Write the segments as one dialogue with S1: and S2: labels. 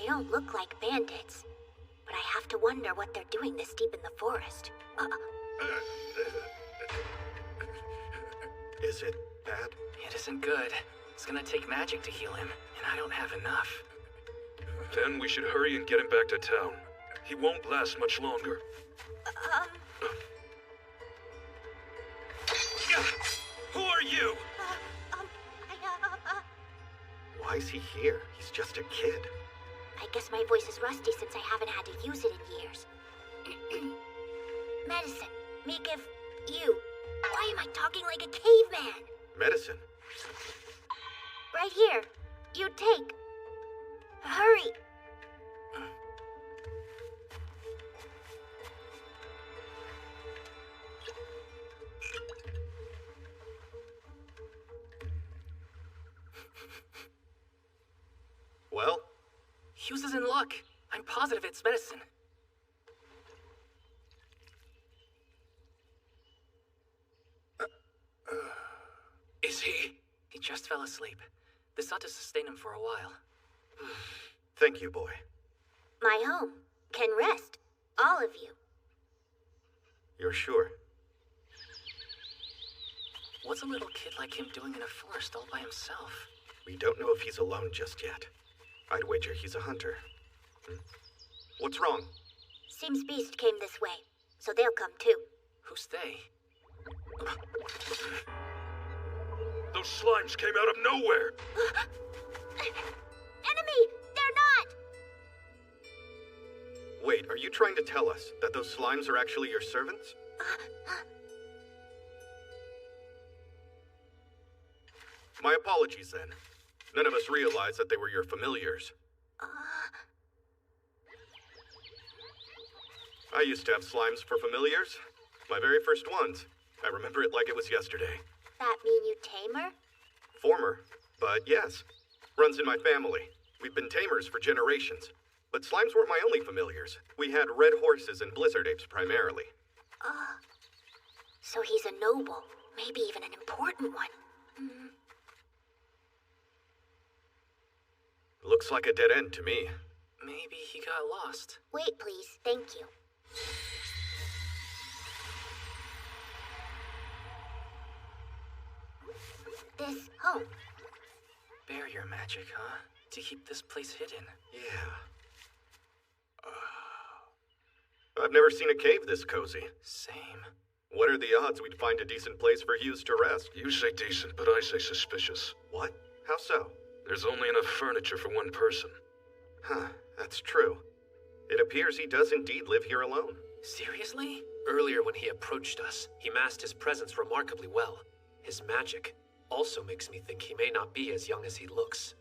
S1: They don't look like bandits, but I have to wonder what they're doing this deep in the forest.
S2: Is it bad?
S3: It isn't good. It's gonna take magic to heal him, and I don't have enough.
S4: Then we should hurry and get him back to town. He won't last much longer. Who are you?
S2: Why is he here? He's just a kid.
S1: I guess my voice is rusty since I haven't had to use it in years. Medicine. Me give you. Why am I talking like a caveman?
S2: Medicine?
S1: Right here. You take. Hurry.
S2: Well?
S3: Hughes is in luck. I'm positive it's medicine.
S4: Is he?
S3: He just fell asleep. This ought to sustain him for a while.
S2: Thank you, boy.
S1: My home. Can rest. All of you.
S2: You're sure?
S3: What's a little kid like him doing in a forest all by himself?
S2: We don't know if he's alone just yet. I'd wager he's a hunter. What's wrong?
S1: Seems Beast came this way, so they'll come too.
S3: Who's they?
S4: Those slimes came out of nowhere!
S1: Enemy! They're not!
S2: Wait, are you trying to tell us that those slimes are actually your servants? My apologies then. None of us realized that they were your familiars. I used to have slimes for familiars. My very first ones. I remember it like it was yesterday.
S1: That mean you tamer?
S2: Former, but yes. Runs in my family. We've been tamers for generations. But slimes weren't my only familiars. We had red horses and blizzard apes primarily.
S1: So he's a noble. Maybe even an important one.
S2: Looks like a dead end to me.
S3: Maybe he got lost.
S1: Wait, please. Thank you. This home.
S3: Barrier magic, huh? To keep this place hidden.
S2: Yeah. I've never seen a cave this cozy.
S3: Same.
S2: What are the odds we'd find a decent place for Hughes to rest?
S4: You say decent, but I say suspicious.
S2: What? How so?
S4: There's only enough furniture for one person.
S2: Huh, that's true. It appears he does indeed live here alone.
S3: Seriously?
S5: Earlier when he approached us, he masked his presence remarkably well. His magic also makes me think he may not be as young as he looks.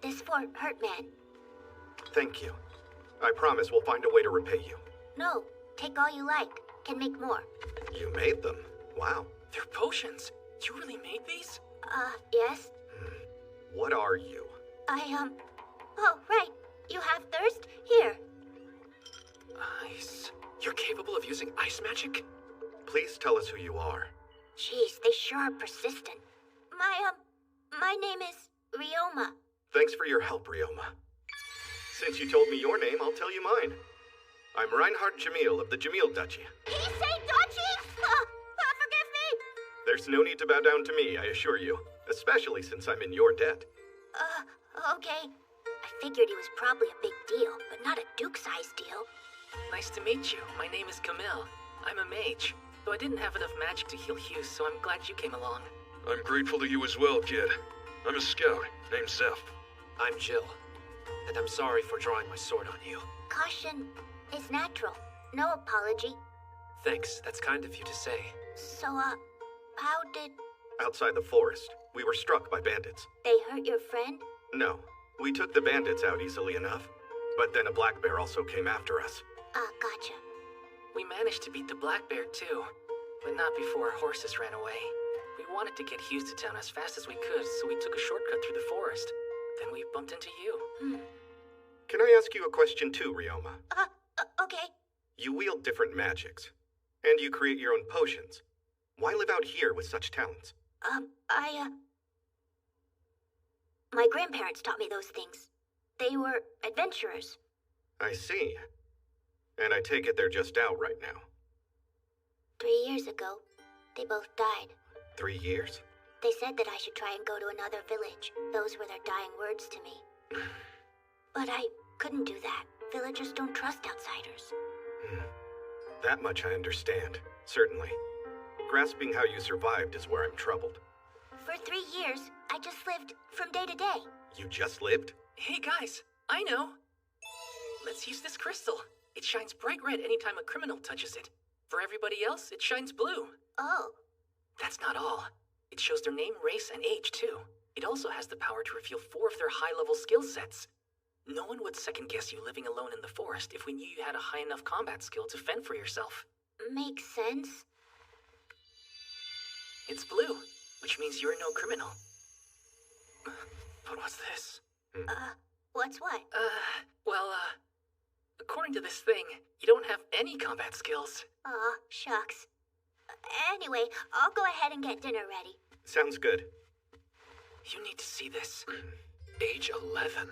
S1: This for Hurt Man.
S2: Thank you. I promise we'll find a way to repay you.
S1: No, take all you like. Can make more.
S2: You made them? Wow.
S3: They're potions. You really made these?
S1: Yes?
S2: What are you?
S1: Oh, right. You have thirst? Here.
S3: Ice.
S5: You're capable of using ice magic?
S2: Please tell us who you are.
S1: Jeez, they sure are persistent. My name is Ryoma.
S2: Thanks for your help, Ryoma. Since you told me your name, I'll tell you mine. I'm Reinhard Jamil of the Jamil Duchy.
S1: He say Duchy? Forgive me!
S2: There's no need to bow down to me, I assure you. Especially since I'm in your debt.
S1: Okay. I figured he was probably a big deal, but not a Duke-sized deal.
S3: Nice to meet you. My name is Gamel. I'm a mage. Though I didn't have enough magic to heal Hughes, so I'm glad you came along.
S4: I'm grateful to you as well, kid. I'm a scout named Zeph.
S5: I'm Jill, and I'm sorry for drawing my sword on you.
S1: Caution is natural. No apology.
S5: Thanks, that's kind of you to say.
S1: So, how did
S2: Outside the forest, we were struck by bandits.
S1: they hurt your friend?
S2: No, we took the bandits out easily enough. But then a black bear also came after us.
S1: Gotcha.
S3: We managed to beat the black bear too, but not before our horses ran away. We wanted to get Hughes to town as fast as we could, so we took a shortcut through the forest. Then we bumped into you.
S2: Can I ask you a question too, Ryoma?
S1: Okay.
S2: You wield different magics, and you create your own potions. Why live out here with such talents?
S1: My grandparents taught me those things. They were adventurers.
S2: I see. And I take it they're just out right now.
S1: 3 years ago, they both died.
S2: 3 years?
S1: They said that I should try and go to another village. Those were their dying words to me. But I couldn't do that. Villagers don't trust outsiders.
S2: That much I understand, certainly. Grasping how you survived is where I'm troubled.
S1: For 3 years, I just lived from day to day.
S2: You just lived?
S3: Hey guys, I know. Let's use this crystal. It shines bright red anytime a criminal touches it. For everybody else, it shines blue.
S1: Oh,
S3: That's not all. It shows their name, race, and age, too. It also has the power to reveal 4 of their high-level skill sets. No one would second-guess you living alone in the forest if we knew you had a high enough combat skill to fend for yourself.
S1: makes sense.
S3: It's blue, which means you're no criminal. But what's this?
S1: What's what?
S3: According to this thing, you don't have any combat skills.
S1: Aw, shucks. Anyway, I'll go ahead and get dinner ready.
S2: Sounds good.
S3: You need to see this.
S5: Age 11.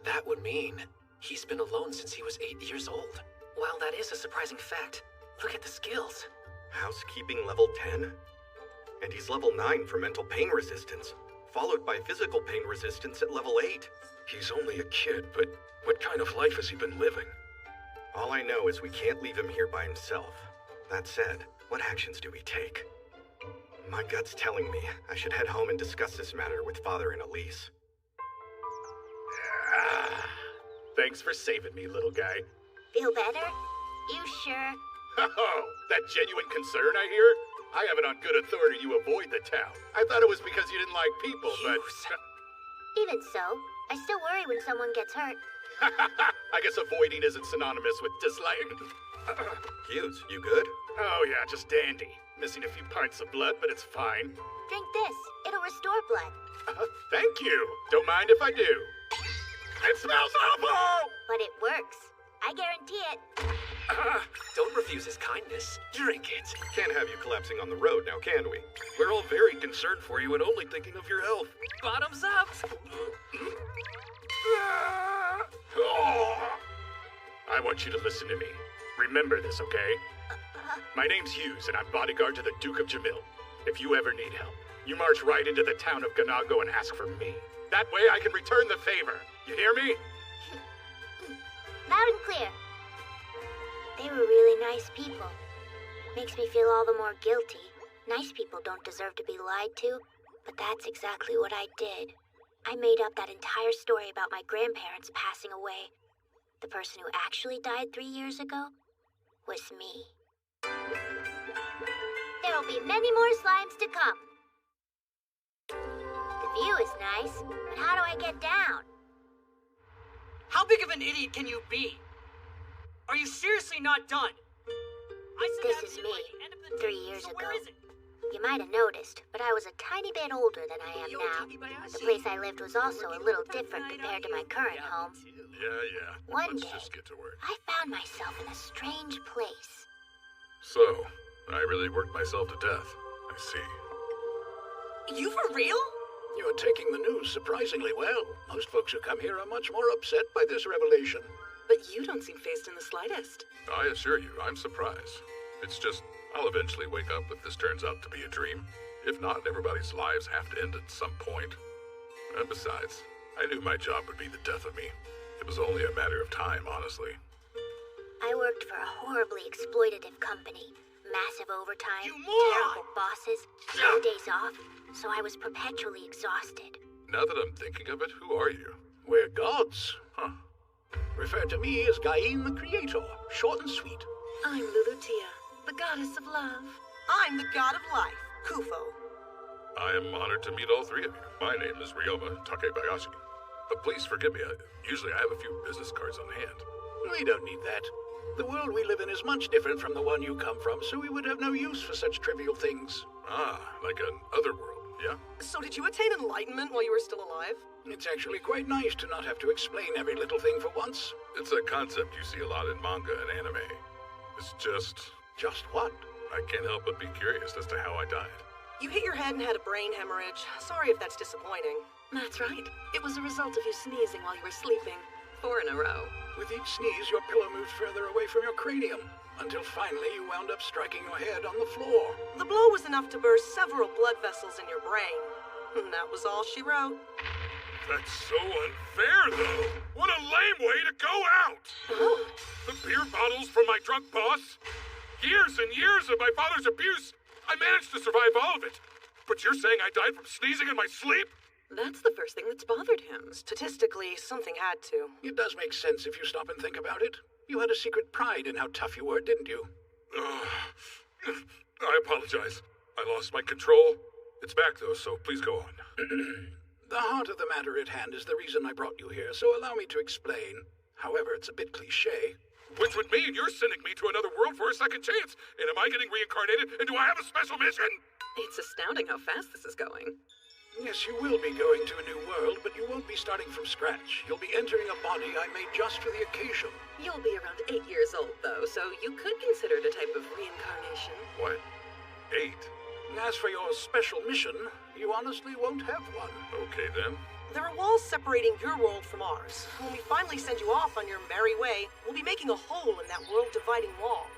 S5: That would mean he's been alone since he was 8 years old.
S3: While that is a surprising fact, look at the skills.
S2: Housekeeping level 10? And he's level 9 for mental pain resistance, followed by physical pain resistance at level 8.
S4: He's only a kid, but what kind of life has he been living?
S2: All I know is we can't leave him here by himself. That said, what actions do we take? My gut's telling me I should head home and discuss this matter with Father and Elise.
S6: Thanks for saving me, little guy.
S1: Feel better? You sure?
S6: Oh, that genuine concern I hear? I have it on good authority you avoid the town. I thought it was because you didn't like people, but...
S1: Even so, I still worry when someone gets hurt.
S6: I guess avoiding isn't synonymous with disliking.
S2: Hughes, you good?
S6: Oh yeah, just dandy. Missing a few pints of blood, but it's fine.
S1: Drink this. It'll restore blood.
S6: Thank you. Don't mind if I do. It smells awful!
S1: But it works. I guarantee it.
S5: Don't refuse his kindness. Drink it.
S2: Can't have you collapsing on the road now, can we?
S4: We're all very concerned for you and only thinking of your health.
S3: Bottoms up!
S6: I want you to listen to me. Remember this, okay? My name's Hughes, and I'm bodyguard to the Duke of Jamil. If you ever need help, you march right into the town of Ganago and ask for me. That way I can return the favor. You hear me?
S1: Loud and clear. They were really nice people. Makes me feel all the more guilty. Nice people don't deserve to be lied to, but that's exactly what I did. I made up that entire story about my grandparents passing away. The person who actually died 3 years ago was me. There'll be many more slimes to come. The view is nice, but how do I get down?
S7: How big of an idiot can you be? Are you seriously not done?
S1: This is me, 3 years ago. You might have noticed, but I was a tiny bit older than I am now. The place I lived was also a little different compared to my current home.
S4: Yeah.
S1: One
S4: Let's
S1: day,
S4: just get to work.
S1: I found myself in a strange place.
S4: So, I really worked myself to death. I see.
S7: You for real?
S8: You're taking the news surprisingly well. Most folks who come here are much more upset by this revelation.
S7: But you don't seem fazed in the slightest.
S4: I assure you, I'm surprised. It's just, I'll eventually wake up if this turns out to be a dream. If not, everybody's lives have to end at some point. And besides, I knew my job would be the death of me. It was only a matter of time, honestly.
S1: I worked for a horribly exploitative company. Massive overtime,
S7: You moron!
S1: terrible bosses, no days off, so I was perpetually exhausted.
S4: Now that I'm thinking of it, who are you?
S8: We're gods. Refer to me as Gain the Creator. Short and sweet.
S7: I'm Lulutia, the goddess of love. I'm the god of life, Kufo.
S4: I am honored to meet all three of you. My name is Ryoma Takebayashi. Please forgive me. Usually I have a few business cards on hand.
S8: We don't need that. The world we live in is much different from the one you come from, so we would have no use for such trivial things.
S4: Ah, like an other world, yeah?
S7: So did you attain enlightenment while you were still alive?
S8: It's actually quite nice to not have to explain every little thing for once.
S4: It's a concept you see a lot in manga and anime. It's just...
S8: Just what?
S4: I can't help but be curious as to how I died.
S9: You hit your head and had a brain hemorrhage. Sorry if that's disappointing.
S10: That's right. It was a result of you sneezing while you were sleeping. 4 in a row.
S8: With each sneeze, your pillow moved further away from your cranium, until finally you wound up striking your head on the floor.
S9: The blow was enough to burst several blood vessels in your brain. And that was all she wrote.
S4: That's so unfair, though. What a lame way to go out!
S10: Oh.
S4: The beer bottles from my drunk boss? Years and years of my father's abuse. I managed to survive all of it. But you're saying I died from sneezing in my sleep?
S10: That's the first thing that's bothered him.
S9: Statistically, something had to.
S8: It does make sense if you stop and think about it. You had a secret pride in how tough you were, didn't you?
S4: I apologize. I lost my control. It's back, though, so please go on.
S8: The heart of the matter at hand is the reason I brought you here, so allow me to explain. However, it's a bit cliché.
S4: Which would mean you're sending me to another world for a second chance. And am I getting reincarnated? And do I have a special mission?
S10: It's astounding how fast this is going.
S8: Yes, you will be going to a new world, but you won't be starting from scratch. You'll be entering a body I made just for the occasion.
S10: You'll be around 8 years old, though, so you could consider it a type of reincarnation.
S4: What? 8?
S8: As for your special mission, you honestly won't have one.
S4: Okay, then.
S9: There are walls separating your world from ours. When we finally send you off on your merry way, we'll be making a hole in that world-dividing wall.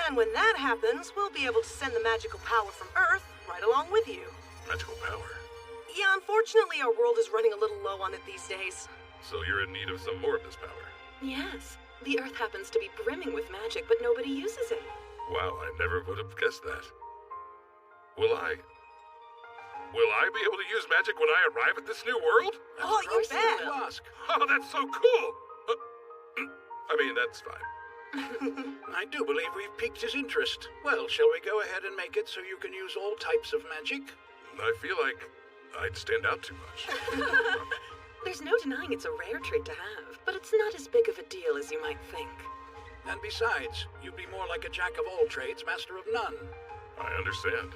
S9: And when that happens, we'll be able to send the magical power from Earth right along with you.
S4: Magical power?
S9: Yeah, unfortunately, our world is running a little low on it these days.
S4: So you're in need of some more of this power?
S10: Yes. The Earth happens to be brimming with magic, but nobody uses it.
S4: Wow, I never would have guessed that. Will I be able to use magic when I arrive at this new world?
S9: Oh, you bet!
S8: Ask.
S4: Oh, that's so cool! I mean, that's fine.
S8: I do believe we've piqued his interest. Well, shall we go ahead and make it so you can use all types of magic?
S4: I feel like I'd stand out too much.
S10: There's no denying it's a rare trait to have, but it's not as big of a deal as you might think.
S8: And besides, you'd be more like a jack of all trades, master of none.
S4: I understand.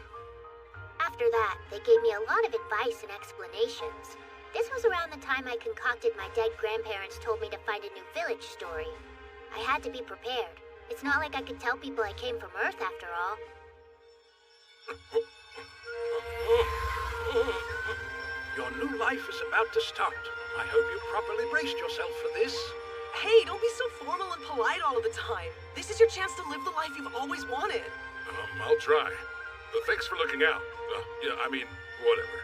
S1: After that, they gave me a lot of advice and explanations. This was around the time I concocted my dead grandparents told me to find a new village story. I had to be prepared. It's not like I could tell people I came from Earth after all.
S8: Your new life is about to start. I hope you properly braced yourself for this.
S9: Hey, don't be so formal and polite all of the time. This is your chance to live the life you've always wanted.
S4: I'll try. Thanks for looking out. Whatever.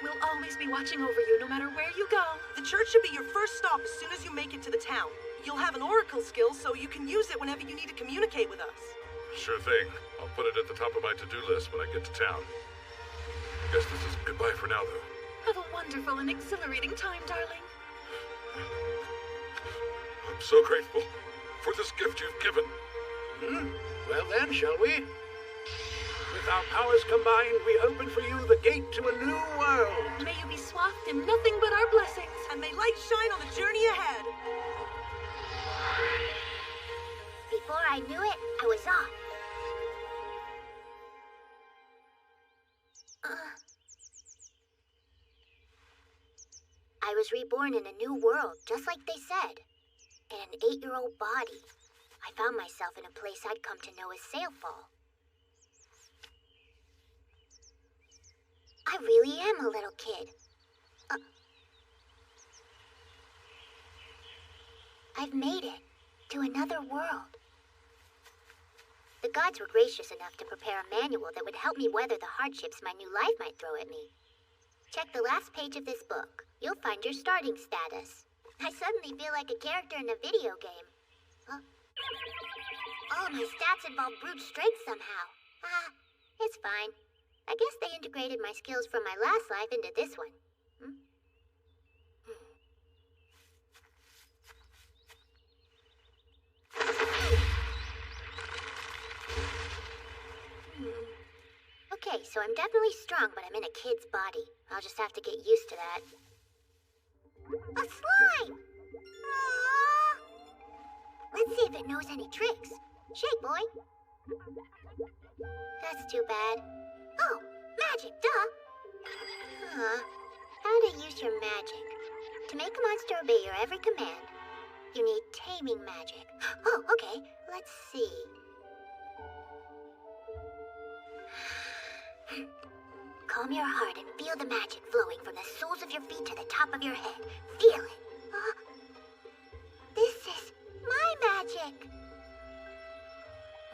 S10: We'll always be watching over you no matter where you go.
S9: The church should be your first stop as soon as you make it to the town. You'll have an oracle skill, so you can use it whenever you need to communicate with us.
S4: Sure thing. I'll put it at the top of my to-do list when I get to town. Guess this is goodbye for now, though.
S10: Have a wonderful and exhilarating time, darling.
S4: I'm so grateful for this gift you've given.
S8: Well then, shall we? With our powers combined, we open for you the gate to a new world.
S10: May you be swathed in nothing but our blessings.
S9: And may light shine on the journey ahead.
S1: Before I knew it, I was off. I was reborn in a new world, just like they said. In an 8-year-old body. I found myself in a place I'd come to know as Sailfall. I really am a little kid. I've made it to another world. The gods were gracious enough to prepare a manual that would help me weather the hardships my new life might throw at me. Check the last page of this book. You'll find your starting status. I suddenly feel like a character in a video game. Oh, my stats involve brute strength somehow. It's fine. I guess they integrated my skills from my last life into this one. Okay, so I'm definitely strong, but I'm in a kid's body. I'll just have to get used to that. A slime! Aww. Let's see if it knows any tricks. Shake, boy. That's too bad. Oh, magic, duh! How to use your magic. To make a monster obey your every command, you need taming magic. Oh, okay, let's see. Calm your heart and feel the magic flowing from the soles of your feet to the top of your head. Feel it. This is my magic.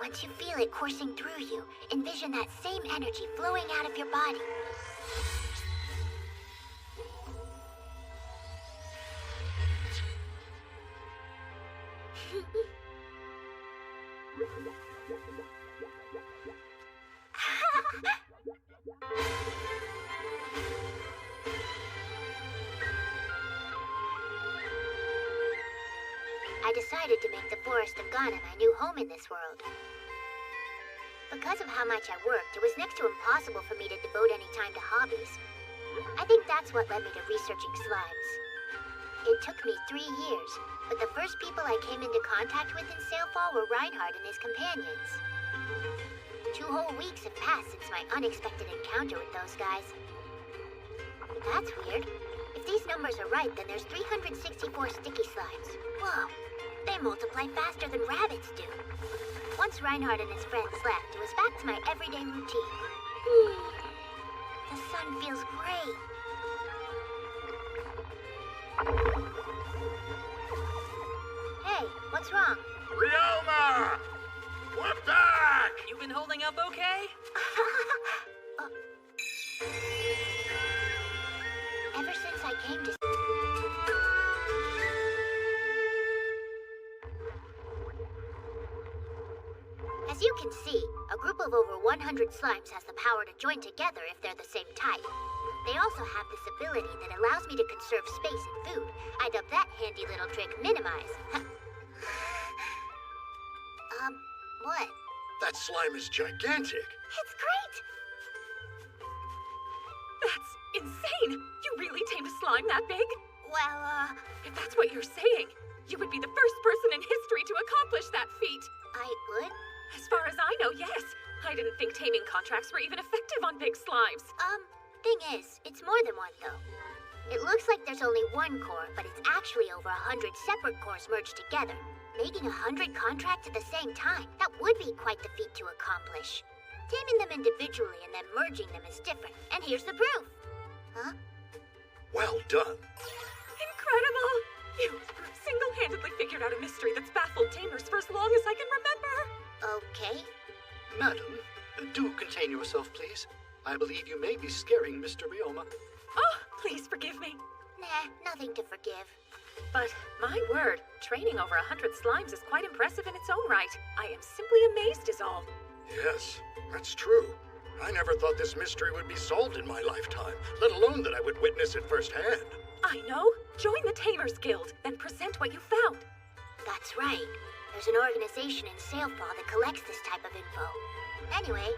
S1: Once you feel it coursing through you, envision that same energy flowing out of your body. I decided to make the Forest of Ghana my new home in this world. Because of how much I worked, it was next to impossible for me to devote any time to hobbies. I think that's what led me to researching slimes. It took me 3 years, but the first people I came into contact with in Sailfall were Reinhardt and his companions. 2 whole weeks have passed since my unexpected encounter with those guys. That's weird. If these numbers are right, then there's 364 sticky slimes. Whoa. They multiply faster than rabbits do. Once Reinhardt and his friends left, it was back to my everyday routine. The sun feels great. Hey, what's wrong?
S6: Ryoma! We're back!
S3: You been holding up okay?
S1: Ever since I came to... As you can see, a group of over 100 slimes has the power to join together if they're the same type. They also have this ability that allows me to conserve space and food. I dubbed that handy little trick Minimize. What?
S6: That slime is gigantic.
S1: It's great!
S10: That's insane! You really tamed a slime that big?
S1: Well,
S10: If that's what you're saying, you would be the first person in history to accomplish that feat.
S1: I would?
S10: As far as I know, yes. I didn't think taming contracts were even effective on big slimes.
S1: Thing is, it's more than one, though. It looks like there's only one core, but it's actually over 100 separate cores merged together. Making 100 contracts at the same time, that would be quite the feat to accomplish. Taming them individually and then merging them is different, and here's the proof. Huh?
S6: Well done.
S10: Incredible! You single-handedly figured out a mystery that's baffled tamers for as long as I can remember.
S1: Okay.
S11: Madam, do contain yourself, please. I believe you may be scaring Mr. Ryoma.
S10: Oh, please forgive me.
S1: Nah, nothing to forgive.
S10: But, my word, training over 100 slimes is quite impressive in its own right. I am simply amazed is all.
S6: Yes, that's true. I never thought this mystery would be solved in my lifetime, let alone that I would witness it firsthand.
S10: I know. Join the Tamers Guild, then present what you found.
S1: That's right. There's an organization in Sailfall that collects this type of info. Anyway,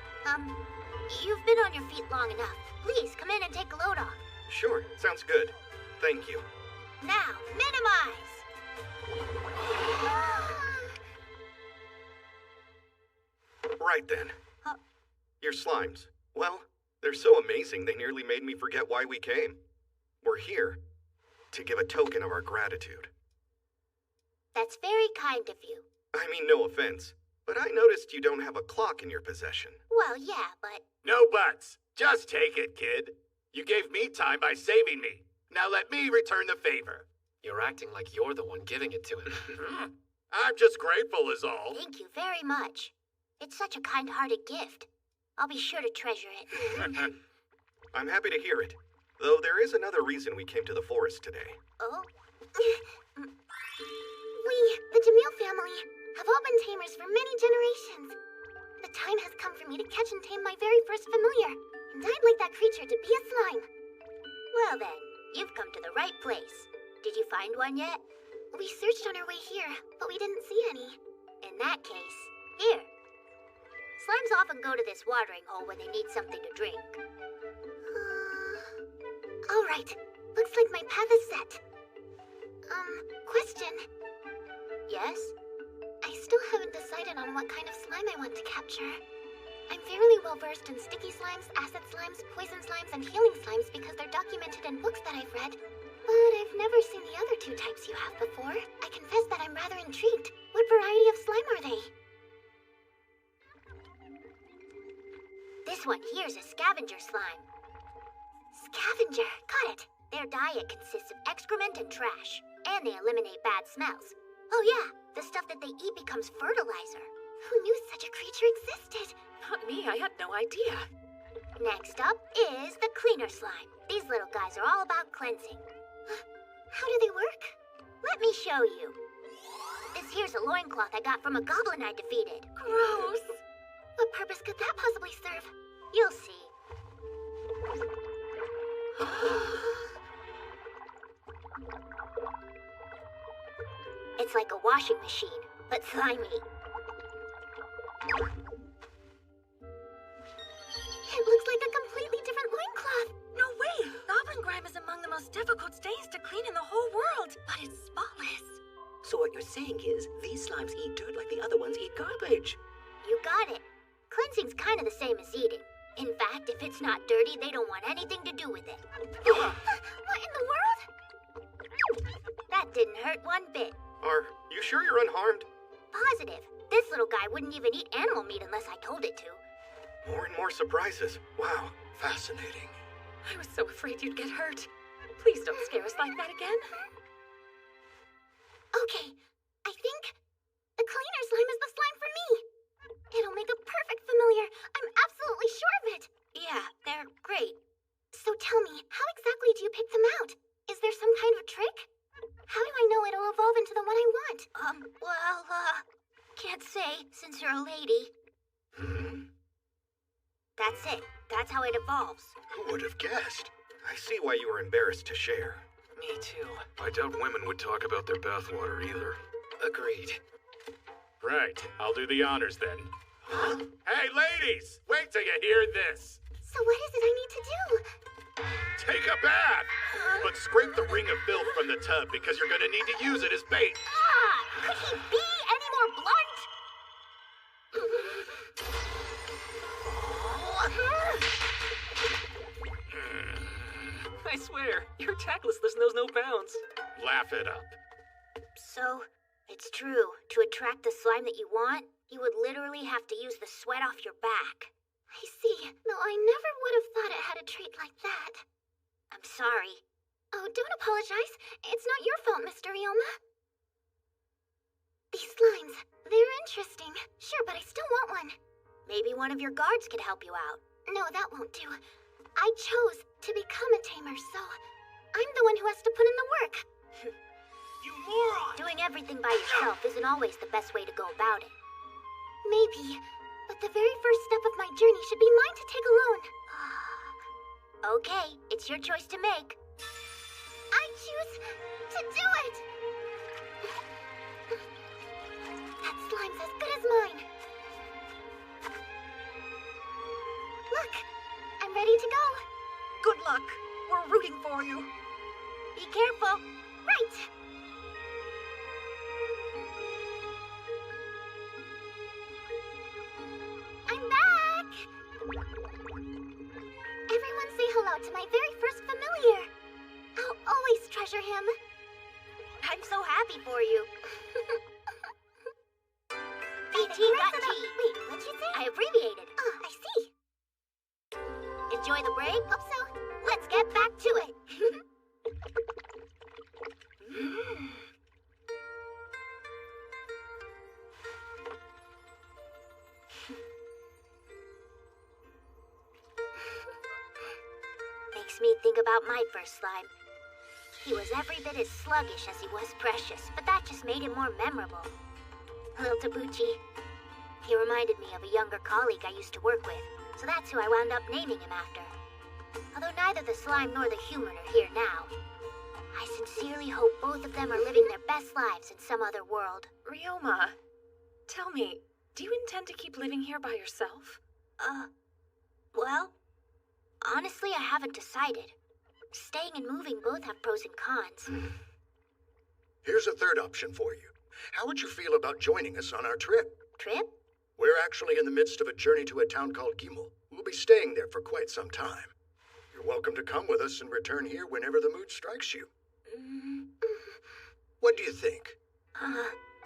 S1: you've been on your feet long enough. Please, come in and take a load off.
S2: Sure, sounds good. Thank you.
S1: Now, minimize!
S2: Right then.
S1: Huh?
S2: Your slimes. Well, they're so amazing they nearly made me forget why we came. We're here to give a token of our gratitude.
S1: That's very kind of you.
S2: I mean, no offense, but I noticed you don't have a clock in your possession.
S1: Well, yeah, but...
S6: No buts. Just take it, kid. You gave me time by saving me. Now let me return the favor.
S5: You're acting like you're the one giving it to him.
S6: I'm just grateful is all.
S1: Thank you very much. It's such a kind-hearted gift. I'll be sure to treasure it.
S2: I'm happy to hear it. Though there is another reason we came to the forest today.
S1: Oh? We, the Jamil family, have all been tamers for many generations. The time has come for me to catch and tame my very first familiar, and I'd like that creature to be a slime. Well then, you've come to the right place. Did you find one yet? We searched on our way here, but we didn't see any. In that case, here. Slimes often go to this watering hole when they need something to drink. All right. Looks like my path is set. Question. Yes? I still haven't decided on what kind of slime I want to capture. I'm fairly well versed in sticky slimes, acid slimes, poison slimes, and healing slimes because they're documented in books that I've read. But I've never seen the other 2 types you have before. I confess that I'm rather intrigued. What variety of slime are they? This one here's a scavenger slime. scavenger. Got it. Their diet consists of excrement and trash, and they eliminate bad smells. Oh yeah, the stuff that they eat becomes fertilizer. Who knew such a creature existed?
S10: Not me, I had no idea.
S1: Next up is the cleaner slime. These little guys are all about cleansing. How do they work? Let me show you. This here's a loincloth I got from a goblin I defeated.
S10: Gross.
S1: What purpose could that possibly serve? You'll see. It's like a washing machine, but slimy. It looks like a completely different loincloth.
S10: No way! Goblin grime is among the most difficult stains to clean in the whole world, but it's spotless.
S12: So what you're saying is, these slimes eat dirt like the other ones eat garbage.
S1: You got it. Cleansing's kind of the same as eating. In fact, if it's not dirty, they don't want anything to do with it. What in the world? That didn't hurt one bit.
S2: Are you sure you're unharmed?
S1: Positive. This little guy wouldn't even eat animal meat unless I told it to.
S2: More and more surprises. Wow.
S11: Fascinating.
S10: I was so afraid you'd get hurt. Please don't scare us like that again.
S1: Okay, I think the cleaner slime is the slime for me. It'll make a perfect familiar. I'm absolutely sure of it. Yeah, they're great. So tell me, how exactly do you pick them out? Is there some kind of trick? How do I know it'll evolve into the one I want? Can't say, since you're a lady. That's it. That's how it evolves.
S11: Who would have guessed?
S2: I see why you were embarrassed to share.
S5: Me too.
S4: I doubt women would talk about their bathwater either.
S5: Agreed.
S6: Right, I'll do the honors then. Hey, ladies! Wait till you hear this!
S1: So what is it I need to do?
S6: Take a bath! But scrape the ring of filth from the tub because you're gonna need to use it as bait.
S1: Could he be any more blunt?
S3: I swear, your tactlessness knows no bounds.
S6: Laugh it up.
S1: So, it's true. To attract the slime that you want, you would literally have to use the sweat off your back. I see. Though I never would have thought it had a trait like that. I'm sorry. Oh, don't apologize. It's not your fault, Mr. Ryoma. These slimes, they're interesting. Sure, but I still want one. Maybe one of your guards could help you out. No, that won't do. I chose to become a tamer, so I'm the one who has to put in the work.
S7: You moron!
S1: Doing everything by yourself isn't always the best way to go about it. Maybe, but the very first step of my journey should be mine to take alone. Okay, it's your choice to make. I choose to do it! That slime's as good as mine. Look, I'm ready to go.
S9: Good luck. We're rooting for you.
S1: Be careful. Right. I'm back! Everyone say hello to my very first familiar. I'll always treasure him. I'm so happy for you. BT.G. Wait, what'd you say? I abbreviated. I see. Enjoy the break? Hope so. Let's get back to it. Makes me think about my first slime. He was every bit as sluggish as he was precious, but that just made him more memorable. Little Tabuchi. He reminded me of a younger colleague I used to work with, so that's who I wound up naming him after. Although neither the slime nor the human are here now. I sincerely hope both of them are living their best lives in some other world.
S10: Ryoma, tell me, do you intend to keep living here by yourself?
S1: Well, honestly, I haven't decided. Staying and moving both have pros and cons.
S11: Here's a third option for you. How would you feel about joining us on our trip?
S1: Trip?
S11: We're actually in the midst of a journey to a town called Gamel. We'll be staying there for quite some time. You're welcome to come with us and return here whenever the mood strikes you. What do you think?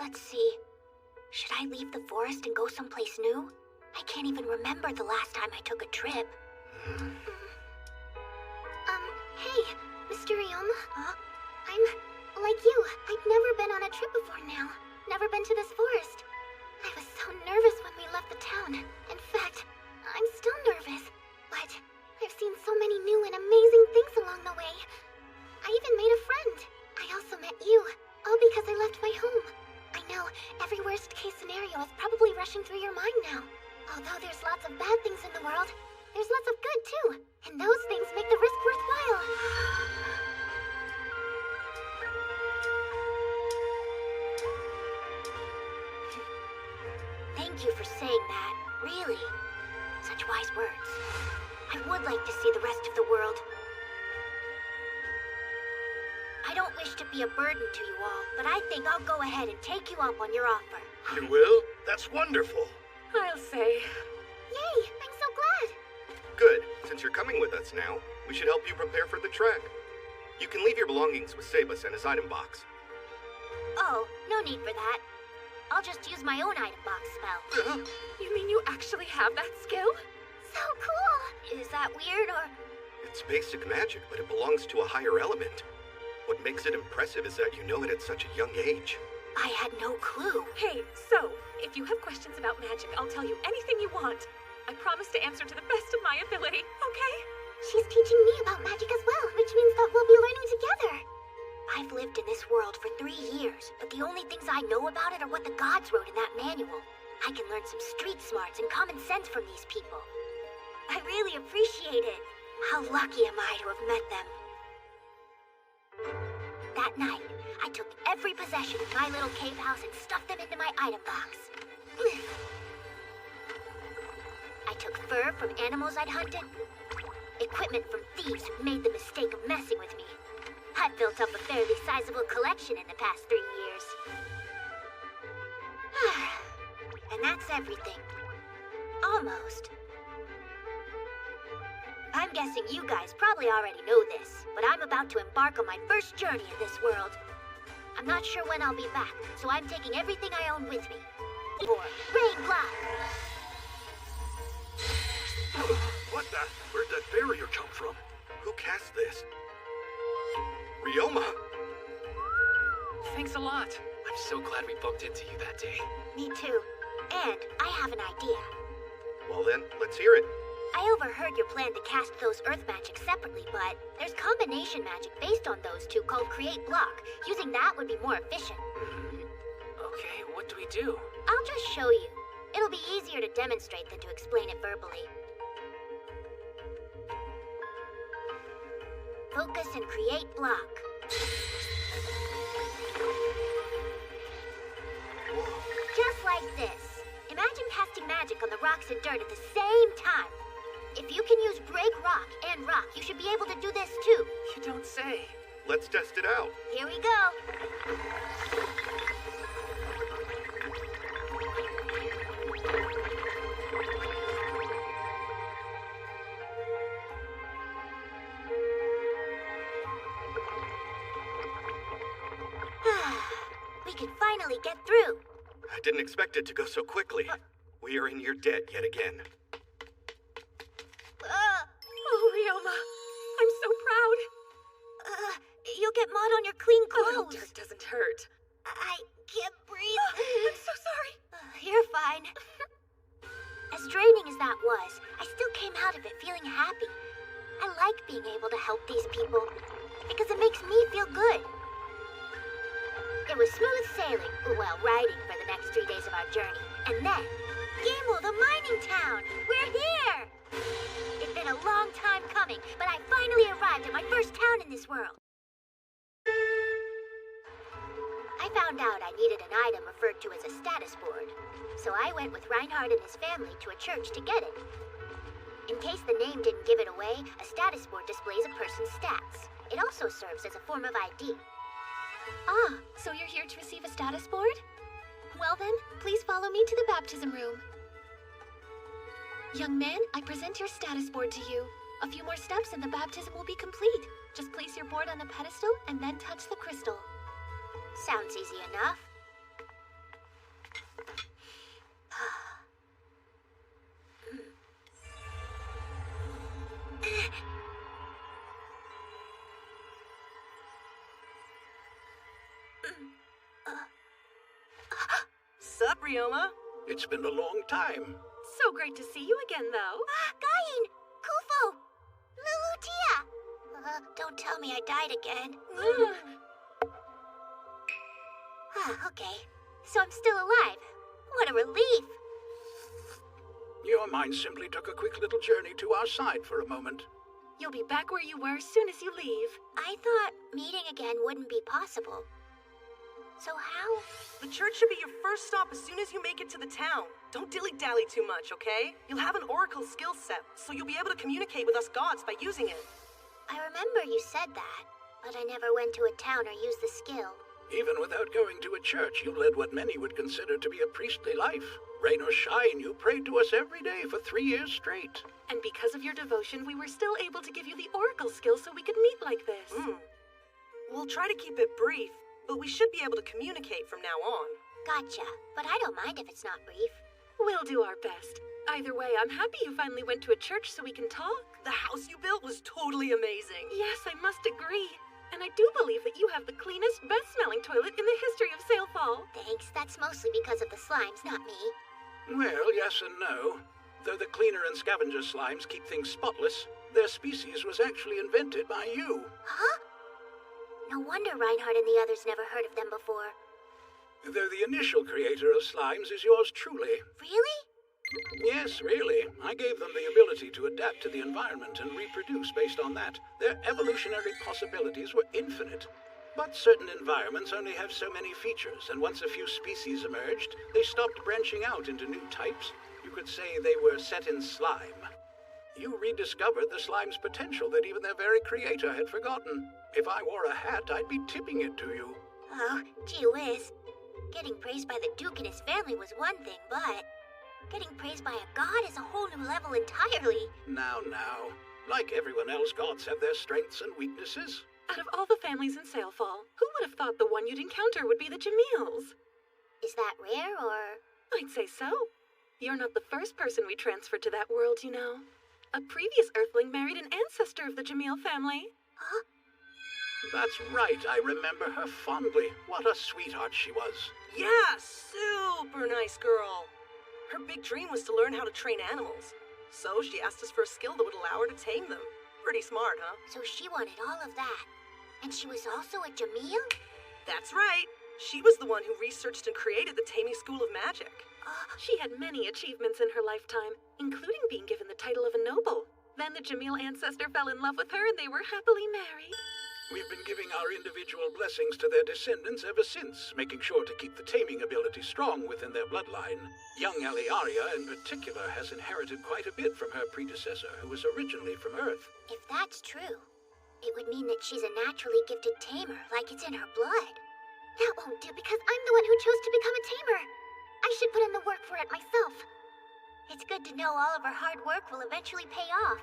S1: Let's see. Should I leave the forest and go someplace new? I can't even remember the last time I took a trip. Hey, Mr. Ryoma. I'm like you. I'd never been on a trip before now. Never been to this forest. I was so nervous when we left the town. In fact, I'm still nervous. But I've seen so many new and amazing things along the way. I even made a friend. I also met you, all because I left my home. I know, every worst-case scenario is probably rushing through your mind now. Although there's lots of bad things in the world, there's lots of good too. And those things make the risk worthwhile. Thank you for saying that. Really. Such wise words. I would like to see the rest of the world. I don't wish to be a burden to you all, but I think I'll go ahead and take you up on your offer.
S11: You will? That's wonderful.
S10: I'll say.
S1: Yay! I'm so glad!
S2: Good. Since you're coming with us now, we should help you prepare for the trek. You can leave your belongings with Sebas and his item box.
S1: Oh, no need for that. I'll just use my own item box spell.
S10: You mean you actually have that skill?
S1: So cool! Is that weird, or...?
S2: It's basic magic, but it belongs to a higher element. What makes it impressive is that you know it at such a young age.
S1: I had no clue.
S10: Hey, so, if you have questions about magic, I'll tell you anything you want. I promise to answer to the best of my ability, okay?
S1: She's teaching me about magic as well, which means that we'll be learning together. I've lived in this world for 3 years, but the only things I know about it are what the gods wrote in that manual. I can learn some street smarts and common sense from these people. I really appreciate it. How lucky am I to have met them? That night, I took every possession in my little cave house and stuffed them into my item box. I took fur from animals I'd hunted, equipment from thieves who made the mistake of messing with me. I've built up a fairly sizable collection in the past 3 years. And that's everything. Almost. I'm guessing you guys probably already know this, but I'm about to embark on my first journey in this world. I'm not sure when I'll be back, so I'm taking everything I own with me. For Rain Block!
S11: What the? Where'd that barrier come from?
S2: Who cast this? Ryoma!
S5: Thanks a lot. I'm so glad we bumped into you that day.
S1: Me too. And I have an idea.
S2: Well then, let's hear it.
S1: I overheard your plan to cast those earth magic separately, but there's combination magic based on those two called Create Block. Using that would be more efficient.
S3: Okay, what do we do?
S1: I'll just show you. It'll be easier to demonstrate than to explain it verbally. Focus and Create Block. Just like this. Imagine casting magic on the rocks and dirt at the same time. If you can use Break Rock and Rock, you should be able to do this too.
S3: You don't say.
S2: Let's test it out.
S1: Here we go. We can finally get through.
S2: I didn't expect it to go so quickly. We are in your debt yet again.
S10: Oh, Ryoma, I'm so proud.
S1: You'll get mud on your clean clothes.
S10: Oh, dirt doesn't hurt.
S1: I can't breathe.
S10: I'm so sorry.
S1: You're fine. As draining as that was, I still came out of it feeling happy. I like being able to help these people, because it makes me feel good. It was smooth sailing, well, riding for the next 3 days of our journey. And then, Gamel, the mining town! We're here! It's been a long time coming, but I finally arrived at my first town in this world. I found out I needed an item referred to as a status board, so I went with Reinhardt and his family to a church to get it. In case the name didn't give it away, a status board displays a person's stats. It also serves as a form of ID.
S13: Ah, so you're here to receive a status board? Well then, please follow me to the baptism room. Young man, I present your status board to you. A few more steps and the baptism will be complete. Just place your board on the pedestal and then touch the crystal.
S1: Sounds easy enough.
S9: Ryoma.
S8: It's been a long time.
S10: So great to see you again, though.
S1: Gain! Kufo! Lulutia! Don't tell me I died again. Okay. So I'm still alive. What a relief.
S8: Your mind simply took a quick little journey to our side for a moment.
S10: You'll be back where you were as soon as you leave.
S1: I thought meeting again wouldn't be possible. So how?
S9: The church should be your first stop as soon as you make it to the town. Don't dilly-dally too much, okay? You'll have an oracle skill set, so you'll be able to communicate with us gods by using it.
S1: I remember you said that, but I never went to a town or used the skill.
S8: Even without going to a church, you led what many would consider to be a priestly life. Rain or shine, you prayed to us every day for 3 years straight.
S10: And because of your devotion, we were still able to give you the oracle skill so we could meet like this.
S9: We'll try to keep it brief, but we should be able to communicate from now on.
S1: Gotcha, but I don't mind if it's not brief.
S10: We'll do our best. Either way, I'm happy you finally went to a church so we can talk.
S9: The house you built was totally amazing.
S10: Yes, I must agree. And I do believe that you have the cleanest, best-smelling toilet in the history of Sailfall.
S1: Thanks, that's mostly because of the slimes, not me.
S8: Well, yes and no. Though the cleaner and scavenger slimes keep things spotless, their species was actually invented by you.
S1: Huh? No wonder Reinhardt and the others never heard of them before.
S8: Though the initial creator of slimes is yours truly.
S1: Really?
S8: Yes, really. I gave them the ability to adapt to the environment and reproduce based on that. Their evolutionary possibilities were infinite. But certain environments only have so many features, and once a few species emerged, they stopped branching out into new types. You could say they were set in slime. You rediscovered the slime's potential that even their very creator had forgotten. If I wore a hat, I'd be tipping it to you.
S1: Oh, gee whiz. Getting praised by the Duke and his family was one thing, but getting praised by a god is a whole new level entirely.
S8: Now. Like everyone else, gods have their strengths and weaknesses.
S10: Out of all the families in Sailfall, who would have thought the one you'd encounter would be the Jamils?
S1: Is that rare, or...?
S10: I'd say so. You're not the first person we transferred to that world, you know. A previous Earthling married an ancestor of the Jamil family.
S1: Huh?
S8: That's right, I remember her fondly. What a sweetheart she was.
S9: Yeah, super nice girl. Her big dream was to learn how to train animals. So she asked us for a skill that would allow her to tame them. Pretty smart, huh?
S1: So she wanted all of that. And she was also a Jamil?
S9: That's right. She was the one who researched and created the Taming School of Magic.
S10: She had many achievements in her lifetime, including being given the title of a noble. Then the Jamil ancestor fell in love with her and they were happily married.
S8: We've been giving our individual blessings to their descendants ever since, making sure to keep the taming ability strong within their bloodline. Young Aliaria, in particular, has inherited quite a bit from her predecessor, who was originally from Earth.
S1: If that's true, it would mean that she's a naturally gifted tamer, like it's in her blood. That won't do because I'm the one who chose to become a tamer. I should put in the work for it myself. It's good to know all of her hard work will eventually pay off.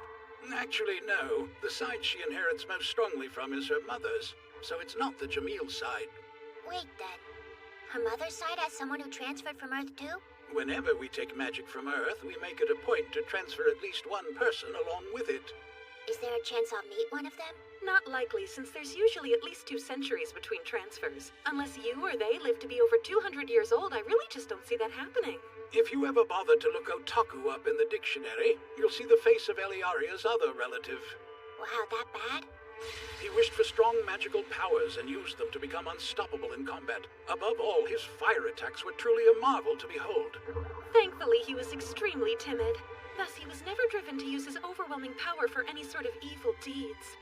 S8: Actually, no. The side she inherits most strongly from is her mother's, so it's not the Jamil side.
S1: Wait then. Her mother's side has someone who transferred from Earth too?
S8: Whenever we take magic from Earth, we make it a point to transfer at least one person along with it.
S1: Is there a chance I'll meet one of them?
S10: Not likely, since there's usually at least 2 centuries between transfers. Unless you or they live to be over 200 years old, I really just don't see that happening.
S8: If you ever bother to look otaku up in the dictionary, you'll see the face of Eliaria's other relative.
S1: Wow, that bad?
S8: He wished for strong magical powers and used them to become unstoppable in combat. Above all, his fire attacks were truly a marvel to behold.
S10: Thankfully, he was extremely timid. Thus, he was never driven to use his overwhelming power for any sort of evil deeds.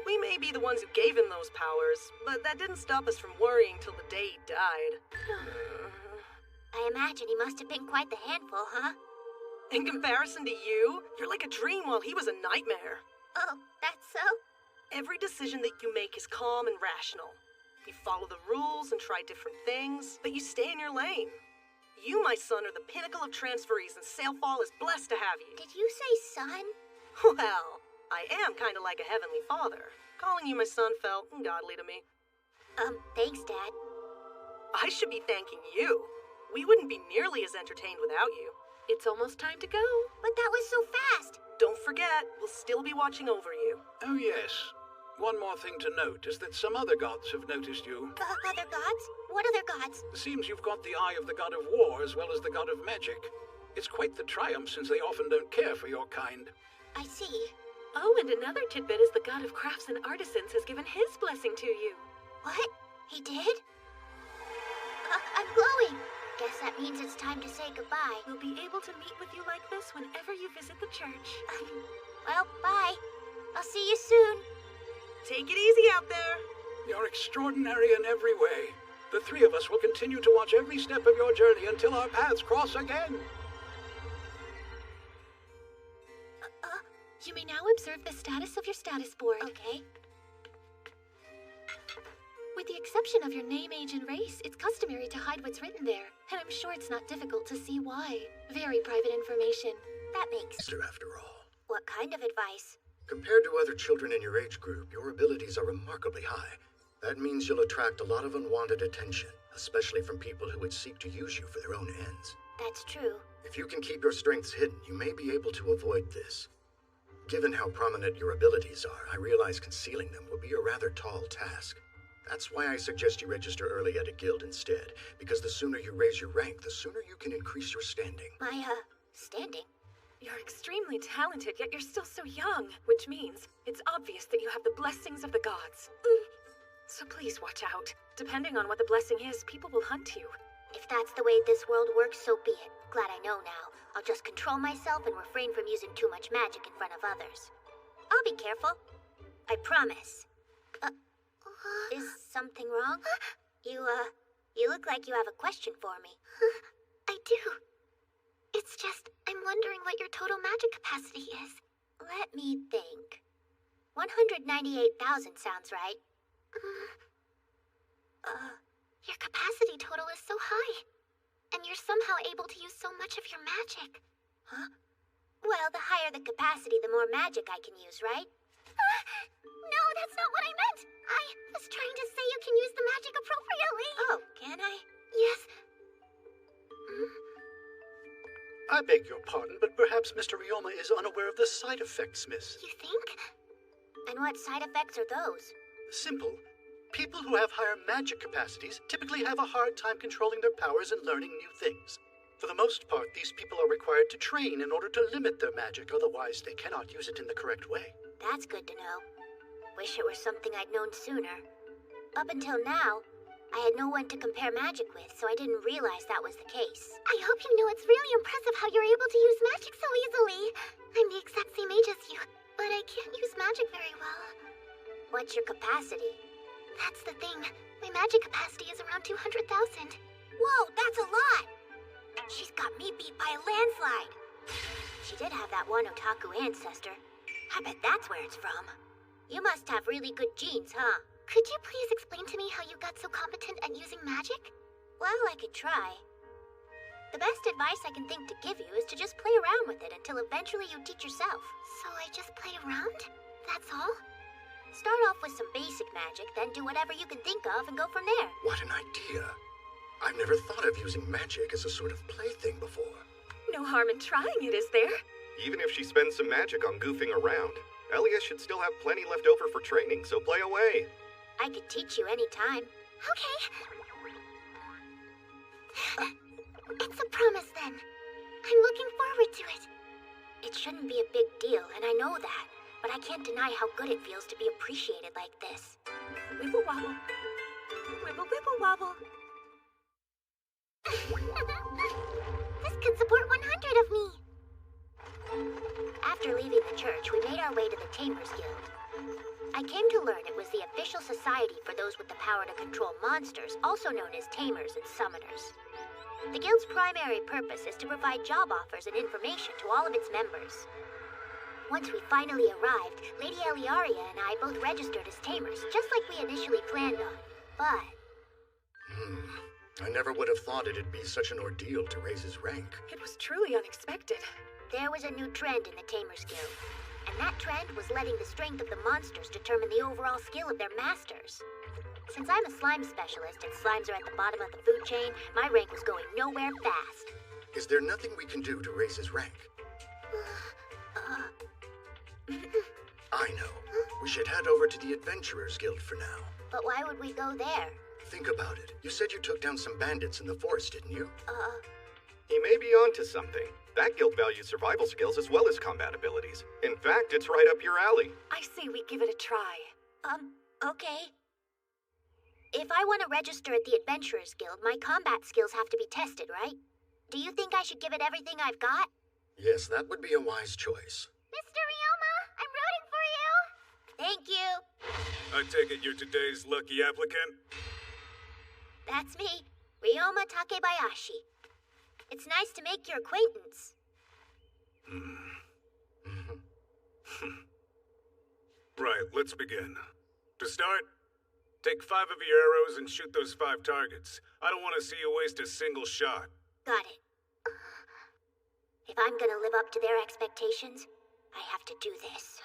S9: We may be the ones who gave him those powers, but that didn't stop us from worrying till the day he died.
S1: I imagine he must have been quite the handful, huh?
S9: In comparison to you, you're like a dream while he was a nightmare.
S1: Oh, that's so?
S9: Every decision that you make is calm and rational. You follow the rules and try different things, but you stay in your lane. You, my son, are the pinnacle of transferees, and Sailfall is blessed to have you.
S1: Did you say son?
S9: Well, I am kind of like a heavenly father. Calling you my son felt godly to me.
S1: Thanks, Dad.
S9: I should be thanking you. We wouldn't be nearly as entertained without you.
S10: It's almost time to go.
S1: But that was so fast.
S9: Don't forget, we'll still be watching over you.
S8: Oh yes. One more thing to note is that some other gods have noticed you.
S1: Other gods? What other gods?
S8: Seems you've got the eye of the god of war as well as the god of magic. It's quite the triumph, since they often don't care for your kind.
S1: I see.
S10: Oh, and another tidbit is the god of crafts and artisans has given his blessing to you.
S1: What? He did? I'm glowing. Guess that means it's time to say goodbye.
S10: We'll be able to meet with you like this whenever you visit the church.
S1: Well, bye. I'll see you soon.
S9: Take it easy out there.
S8: You're extraordinary in every way. The three of us will continue to watch every step of your journey until our paths cross again.
S13: You may now observe the status of your status board.
S1: Okay.
S13: With the exception of your name, age, and race, it's customary to hide what's written there. And I'm sure it's not difficult to see why. Very private information.
S1: That makes...
S11: After all.
S1: What kind of advice?
S11: Compared to other children in your age group, your abilities are remarkably high. That means you'll attract a lot of unwanted attention, especially from people who would seek to use you for their own ends.
S1: That's true.
S11: If you can keep your strengths hidden, you may be able to avoid this. Given how prominent your abilities are, I realize concealing them will be a rather tall task. That's why I suggest you register early at a guild instead, because the sooner you raise your rank, the sooner you can increase your standing.
S1: My, standing?
S10: You're extremely talented, yet you're still so young, which means it's obvious that you have the blessings of the gods. So please watch out. Depending on what the blessing is, people will hunt you.
S1: If that's the way this world works, so be it. Glad I know now. I'll just control myself and refrain from using too much magic in front of others. I'll be careful. I promise. Is something wrong? You look like you have a question for me.
S13: I do. It's just, I'm wondering what your total magic capacity is.
S1: Let me think. 198,000 sounds right.
S13: Your capacity total is so high. And you're somehow able to use so much of your magic.
S1: Huh? Well, the higher the capacity, the more magic I can use, right?
S13: No, that's not what I meant. I was trying to say you can use the magic appropriately.
S1: Oh, can I?
S13: Yes.
S14: I beg your pardon, but perhaps Mr. Ryoma is unaware of the side effects, miss.
S13: You think?
S1: And what side effects are those?
S14: Simple. People who have higher magic capacities typically have a hard time controlling their powers and learning new things. For the most part, these people are required to train in order to limit their magic, otherwise they cannot use it in the correct way.
S1: That's good to know. Wish it were something I'd known sooner. Up until now, I had no one to compare magic with, so I didn't realize that was the case.
S13: I hope you know it's really impressive how you're able to use magic so easily. I'm the exact same age as you, but I can't use magic very well.
S1: What's your capacity?
S13: That's the thing. My magic capacity is around 200,000.
S1: Whoa, that's a lot! She's got me beat by a landslide. She did have that one otaku ancestor. I bet that's where it's from. You must have really good genes, huh?
S13: Could you please explain to me how you got so competent at using magic?
S1: Well, I could try. The best advice I can think to give you is to just play around with it until eventually you teach yourself.
S13: So I just play around? That's all?
S1: Start off with some basic magic, then do whatever you can think of and go from there.
S11: What an idea. I've never thought of using magic as a sort of plaything before.
S10: No harm in trying it, is there?
S2: Even if she spends some magic on goofing around, Elia should still have plenty left over for training, so play away.
S1: I could teach you anytime.
S13: Okay. It's a promise then. I'm looking forward to it.
S1: It shouldn't be a big deal, and I know that. But I can't deny how good it feels to be appreciated like this.
S10: Wibble wobble. Wibble wibble wobble.
S13: This could support 100 of me.
S1: After leaving the church, we made our way to the Tamers Guild. I came to learn it was the official society for those with the power to control monsters, also known as Tamers and Summoners. The Guild's primary purpose is to provide job offers and information to all of its members. Once we finally arrived, Lady Eliaria and I both registered as Tamers, just like we initially planned on. But...
S11: I never would have thought it'd be such an ordeal to raise his rank.
S10: It was truly unexpected.
S1: There was a new trend in the Tamers Guild, and that trend was letting the strength of the monsters determine the overall skill of their masters. Since I'm a slime specialist and slimes are at the bottom of the food chain, my rank was going nowhere fast.
S11: Is there nothing we can do to raise his rank? I know. We should head over to the Adventurers Guild for now.
S1: But why would we go there?
S11: Think about it. You said you took down some bandits in the forest, didn't you?
S2: He may be onto something. That guild values survival skills as well as combat abilities. In fact, it's right up your alley.
S10: I say we give it a try.
S1: Okay. If I want to register at the Adventurers Guild, my combat skills have to be tested, right? Do you think I should give it everything I've got?
S11: Yes, that would be a wise choice.
S1: Mr. Ryoma, I'm rooting for you! Thank you!
S15: I take it you're today's lucky applicant?
S1: That's me, Ryoma Takebayashi. It's nice to make your acquaintance.
S15: Right, let's begin. To start, take 5 of your arrows and shoot those 5 targets. I don't want to see you waste a single shot.
S1: Got it. If I'm gonna live up to their expectations, I have to do this.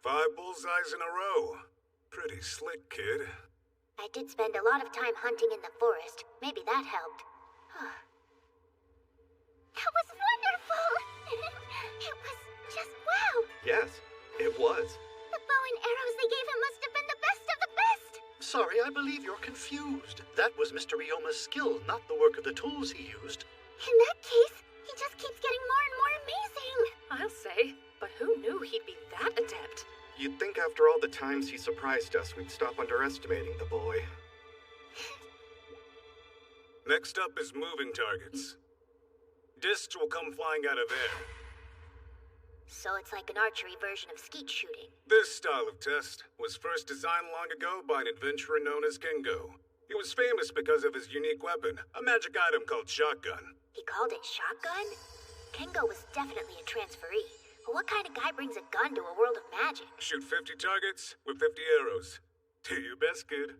S15: Five bullseyes in a row. Pretty slick, kid.
S1: I did spend a lot of time hunting in the forest. Maybe that helped. That was wonderful! It was just wow!
S2: Yes, it was.
S1: The bow and arrows they gave him must have been the best of the best!
S14: Sorry, I believe you're confused. That was Mr. Ryoma's skill, not the work of the tools he used.
S1: In that case, he just keeps getting more and more amazing!
S10: I'll say, but who knew he'd be that adept?
S2: You'd think after all the times he surprised us, we'd stop underestimating the boy.
S15: Next up is moving targets. Discs will come flying out of air.
S1: So it's like an archery version of skeet shooting.
S15: This style of test was first designed long ago by an adventurer known as Kengo. He was famous because of his unique weapon, a magic item called shotgun.
S1: He called it shotgun? Kengo was definitely a transferee. But what kind of guy brings a gun to a world of magic?
S15: Shoot 50 targets with 50 arrows. Do your best, kid.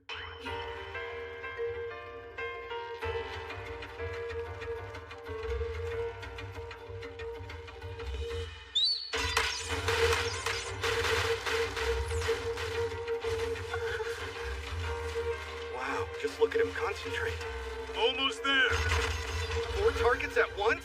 S2: Wow, just look at him concentrate.
S15: Almost there.
S2: 4 targets at once?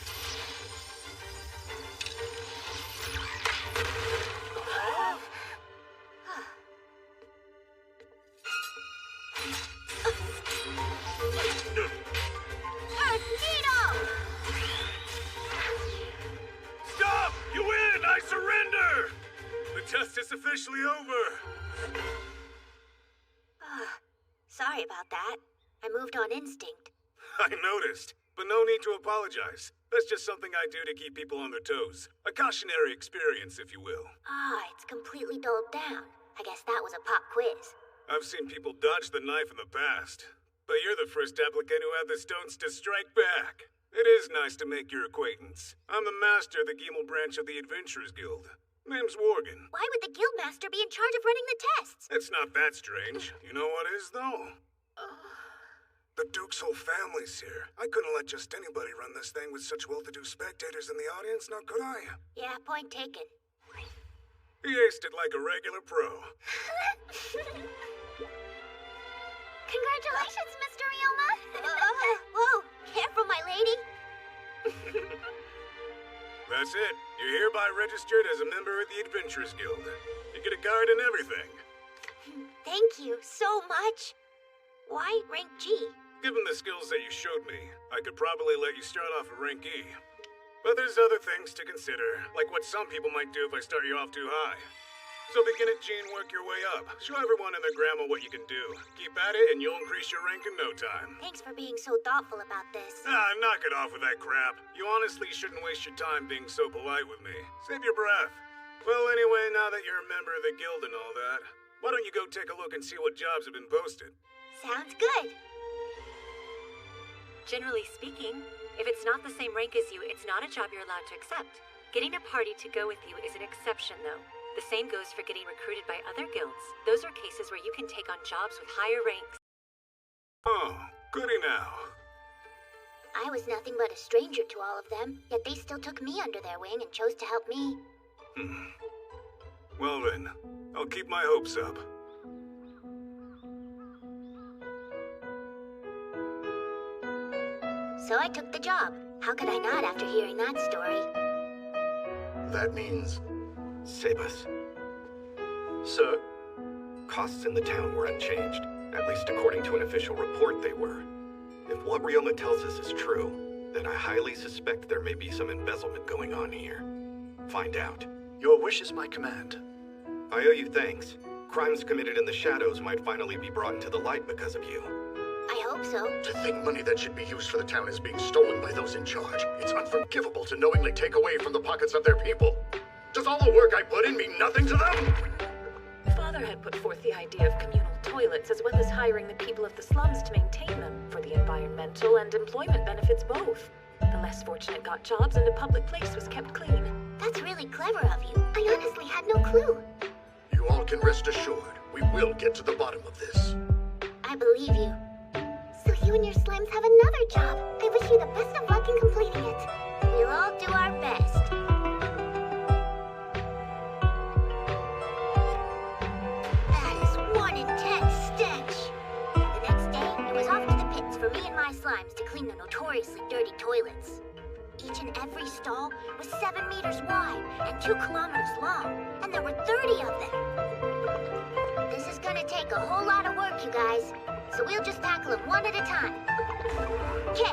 S15: Stop! You win! I surrender! The test is officially over.
S1: Sorry about that. I moved on instinct.
S15: I noticed, but no need to apologize. That's just something I do to keep people on their toes. A cautionary experience, if you will.
S1: It's completely dulled down. I guess that was a pop quiz.
S15: I've seen people dodge the knife in the past, but you're the first applicant who had the stones to strike back. It is nice to make your acquaintance. I'm the master of the Gamel branch of the Adventurers Guild. Name's Worgen.
S1: Why would the guildmaster be in charge of running the tests?
S15: It's not that strange. You know what is, though? The Duke's whole family's here. I couldn't let just anybody run this thing with such well-to-do spectators in the audience, now could I?
S1: Yeah, point taken.
S15: He aced it like a regular pro.
S1: Congratulations, Mr. Ryoma! Whoa, careful, my lady!
S15: That's it. You're hereby registered as a member of the Adventurers Guild. You get a guard and everything.
S1: Thank you so much. Why rank G?
S15: Given the skills that you showed me, I could probably let you start off at rank E. But there's other things to consider, like what some people might do if I start you off too high. So begin at G and work your way up. Show everyone and their grandma what you can do. Keep at it and you'll increase your rank in no time.
S1: Thanks for being so thoughtful about this.
S15: Knock it off with that crap. You honestly shouldn't waste your time being so polite with me. Save your breath. Well, anyway, now that you're a member of the guild and all that, why don't you go take a look and see what jobs have been posted?
S1: Sounds good.
S16: Generally speaking, if it's not the same rank as you, it's not a job you're allowed to accept. Getting a party to go with you is an exception, though. The same goes for getting recruited by other guilds. Those are cases where you can take on jobs with higher ranks.
S15: Oh, goody now.
S1: I was nothing but a stranger to all of them, yet they still took me under their wing and chose to help me.
S15: Well then, I'll keep my hopes up.
S1: So I took the job. How could I not after hearing that story?
S11: That means...
S2: Sebas.
S14: Sir?
S2: Costs in the town were unchanged. At least according to an official report they were. If what Ryoma tells us is true, then I highly suspect there may be some embezzlement going on here. Find out.
S14: Your wish is my command.
S2: I owe you thanks. Crimes committed in the shadows might finally be brought into the light because of you.
S1: I hope so.
S11: To think money that should be used for the town is being stolen by those in charge. It's unforgivable to knowingly take away from the pockets of their people. Does all the work I put in mean nothing to them?
S10: Father had put forth the idea of communal toilets as well as hiring the people of the slums to maintain them for the environmental and employment benefits both. The less fortunate got jobs and a public place was kept clean.
S1: That's really clever of you. I honestly had no clue.
S11: You all can rest assured. We will get to the bottom of this.
S1: I believe you. So you and your slimes have another job. I wish you the best of luck in completing it. We'll all do our best. That is one intense stench. The next day, it was off to the pits for me and my slimes to clean the notoriously dirty toilets. Each and every stall was 7 meters wide and 2 kilometers long, and there were 30 of them. This is gonna take a whole lot of work, you guys, so we'll just tackle them one at a time. Okay.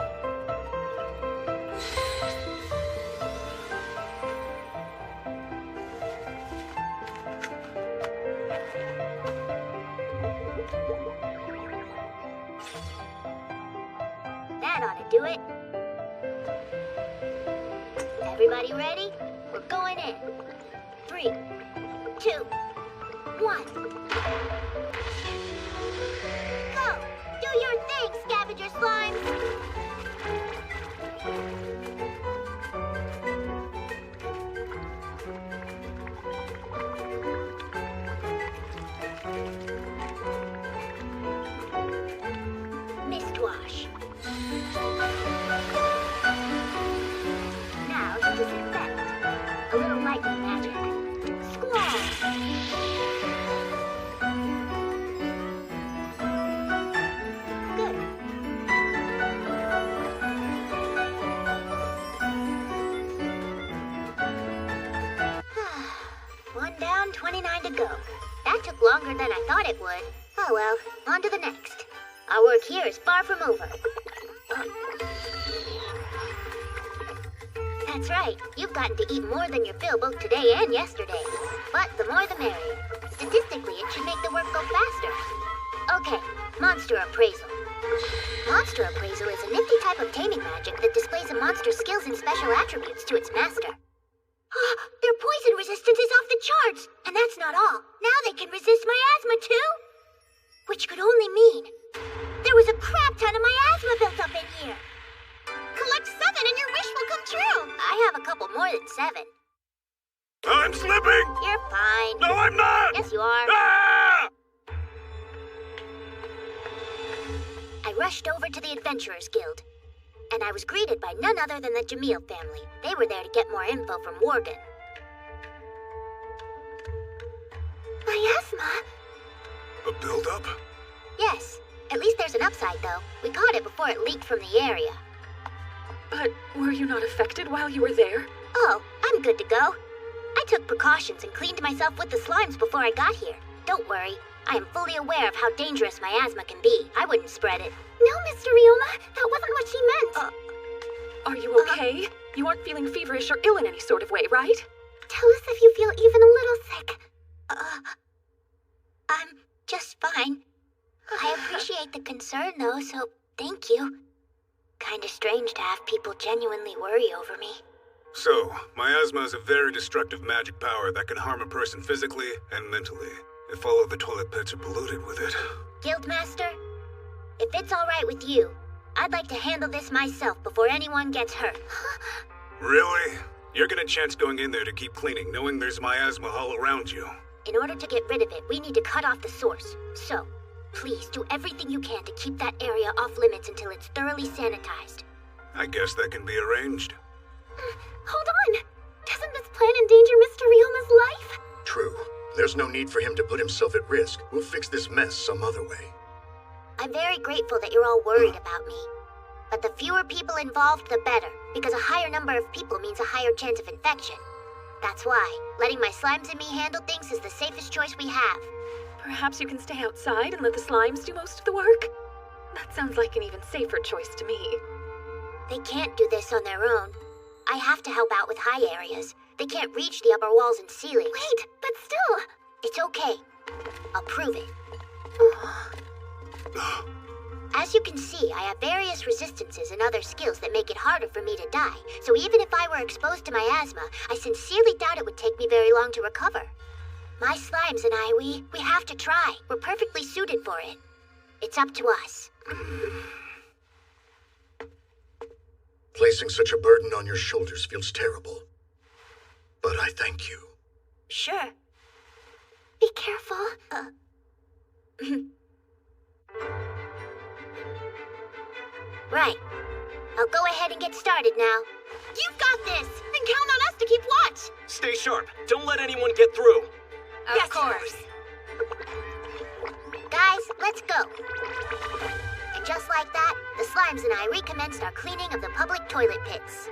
S1: That ought to do it. Everybody ready? We're going in. 3, 2, 1. Go! Do your thing, scavenger slimes! Mistwash. Now to disinfect. A little lightning magic. Squall! Good. One down, 29 to go. That took longer than I thought it would. Oh well, on to the next. Our work here is far from over. That's right. You've gotten to eat more than your fill both today and yesterday. But the more the merrier. Statistically, it should make the work go faster. Okay, monster appraisal. Monster appraisal is a nifty type of taming magic that displays a monster's skills and special attributes to its master. Their poison resistance is off the charts! And that's not all. Now they can resist my asthma too? Which could only mean there was a crap ton of my asthma built up in here. Collect 7 and your wish will come true. I have a couple more than 7.
S15: I'm slipping!
S1: You're fine.
S15: No, I'm not!
S1: Yes, you are.
S15: Ah!
S1: I rushed over to the Adventurers Guild, and I was greeted by none other than the Jamil family. They were there to get more info from Worgen. My asthma?
S15: A build-up?
S1: Yes. At least there's an upside, though. We caught it before it leaked from the area.
S10: But were you not affected while you were there?
S1: Oh, I'm good to go. I took precautions and cleaned myself with the slimes before I got here. Don't worry. I am fully aware of how dangerous my asthma can be. I wouldn't spread it. No, Mr. Ryoma. That wasn't what she meant.
S10: Are you okay? You aren't feeling feverish or ill in any sort of way, right?
S1: Tell us if you feel even a little sick. I'm just fine. I appreciate the concern, though, so thank you. Kinda strange to have people genuinely worry over me.
S15: So, miasma is a very destructive magic power that can harm a person physically and mentally, if all of the toilet pits are polluted with it.
S1: Guildmaster, if it's alright with you, I'd like to handle this myself before anyone gets hurt.
S15: Really? You're gonna chance going in there to keep cleaning, knowing there's miasma all around you.
S1: In order to get rid of it, we need to cut off the source. So, please do everything you can to keep that area off limits until it's thoroughly sanitized.
S15: I guess that can be arranged.
S13: Hold on! Doesn't this plan endanger Mr. Ryoma's life?
S11: True. There's no need for him to put himself at risk. We'll fix this mess some other way.
S1: I'm very grateful that you're all worried about me. But the fewer people involved, the better, because a higher number of people means a higher chance of infection. That's why letting my slimes and me handle things is the safest choice we have.
S10: Perhaps you can stay outside and let the slimes do most of the work? That sounds like an even safer choice to me.
S1: They can't do this on their own. I have to help out with high areas. They can't reach the upper walls and ceilings.
S13: Wait, but still...
S1: It's okay. I'll prove it. As you can see, I have various resistances and other skills that make it harder for me to die. So even if I were exposed to my asthma, I sincerely doubt it would take me very long to recover. My slimes and I, we have to try. We're perfectly suited for it. It's up to us.
S11: Placing such a burden on your shoulders feels terrible. But I thank you.
S1: Sure.
S13: Be careful.
S1: Right. I'll go ahead and get started now.
S13: You've got this! Then count on us to keep watch!
S5: Stay sharp. Don't let anyone get through.
S13: Of course.
S1: Guys, let's go. And just like that, the slimes and I recommenced our cleaning of the public toilet pits.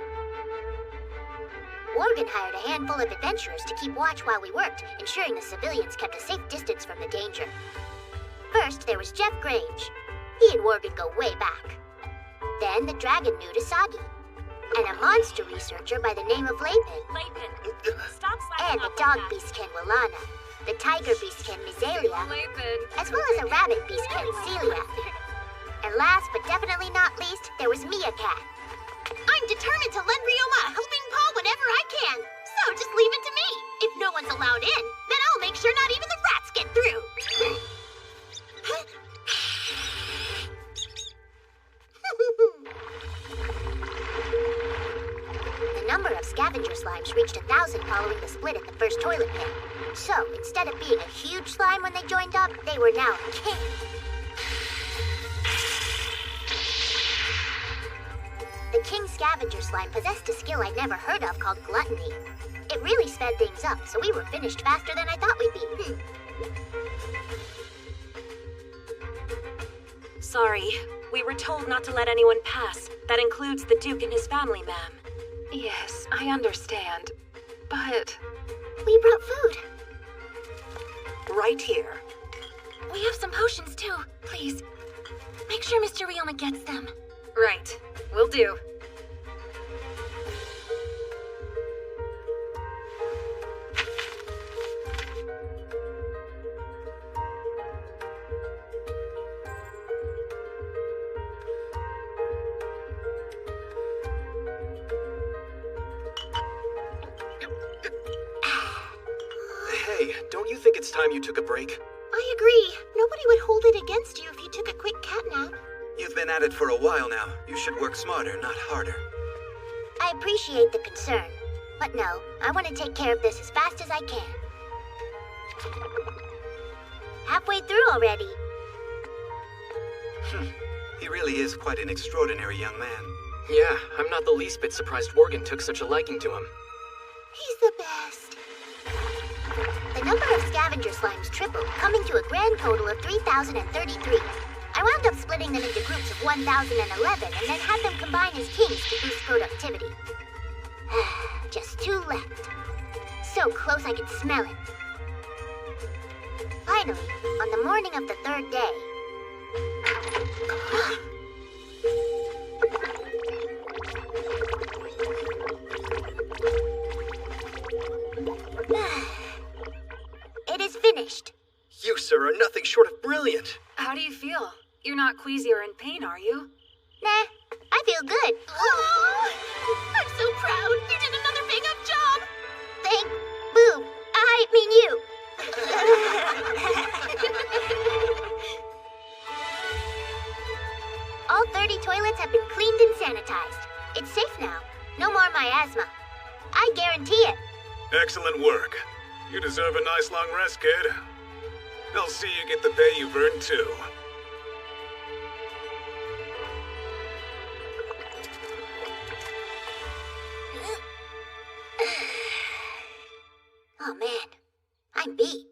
S1: Worgen hired a handful of adventurers to keep watch while we worked, ensuring the civilians kept a safe distance from the danger. First, there was Jeff Grange. He and Worgen go way back. Then the dragon knew Usagi, and a monster researcher by the name of Lapin.
S16: Stop
S1: and the dog beastkin Willana, the tiger beastkin Mizelia, as well as a rabbit beastkin Celia. And last but definitely not least, there was Mia Cat.
S13: I'm determined to lend Ryoma a helping paw whenever I can, so just leave it to me. If no one's allowed in, then I'll make sure not even the rats get through.
S1: The number of scavenger slimes reached 1,000 following the split at the first toilet pit. So, instead of being a huge slime when they joined up, they were now a king. The king scavenger slime possessed a skill I'd never heard of called gluttony. It really sped things up, so we were finished faster than I thought we'd be.
S16: Sorry. We were told not to let anyone pass. That includes the Duke and his family, ma'am.
S10: Yes, I understand. But...
S13: We brought food.
S5: Right here.
S13: We have some potions, too. Please, make sure Mr. Ryoma gets them.
S10: Right. Will do.
S5: Hey, don't you think it's time you took a break?
S13: I agree. Nobody would hold it against you if you took a quick cat nap.
S8: You've been at it for a while now. You should work smarter, not harder.
S1: I appreciate the concern, but no, I want to take care of this as fast as I can. Halfway through already.
S8: He really is quite an extraordinary young man.
S5: Yeah, I'm not the least bit surprised Worgen took such a liking to him.
S13: He's the best.
S1: The number of scavenger slimes tripled, coming to a grand total of 3,033. I wound up splitting them into groups of 1,011 and then had them combine as kings to boost productivity. Just 2 left. So close I could smell it. Finally, on the morning of the 3rd day... It is finished.
S5: You, sir, are nothing short of brilliant.
S10: How do you feel? You're not queasy or in pain, are you?
S1: Nah, I feel good.
S13: Oh, I'm so proud. You did another big up job.
S1: Thank Boo. I mean you. All 30 toilets have been cleaned and sanitized. It's safe now. No more miasma. I guarantee it.
S15: Excellent work. You deserve a nice long rest, kid. I'll see you get the pay you've earned, too.
S1: I'm B.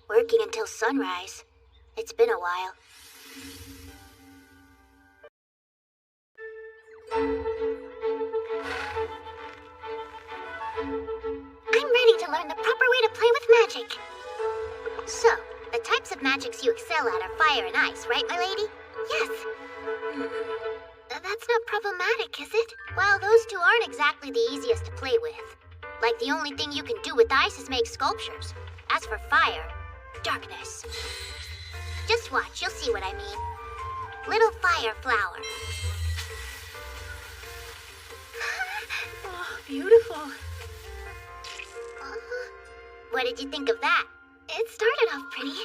S1: Working until sunrise. It's been a while. I'm ready to learn the proper way to play with magic. So, the types of magics you excel at are fire and ice, right, my lady? Yes. That's not problematic, is it? Well, those two aren't exactly the easiest to play with. Like, the only thing you can do with ice is make sculptures. As for fire, darkness. Just watch, you'll see what I mean. Little fire flower.
S10: Oh, beautiful.
S1: What did you think of that?
S13: It started off pretty,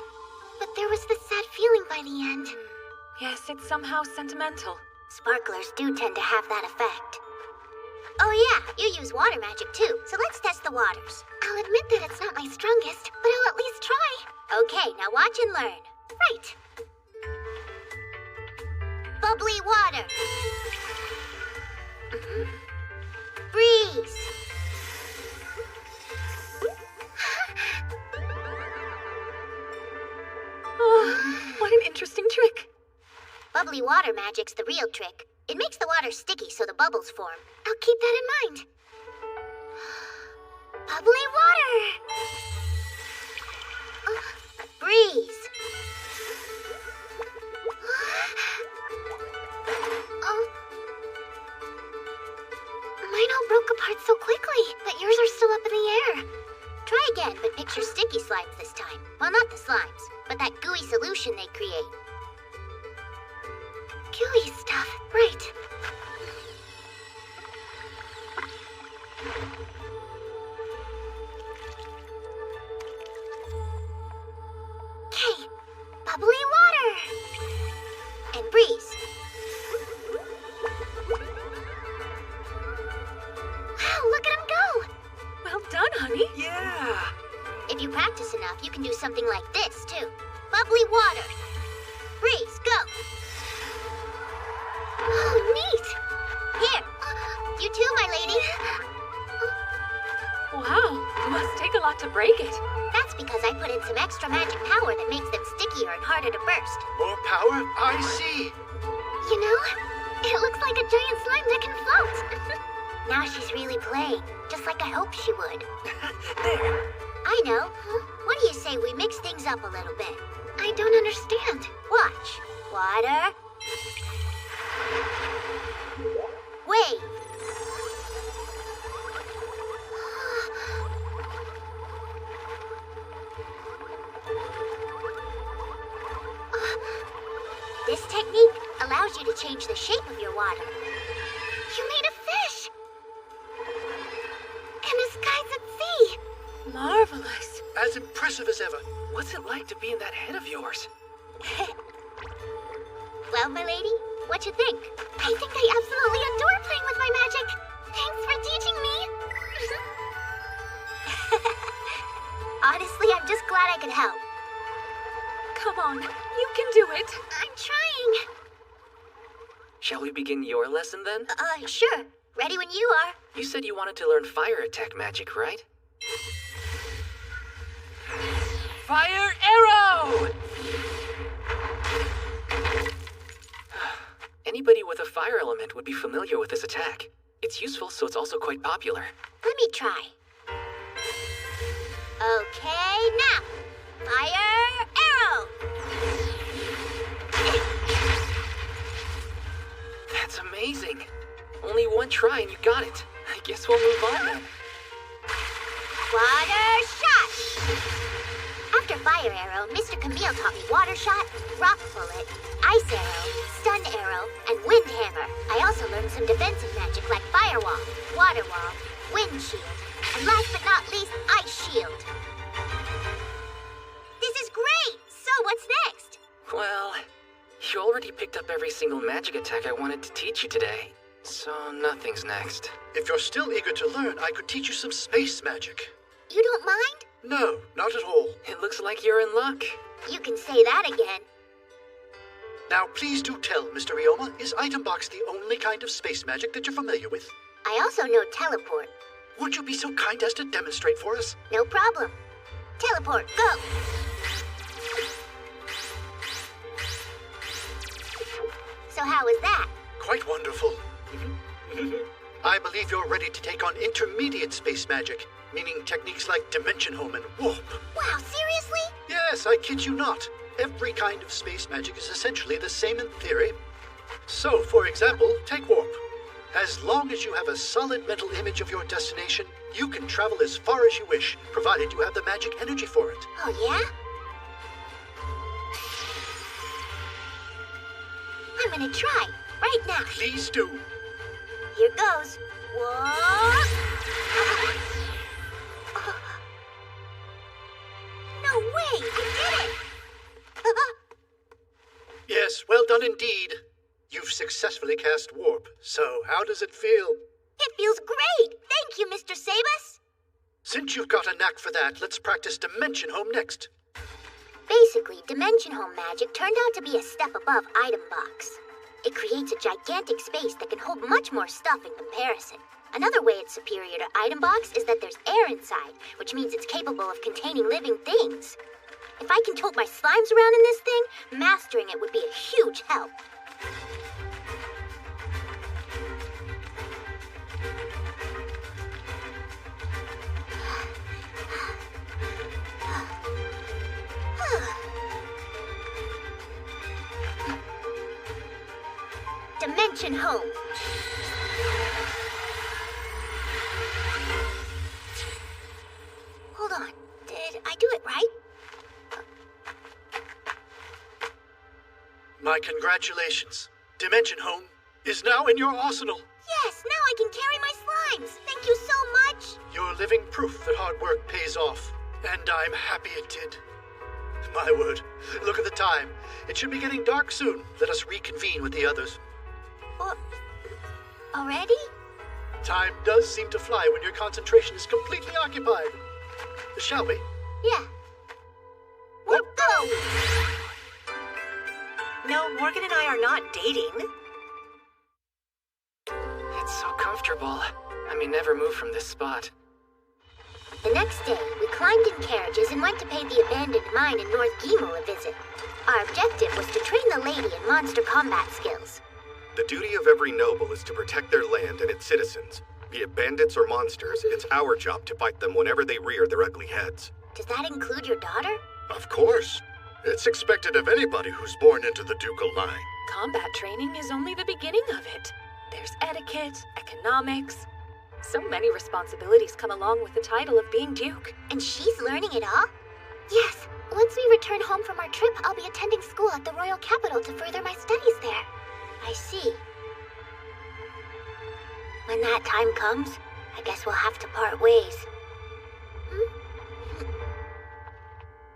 S13: but there was this sad feeling by the end.
S10: Yes, it's somehow sentimental.
S1: Sparklers do tend to have that effect. Oh yeah, you use water magic too, so let's test the waters.
S13: I'll admit that it's not my strongest, but I'll at least try.
S1: Okay, now watch and learn.
S13: Right.
S1: Bubbly water. Breeze.
S10: Oh, what an interesting trick.
S1: Bubbly water magic's the real trick. It makes the water sticky so the bubbles form.
S13: I'll keep that in mind. Bubbly water!
S1: Breeze.
S13: Mine all broke apart so quickly, but yours are still up in the air.
S1: Try again, but picture sticky slimes this time. Well, not the slimes, but that gooey solution they create.
S13: Gooey stuff, right.
S1: Okay, bubbly water! And breeze.
S13: Wow, look at him go!
S10: Well done, honey.
S3: Yeah!
S1: If you practice enough, you can do something like this, too. Bubbly water. Breeze, go!
S13: Oh, neat!
S1: Here, you too, my lady.
S10: Wow, must take a lot to break it.
S1: That's because I put in some extra magic power that makes them stickier and harder to burst.
S14: More power? I see.
S13: You know, it looks like a giant slime that can float.
S1: Now she's really playing, just like I hoped she would.
S3: There.
S1: I know. What do you say we mix things up a little bit?
S13: I don't understand.
S1: Watch. Water. Wave. This technique allows you to change the shape of your water.
S13: You made a fish! And the skies at sea!
S10: Marvelous.
S14: As impressive as ever.
S3: What's it like to be in that head of yours?
S1: Well, my lady, what you think?
S13: I think I absolutely adore playing with my magic! Thanks for teaching me!
S1: Honestly, I'm just glad I could help.
S10: Come on, you can do it.
S13: I'm trying.
S3: Shall we begin your lesson then?
S1: Sure. Ready when you are.
S3: You said you wanted to learn fire attack magic, right? Fire arrow! Anybody with a fire element would be familiar with this attack. It's useful, so it's also quite popular.
S1: Let me try. Okay, now. Fire arrow!
S3: That's amazing. Only one try and you got it. I guess we'll move on then.
S1: Water shot! After fire arrow, Mr. Gamel taught me water shot, rock bullet, ice arrow, stun arrow, and wind hammer. I also learned some defensive magic like firewall, water wall, wind shield, and last but not least, ice shield. This is great! So what's next?
S3: Well, you already picked up every single magic attack I wanted to teach you today. So nothing's next.
S14: If you're still eager to learn, I could teach you some space magic.
S1: You don't mind?
S14: No, not at all.
S3: It looks like you're in luck.
S1: You can say that again.
S14: Now, please do tell, Mr. Ryoma, is Item Box the only kind of space magic that you're familiar with?
S1: I also know teleport.
S14: Would you be so kind as to demonstrate for us?
S1: No problem. Teleport, go! So how was that?
S14: Quite wonderful. I believe you're ready to take on intermediate space magic, meaning techniques like Dimension Home and Warp.
S1: Wow, seriously?
S14: Yes, I kid you not. Every kind of space magic is essentially the same in theory. So, for example, take Warp. As long as you have a solid mental image of your destination, you can travel as far as you wish, provided you have the magic energy for it.
S1: Oh, yeah? I'm gonna try, right now.
S14: Please do.
S1: Here goes. Whoa! No way! I did it!
S14: Yes, well done indeed. You've successfully cast Warp, so how does it feel?
S1: It feels great! Thank you, Mr. Sabus!
S14: Since you've got a knack for that, let's practice Dimension Home next.
S1: Basically, Dimension Home magic turned out to be a step above Item Box. It creates a gigantic space that can hold much more stuff in comparison. Another way it's superior to Item Box is that there's air inside, which means it's capable of containing living things. If I can tote my slimes around in this thing, mastering it would be a huge help. Dimension Home. Hold on. Did I do it right?
S14: My congratulations. Dimension Home is now in your arsenal.
S1: Yes, now I can carry my slimes. Thank you so much.
S14: You're living proof that hard work pays off. And I'm happy it did. My word, look at the time. It should be getting dark soon. Let us reconvene with the others.
S1: What? Already?
S14: Time does seem to fly when your concentration is completely occupied. Shall we?
S1: Yeah. Warp go!
S9: No, Morgan and I are not dating.
S3: It's so comfortable. I may never move from this spot.
S1: The next day, we climbed in carriages and went to pay the abandoned mine in North Gamel a visit. Our objective was to train the lady in monster combat skills.
S2: The duty of every noble is to protect their land and its citizens. Be it bandits or monsters, it's our job to fight them whenever they rear their ugly heads.
S1: Does that include your daughter?
S11: Of course. It's expected of anybody who's born into the ducal line.
S10: Combat training is only the beginning of it. There's etiquette, economics. So many responsibilities come along with the title of being Duke.
S1: And she's learning it all?
S13: Yes. Once we return home from our trip, I'll be attending school at the royal capital to further my studies there.
S1: I see. When that time comes, I guess we'll have to part ways.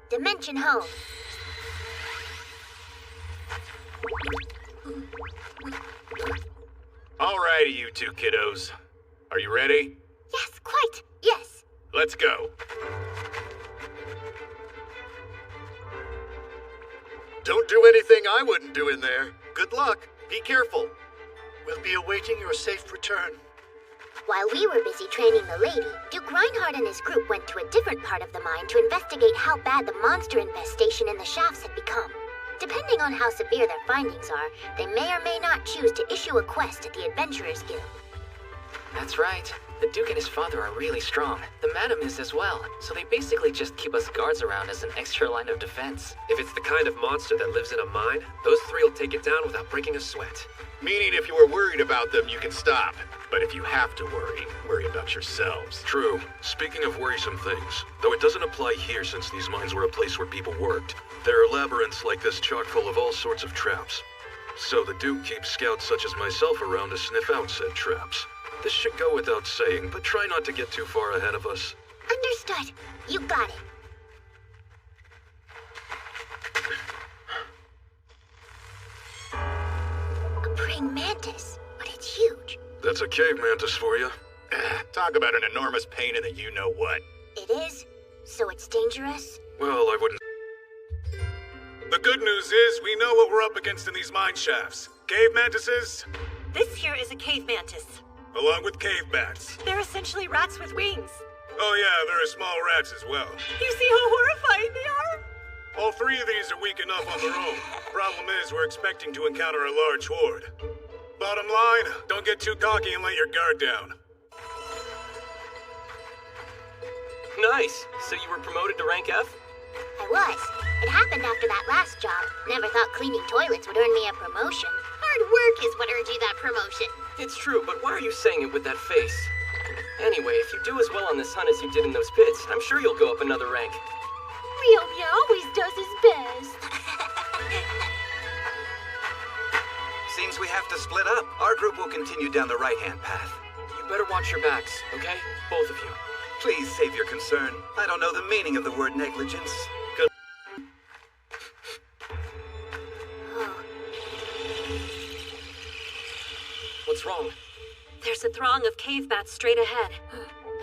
S1: Dimension Home.
S15: Alrighty, you two kiddos. Are you ready?
S13: Yes, quite.
S1: Yes.
S15: Let's go.
S11: Don't do anything I wouldn't do in there.
S2: Good luck. Be careful.
S14: We'll be awaiting your safe return.
S1: While we were busy training the lady, Duke Reinhardt and his group went to a different part of the mine to investigate how bad the monster infestation in the shafts had become. Depending on how severe their findings are, they may or may not choose to issue a quest at the Adventurers Guild.
S3: That's right. The Duke and his father are really strong. The Madam is as well, so they basically just keep us guards around as an extra line of defense.
S5: If it's the kind of monster that lives in a mine, those three will take it down without breaking a sweat.
S15: Meaning if you were worried about them, you can stop. But if you have to worry about yourselves.
S4: True. Speaking of worrisome things, though it doesn't apply here since these mines were a place where people worked, there are labyrinths like this chock full of all sorts of traps. So the Duke keeps scouts such as myself around to sniff out said traps. This should go without saying, but try not to get too far ahead of us.
S1: Understood. You got it. A praying mantis, but it's huge.
S4: That's a cave mantis for you.
S15: Talk about an enormous pain in the you-know-what.
S1: It is? So it's dangerous?
S4: Well, I wouldn't...
S15: The good news is we know what we're up against in these mine shafts. Cave mantises?
S9: This here is a cave mantis.
S15: along with cave bats.
S10: They're essentially rats with wings.
S15: Oh yeah, there are small rats as well.
S10: You see how horrifying they are?
S15: All three of these are weak enough on their own. Problem is, we're expecting to encounter a large horde. Bottom line, don't get too cocky and let your guard down.
S17: Nice. So you were promoted to rank F?
S1: I was. It happened after that last job. Never thought cleaning toilets would earn me a promotion.
S13: Hard work is what earned you that promotion.
S17: It's true, but why are you saying it with that face? Anyway, if you do as well on this hunt as you did in those pits, I'm sure you'll go up another rank.
S13: Ryoma always does his best.
S18: Seems we have to split up. Our group will continue down the right-hand path.
S17: You better watch your backs, okay? Both of you.
S18: Please save your concern. I don't know the meaning of the word negligence. Good.
S17: What's wrong?
S16: There's a throng of cave bats straight ahead.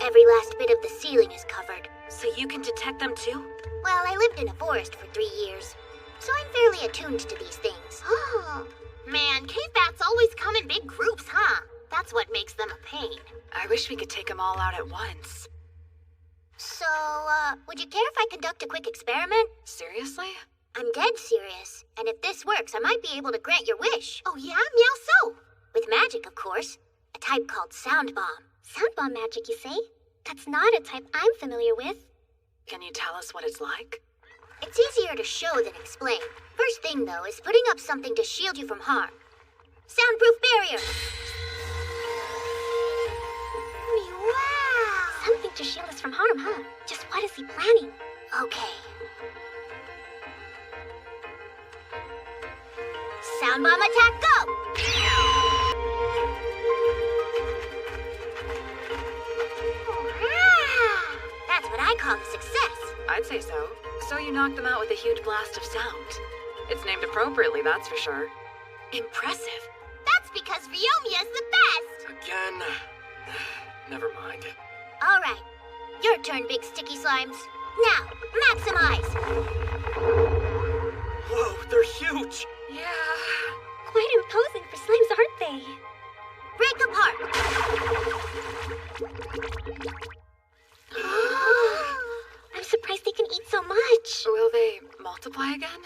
S1: Every last bit of the ceiling is covered.
S16: So you can detect them too?
S1: Well, I lived in a forest for 3 years, so I'm fairly attuned to these things.
S13: Oh, man, cave bats always come in big groups, huh? That's what makes them a pain.
S10: I wish we could take them all out at once.
S1: So, would you care if I conduct a quick experiment?
S10: Seriously?
S1: I'm dead serious, and if this works, I might be able to grant your wish.
S13: Oh yeah? Meow so?
S1: With magic, of course. A type called sound bomb.
S13: Sound bomb magic, you say? That's not a type I'm familiar with.
S10: Can you tell us what it's like?
S1: It's easier to show than explain. First thing, though, is putting up something to shield you from harm. Soundproof barrier!
S13: Wow! Something to shield us from harm, huh? Just what is he planning?
S1: Okay. Sound bomb attack, go! That's what I call a success.
S10: I'd say so. So you knocked them out with a huge blast of sound. It's named appropriately, that's for sure. Impressive.
S13: That's because Ryomia's the best!
S17: Again? Never mind.
S1: All right. Your turn, big sticky slimes. Now, maximize!
S17: Whoa, they're huge!
S10: Yeah.
S13: Quite imposing for slimes, aren't they?
S1: Break apart!
S13: I'm surprised they can eat so much.
S10: Will they multiply again?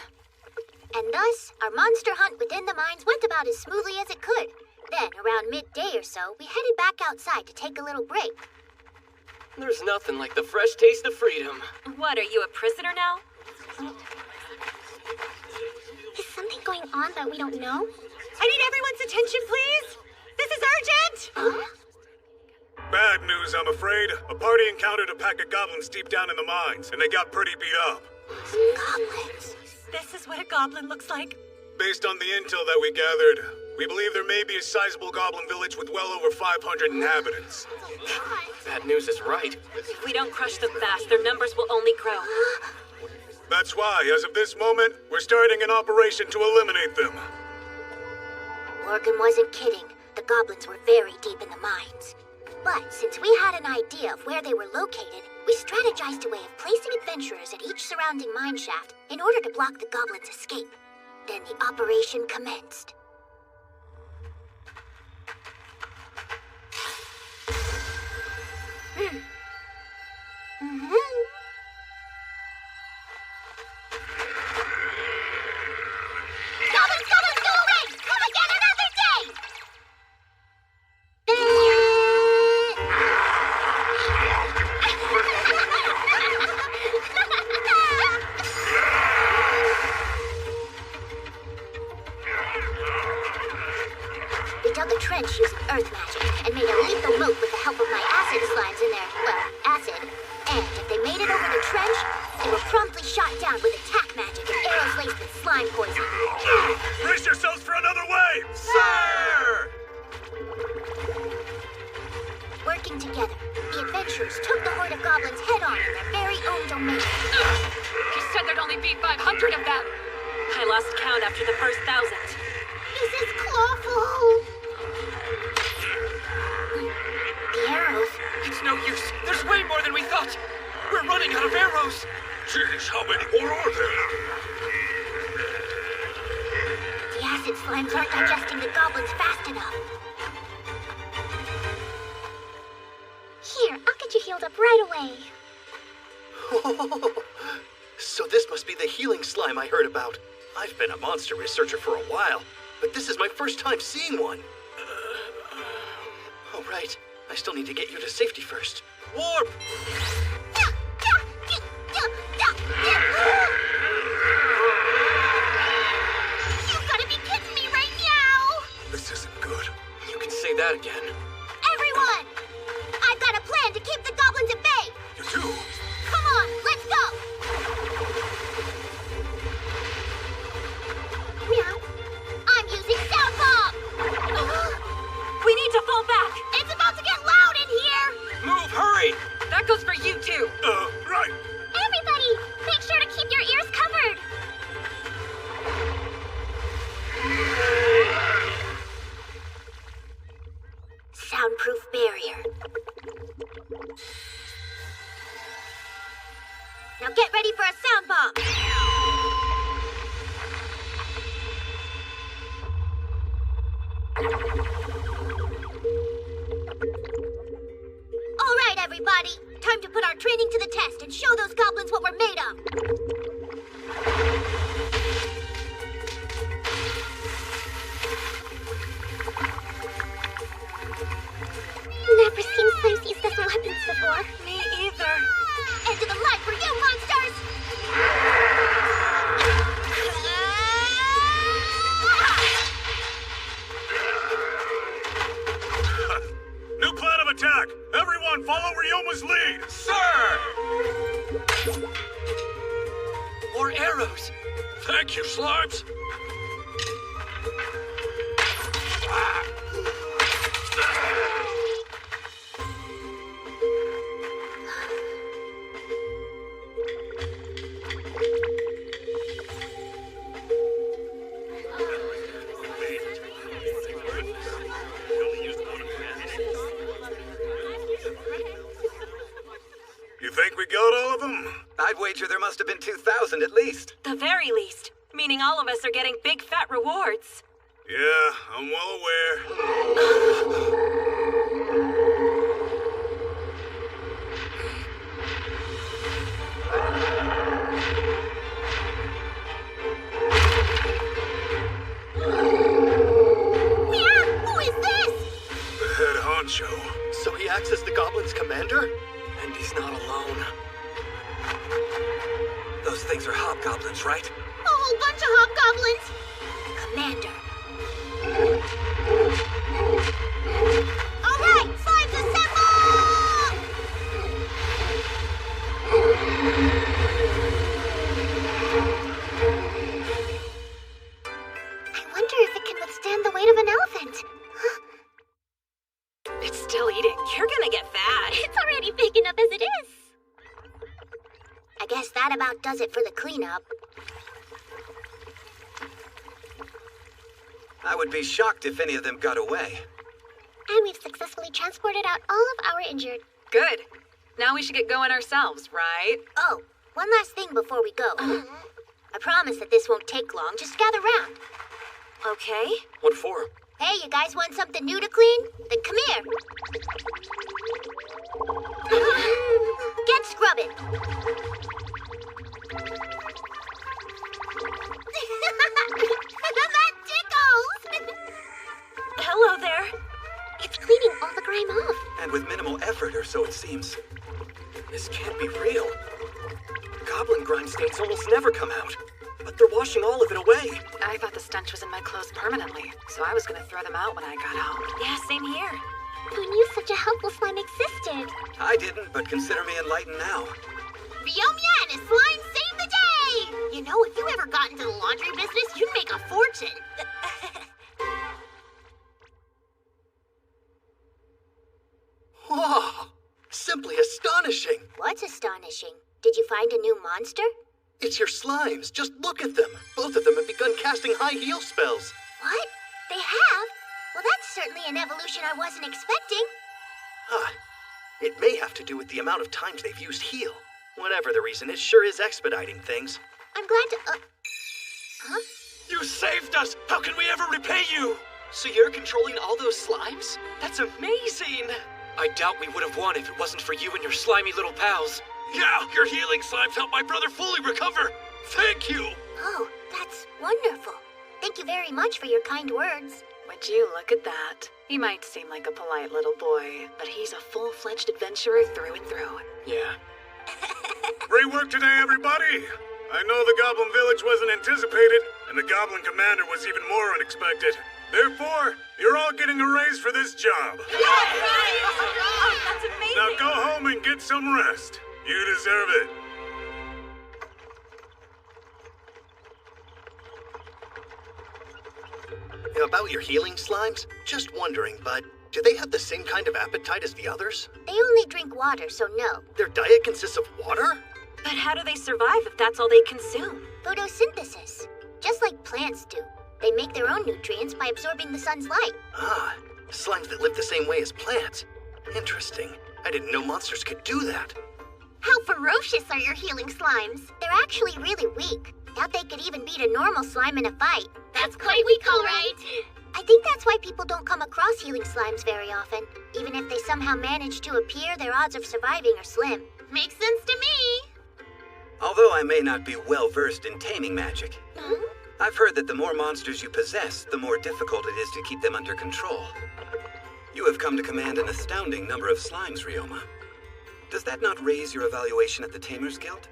S1: And thus, our monster hunt within the mines went about as smoothly as it could. Then, around midday or so, we headed back outside to take a little break.
S17: There's nothing like the fresh taste of freedom.
S16: What, are you a prisoner now?
S13: Is something going on that we don't know?
S9: I need everyone's attention, please! This is urgent!
S13: Huh?
S15: Bad news, I'm afraid. A party encountered a pack of goblins deep down in the mines, and they got pretty beat up.
S1: Goblins?
S10: This is what a goblin looks like?
S15: Based on the intel that we gathered, we believe there may be a sizable goblin village with well over 500 inhabitants.
S17: Bad news is right.
S16: If we don't crush them fast, their numbers will only grow.
S15: That's why, as of this moment, we're starting an operation to eliminate them.
S1: Morgan wasn't kidding. The goblins were very deep in the mines. But since we had an idea of where they were located, we strategized a way of placing adventurers at each surrounding mine shaft in order to block the goblins' escape. Then the operation commenced.
S13: Goblins, goblins, go away! Come again another day!
S1: We dug a trench using earth magic and made a lethal moat with the help of my acid slimes in there. Well, acid. And if they made it over the trench, they were promptly shot down with attack magic and arrows laced with slime poison.
S15: Brace yourselves for another wave!
S18: Sir!
S1: Working together, the adventurers took the horde of goblins head-on in their very own domain.
S10: You said there'd only be 500 of them.
S16: I lost count after the first 1,000.
S13: This is clawful!
S1: The arrows.
S17: It's no use. There's way more than we thought. We're running out of arrows.
S4: Jeez, how many more are there?
S1: The acid slimes aren't digesting the goblins fast enough.
S13: Here, I'll get you healed up right away.
S14: So this must be the healing slime I heard about. I've been a monster researcher for a while, but this is my first time seeing one. Oh, right. I still need to get you to safety first. Warp!
S13: You've got to be kidding me right now!
S4: This isn't good.
S17: You can say that again.
S13: Everyone! I've got a plan to keep the goblins at bay!
S4: You do?
S13: Come on, let's go! Meow. I'm using sound bomb!
S10: We need to fall back!
S13: It's about to get loud in here!
S17: Move, hurry!
S10: That goes for you too!
S4: Right!
S13: Everybody, make sure to keep your ears covered!
S1: Soundproof barrier. Now get ready for a sound bomb! All right, everybody. Time to put our training to the test and show those goblins what we're made of.
S13: Never seen slimes use this weapons before.
S10: Me either.
S13: End of the line for you, monsters!
S15: New plan of attack! Everyone follow Ryoma's lead!
S17: Sir! More arrows!
S15: Thank you, Slimes! You think we got all of them?
S18: I'd wager there must have been 2,000 at least.
S10: The very least. Meaning all of us are getting big fat rewards.
S15: Yeah, I'm well aware.
S13: Who is this?
S15: The head honcho.
S14: So he acts as the goblin's commander?
S17: And he's not alone.
S18: Those things are hobgoblins, right?
S13: A whole bunch of hobgoblins!
S1: Commander.
S13: All right, slimes assemble! I wonder if it can withstand the weight of an elephant.
S10: It's still eating. You're gonna get fat.
S13: It's already big enough as it is.
S1: I guess that about does it for the cleanup.
S18: I would be shocked if any of them got away.
S13: And we've successfully transported out all of our injured.
S10: Good. Now we should get going ourselves, right?
S1: Oh, one last thing before we go. I promise that this won't take long. Just gather round.
S10: Okay.
S17: What for?
S1: Hey, you guys want something new to clean? Then come here. Get scrubbing.
S13: That tickles!
S10: Hello there.
S13: It's cleaning all the grime off.
S18: And with minimal effort, or so it seems. This can't be real. Goblin grime stains almost never come out. But they're washing all of it away.
S10: I thought the stench was in my clothes permanently, so I was gonna throw them out when I got home. Yeah, same here.
S13: Who knew such a helpful slime existed?
S18: I didn't, but consider me enlightened now.
S13: Ryoma and his slime saved the day! You know, if you ever got into the laundry business, you'd make a fortune.
S14: Whoa! Simply astonishing!
S1: What's astonishing? Did you find a new monster?
S14: It's your slimes. Just look at them. Both of them have begun casting high heal spells.
S1: What? They have? Well, that's certainly an evolution I wasn't expecting.
S14: Huh. It may have to do with the amount of times they've used heal. Whatever the reason, it sure is expediting things.
S1: I'm glad to... Huh?
S17: You saved us! How can we ever repay you? So you're controlling all those slimes? That's amazing!
S18: I doubt we would have won if it wasn't for you and your slimy little pals.
S15: Yeah, your healing slimes helped my brother fully recover. Thank you.
S1: Oh, that's wonderful. Thank you very much for your kind words.
S10: Would you look at that? He might seem like a polite little boy, but he's a full-fledged adventurer through and through.
S18: Yeah.
S15: Great work today, everybody. I know the Goblin Village wasn't anticipated, and the Goblin Commander was even more unexpected. Therefore, you're all getting a raise for this job.
S10: Oh, that's amazing!
S15: Now go home and get some rest. You deserve it.
S11: About your healing slimes? Just wondering, bud, do they have the same kind of appetite as the others?
S1: They only drink water, so no.
S11: Their diet consists of water?
S10: But how do they survive if that's all they consume?
S1: Photosynthesis. Just like plants do. They make their own nutrients by absorbing the sun's light.
S11: Ah, slimes that live the same way as plants. Interesting. I didn't know monsters could do that.
S13: How ferocious are your healing slimes?
S1: They're actually really weak. Doubt they could even beat a normal slime in a fight.
S13: That's quite weak, all right.
S1: I think that's why people don't come across healing slimes very often. Even if they somehow manage to appear, their odds of surviving are slim.
S13: Makes sense to me.
S8: Although I may not be well versed in taming magic, I've heard that the more monsters you possess, the more difficult it is to keep them under control. You have come to command an astounding number of slimes, Ryoma. Does that not raise your evaluation at the Tamers Guild?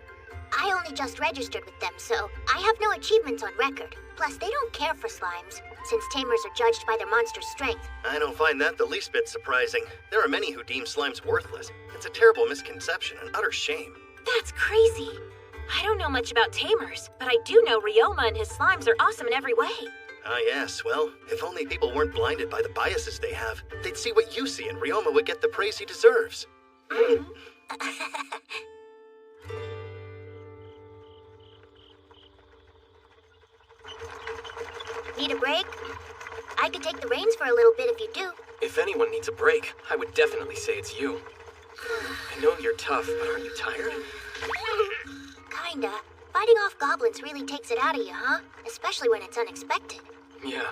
S1: I only just registered with them, so I have no achievements on record. Plus, they don't care for slimes, since tamers are judged by their monster's strength.
S11: I don't find that the least bit surprising. There are many who deem slimes worthless. It's a terrible misconception, an utter shame.
S10: That's crazy. I don't know much about tamers, but I do know Ryoma and his slimes are awesome in every way.
S11: Ah yes, well, if only people weren't blinded by the biases they have, they'd see what you see and Ryoma would get the praise he deserves.
S1: Need a break? I could take the reins for a little bit if you do.
S18: If anyone needs a break, I would definitely say it's you. I know you're tough, but aren't you tired?
S1: Kinda. Fighting off goblins really takes it out of you, huh? Especially when it's unexpected.
S18: Yeah,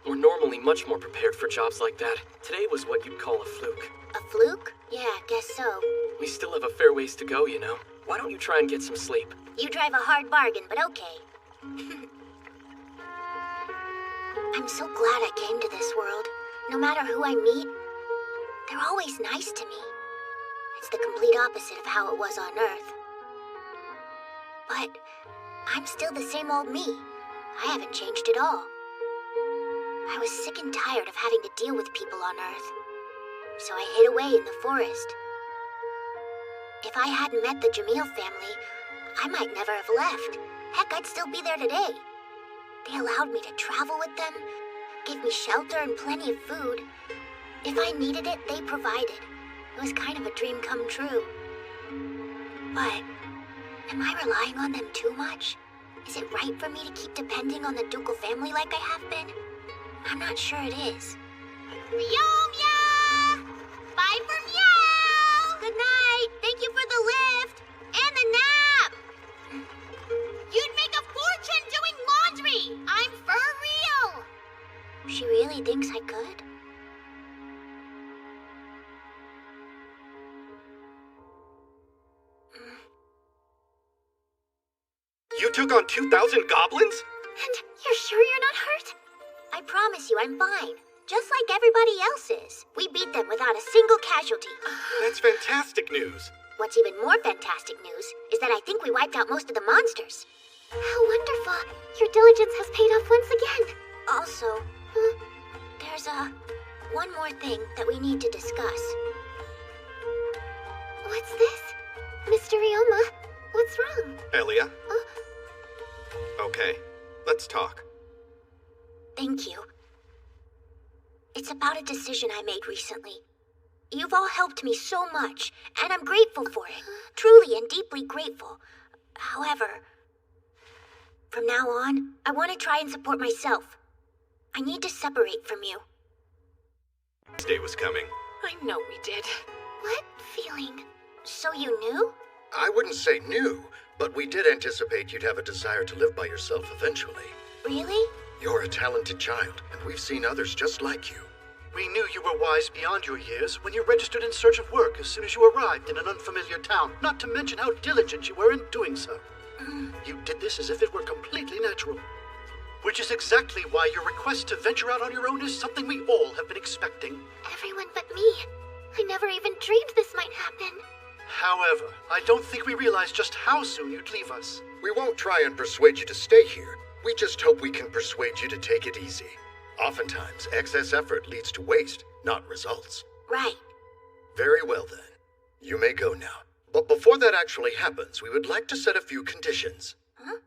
S18: we're normally much more prepared for jobs like that. Today was what you'd call a fluke.
S1: A fluke? Yeah, guess so.
S18: We still have a fair ways to go, you know. Why don't you try and get some sleep?
S1: You drive a hard bargain, but okay. I'm so glad I came to this world. No matter who I meet, they're always nice to me. It's the complete opposite of how it was on Earth. But I'm still the same old me. I haven't changed at all. I was sick and tired of having to deal with people on Earth. So I hid away in the forest. If I hadn't met the Jamil family, I might never have left. Heck, I'd still be there today. They allowed me to travel with them, gave me shelter and plenty of food. If I needed it, they provided. It was kind of a dream come true. But am I relying on them too much? Is it right for me to keep depending on the ducal family like I have been? I'm not sure it is.
S13: Ryoma! Bye for meow!
S1: Good night. Thank you for the lift.
S13: And the nap! You'd make a fortune doing laundry! I'm for real!
S1: She really thinks I could?
S11: You took on 2,000 goblins?
S1: And you're sure you're not hurt? I promise you I'm fine. Just like everybody else is. We beat them without a single casualty.
S11: That's fantastic news.
S1: What's even more fantastic news is that I think we wiped out most of the monsters.
S13: How wonderful. Your diligence has paid off once again.
S1: Also, there's one more thing that we need to discuss.
S13: What's this? Mr. Ryoma, what's wrong?
S2: Elia? Okay, let's talk.
S1: Thank you. It's about a decision I made recently. You've all helped me so much, and I'm grateful for it. Truly and deeply grateful. However, from now on, I want to try and support myself. I need to separate from you.
S2: This day was coming.
S10: I know we did.
S1: What feeling? So you knew?
S11: I wouldn't say new, but we did anticipate you'd have a desire to live by yourself eventually.
S1: Really?
S11: You're a talented child, and we've seen others just like you.
S14: We knew you were wise beyond your years when you registered in search of work as soon as you arrived in an unfamiliar town, not to mention how diligent you were in doing so. You did this as if it were completely natural. Which is exactly why your request to venture out on your own is something we all have been expecting.
S13: Everyone but me. I never even dreamed this might happen.
S14: However, I don't think we realized just how soon you'd leave us.
S11: We won't try and persuade you to stay here. We just hope we can persuade you to take it easy. Oftentimes, excess effort leads to waste, not results.
S13: Right.
S11: Very well then. You may go now. But before that actually happens, we would like to set a few conditions.
S13: Huh?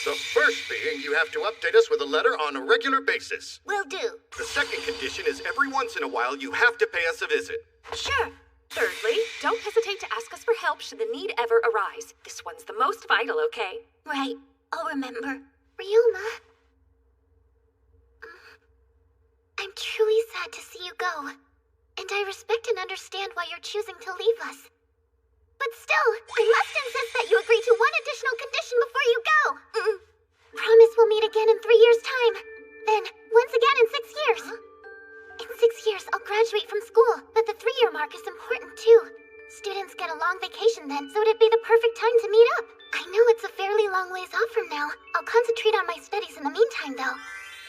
S11: The first being you have to update us with a letter on a regular basis.
S13: Will do.
S2: The second condition is every once in a while you have to pay us a visit.
S10: Sure. Thirdly, don't hesitate to ask us for help should the need ever arise. This one's the most vital, okay?
S13: Right. I'll remember. Ryoma. I'm truly sad to see you go. And I respect and understand why you're choosing to leave us. But still, I must insist that you agree to one additional condition before you go. Promise we'll meet again in 3 years' time. Then, once again in 6 years. In 6 years, I'll graduate from school, but the 3-year mark is important too. Students get a long vacation then, so it'd be the perfect time to meet up. I know it's a fairly long ways off from now. I'll concentrate on my studies in the meantime, though.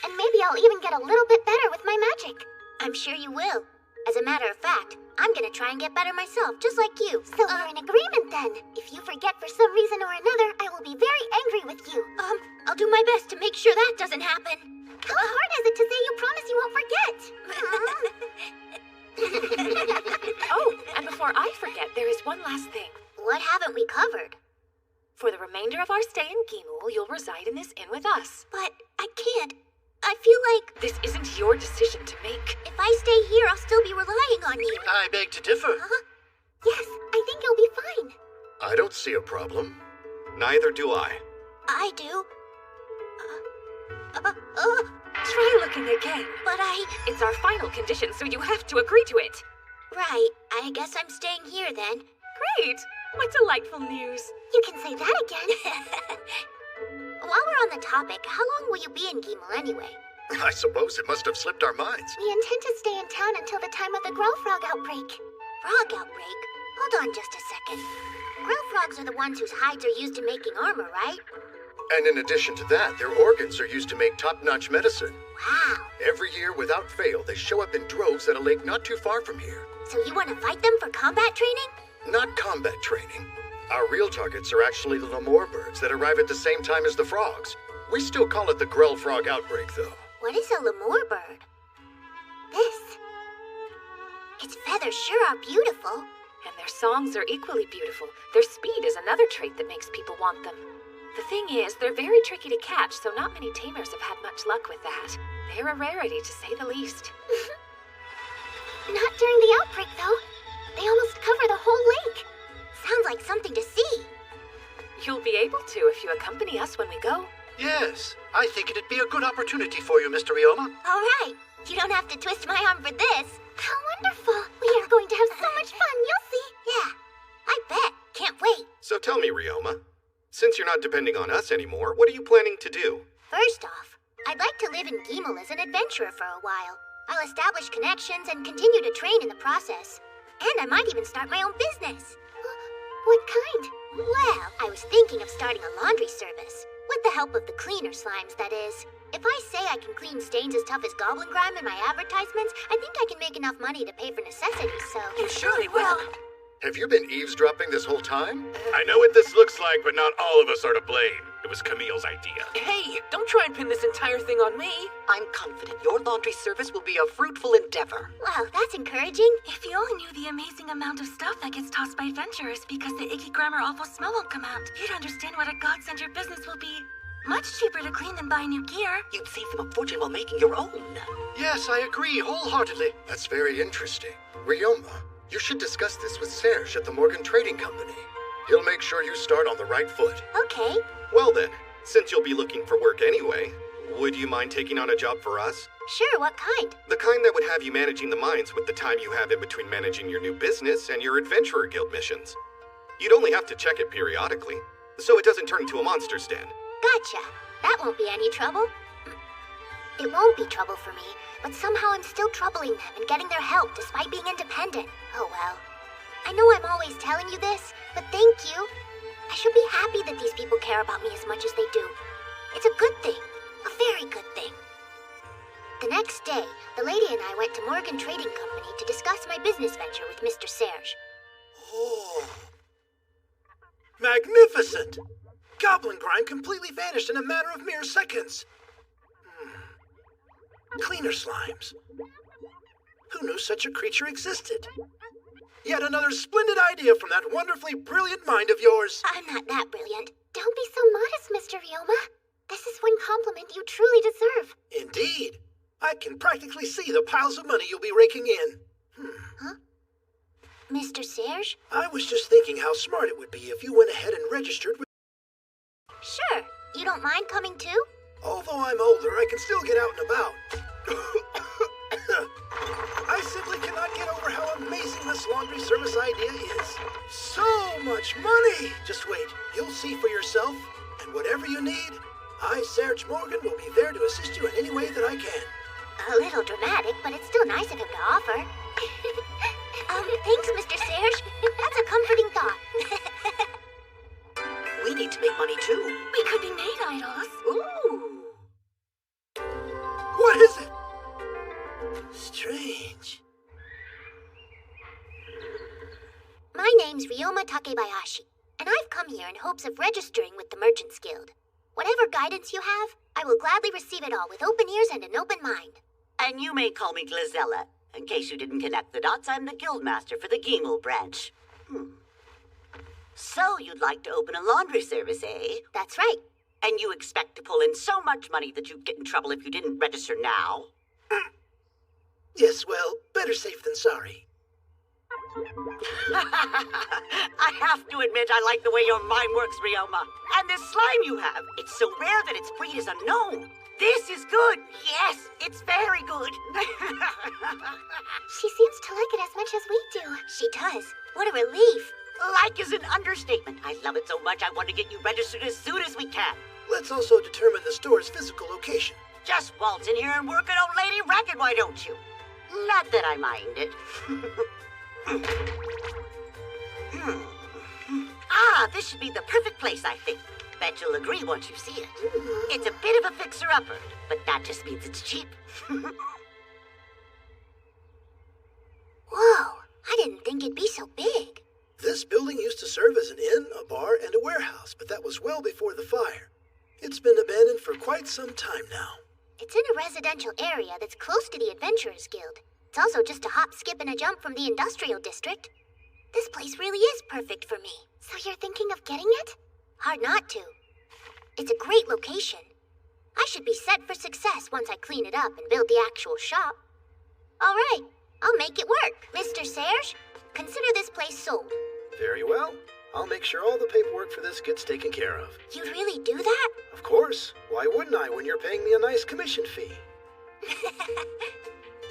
S13: And maybe I'll even get a little bit better with my magic.
S1: I'm sure you will. As a matter of fact, I'm gonna try and get better myself, just like you.
S13: So we're in agreement then. If you forget for some reason or another, I will be very angry with you.
S1: I'll do my best to make sure that doesn't happen.
S13: How hard is it to say you promise you won't forget?
S10: Oh, and before I forget, there is one last thing.
S1: What haven't we covered?
S10: For the remainder of our stay in Gamel, you'll reside in this inn with us.
S13: But I can't. I feel like...
S10: This isn't your decision to make.
S1: If I stay here, I'll still be relying on you.
S14: I beg to differ.
S13: Yes, I think you'll be fine.
S11: I don't see a problem.
S2: Neither do I.
S1: I do.
S10: Try looking again.
S1: But
S10: It's our final condition, so you have to agree to it.
S1: Right. I guess I'm staying here then.
S10: Great. What delightful news.
S13: You can say that again.
S1: While we're on the topic, how long will you be in Gamel anyway?
S11: I suppose it must have slipped our minds.
S13: We intend to stay in town until the time of the Growl Frog outbreak.
S1: Frog outbreak? Hold on just a second. Grill frogs are the ones whose hides are used in making armor, right?
S11: And in addition to that, their organs are used to make top-notch medicine.
S1: Wow.
S11: Every year, without fail, they show up in droves at a lake not too far from here.
S1: So you want to fight them for combat training?
S11: Not combat training. Our real targets are actually the lemur birds that arrive at the same time as the frogs. We still call it the Grell Frog outbreak, though.
S1: What is a lemur bird? This. Its feathers sure are beautiful.
S10: And their songs are equally beautiful. Their speed is another trait that makes people want them. The thing is, they're very tricky to catch, so not many tamers have had much luck with that. They're a rarity, to say the least.
S13: Not during the outbreak, though. They almost cover the whole lake.
S1: Sounds like something to see.
S10: You'll be able to if you accompany us when we go.
S14: Yes, I think it'd be a good opportunity for you, Mr. Ryoma.
S1: All right. You don't have to twist my arm for this.
S13: How wonderful. We are going to have so much fun, you'll see.
S1: Yeah, I bet. Can't wait.
S2: So tell me, Ryoma, since you're not depending on us anymore, what are you planning to do?
S1: First off, I'd like to live in Gamel as an adventurer for a while. I'll establish connections and continue to train in the process. And I might even start my own business.
S13: What kind?
S1: Well, I was thinking of starting a laundry service. With the help of the cleaner slimes, that is. If I say I can clean stains as tough as goblin grime in my advertisements, I think I can make enough money to pay for necessities, so...
S18: You surely will.
S11: Have you been eavesdropping this whole time?
S6: I know what this looks like, but not all of us are to blame. It was Camille's idea.
S18: Hey, don't try and pin this entire thing on me. I'm confident your laundry service will be a fruitful endeavor.
S1: Wow, that's encouraging.
S16: If you only knew the amazing amount of stuff that gets tossed by adventurers because the icky grime or awful smell won't come out, you'd understand what a godsend your business will be. Much cheaper to clean than buy new gear.
S18: You'd save them a fortune while making your own.
S14: Yes, I agree wholeheartedly.
S11: That's very interesting. Ryoma, you should discuss this with Serge at the Morgan Trading Company. He'll make sure you start on the right foot.
S1: Okay.
S2: Well then, since you'll be looking for work anyway, would you mind taking on a job for us?
S1: Sure, what kind?
S2: The kind that would have you managing the mines with the time you have in between managing your new business and your Adventurer Guild missions. You'd only have to check it periodically, so it doesn't turn into a monster's den.
S1: Gotcha. That won't be any trouble. It won't be trouble for me, but somehow I'm still troubling them and getting their help despite being independent. Oh well. I know I'm always telling you this, but thank you. I should be happy that these people care about me as much as they do. It's a good thing. A very good thing. The next day, the lady and I went to Morgan Trading Company to discuss my business venture with Mr. Serge.
S8: Oh. Magnificent! Goblin Grind completely vanished in a matter of mere seconds. Cleaner slimes. Who knew such a creature existed? Yet another splendid idea from that wonderfully brilliant mind of yours.
S1: I'm not that brilliant.
S13: Don't be so modest, Mr. Ryoma. This is one compliment you truly deserve.
S8: Indeed. I can practically see the piles of money you'll be raking in.
S1: Huh? Mr. Serge?
S8: I was just thinking how smart it would be if you went ahead and registered with...
S1: Sure. You don't mind coming too?
S8: Although I'm older, I can still get out and about. I simply cannot get over how amazing this laundry service idea is. So much money! Just wait, you'll see for yourself. And whatever you need, I, Serge Morgan, will be there to assist you in any way that I can.
S1: A little dramatic, but it's still nice of him to offer. Thanks, Mr. Serge. That's a comforting thought.
S12: We need to make money too.
S10: We could be made idols.
S12: Ooh.
S8: What is it? Strange.
S1: My name's Ryoma Takebayashi, and I've come here in hopes of registering with the Merchants Guild. Whatever guidance you have, I will gladly receive it all with open ears and an open mind.
S12: And you may call me Glazella. In case you didn't connect the dots, I'm the guildmaster for the Gamel branch. So you'd like to open a laundry service, eh?
S1: That's right.
S12: And you expect to pull in so much money that you'd get in trouble if you didn't register now?
S8: Yes, well, better safe than sorry.
S12: I have to admit I like the way your mind works, Ryoma. And this slime you have, it's so rare that its breed is unknown. This is good. Yes, it's very good.
S13: She seems to like it as much as we do.
S1: She does. What a relief.
S12: Like is an understatement. I love it so much I want to get you registered as soon as we can.
S8: Let's also determine the store's physical location.
S12: Just waltz in here and work an old lady racket, why don't you? Not that I mind it. Ah, this should be the perfect place, I think. Bet you'll agree once you see it. It's a bit of a fixer-upper, but that just means it's cheap.
S1: Whoa, I didn't think it'd be so big.
S8: This building used to serve as an inn, a bar, and a warehouse, but that was well before the fire. It's been abandoned for quite some time now.
S1: It's in a residential area that's close to the Adventurers Guild. It's also just a hop, skip, and a jump from the industrial district. This place really is perfect for me.
S13: So you're thinking of getting it?
S1: Hard not to. It's a great location. I should be set for success once I clean it up and build the actual shop. All right, I'll make it work. Mr. Serge, consider this place sold.
S8: Very well. I'll make sure all the paperwork for this gets taken care of.
S1: You'd really do that?
S8: Of course. Why wouldn't I when you're paying me a nice commission fee?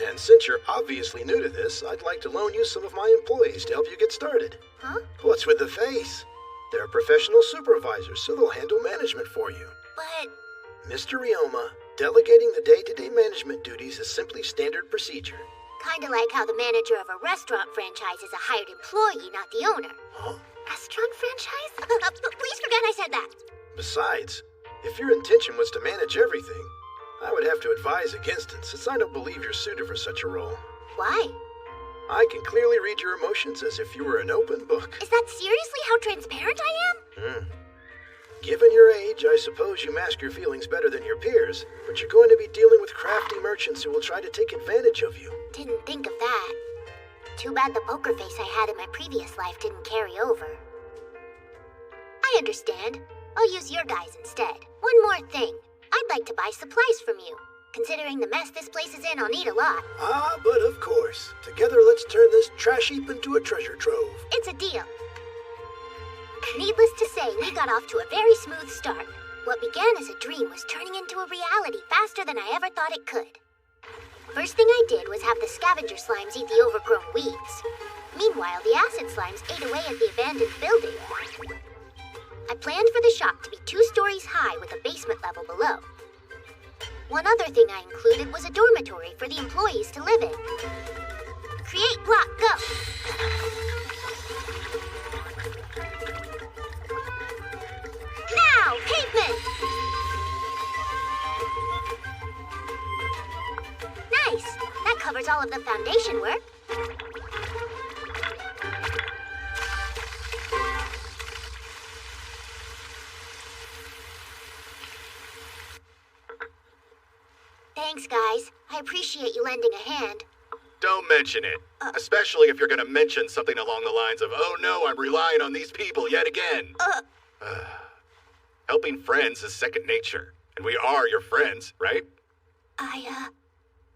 S8: And since you're obviously new to this, I'd like to loan you some of my employees to help you get started.
S1: Huh?
S8: What's with the face? They're professional supervisors, so they'll handle management for you.
S1: But...
S8: Mr. Ryoma, delegating the day-to-day management duties is simply standard procedure.
S1: Kinda like how the manager of a restaurant franchise is a hired employee, not the owner.
S8: Huh?
S1: Restaurant franchise? Please forget I said that.
S8: Besides, if your intention was to manage everything, I would have to advise against it, since I don't believe you're suited for such a role.
S1: Why?
S8: I can clearly read your emotions as if you were an open book.
S1: Is that seriously how transparent I am?
S8: Given your age, I suppose you mask your feelings better than your peers, but you're going to be dealing with crafty merchants who will try to take advantage of you.
S1: Didn't think of that. Too bad the poker face I had in my previous life didn't carry over. I understand. I'll use your guys instead. One more thing. I'd like to buy supplies from you. Considering the mess this place is in, I'll need a lot.
S8: Ah, but of course. Together, let's turn this trash heap into a treasure trove.
S1: It's a deal. Needless to say, we got off to a very smooth start. What began as a dream was turning into a reality faster than I ever thought it could. First thing I did was have the scavenger slimes eat the overgrown weeds. Meanwhile, the acid slimes ate away at the abandoned building. I planned for the shop to be 2 stories high with a basement level below. One other thing I included was a dormitory for the employees to live in. Create block, go! Now, pavement! Nice! That covers all of the foundation work. Thanks, guys. I appreciate you lending a hand.
S2: Don't mention it. Especially if you're gonna mention something along the lines of, oh no, I'm relying on these people yet again. Helping friends is second nature. And we are your friends, right?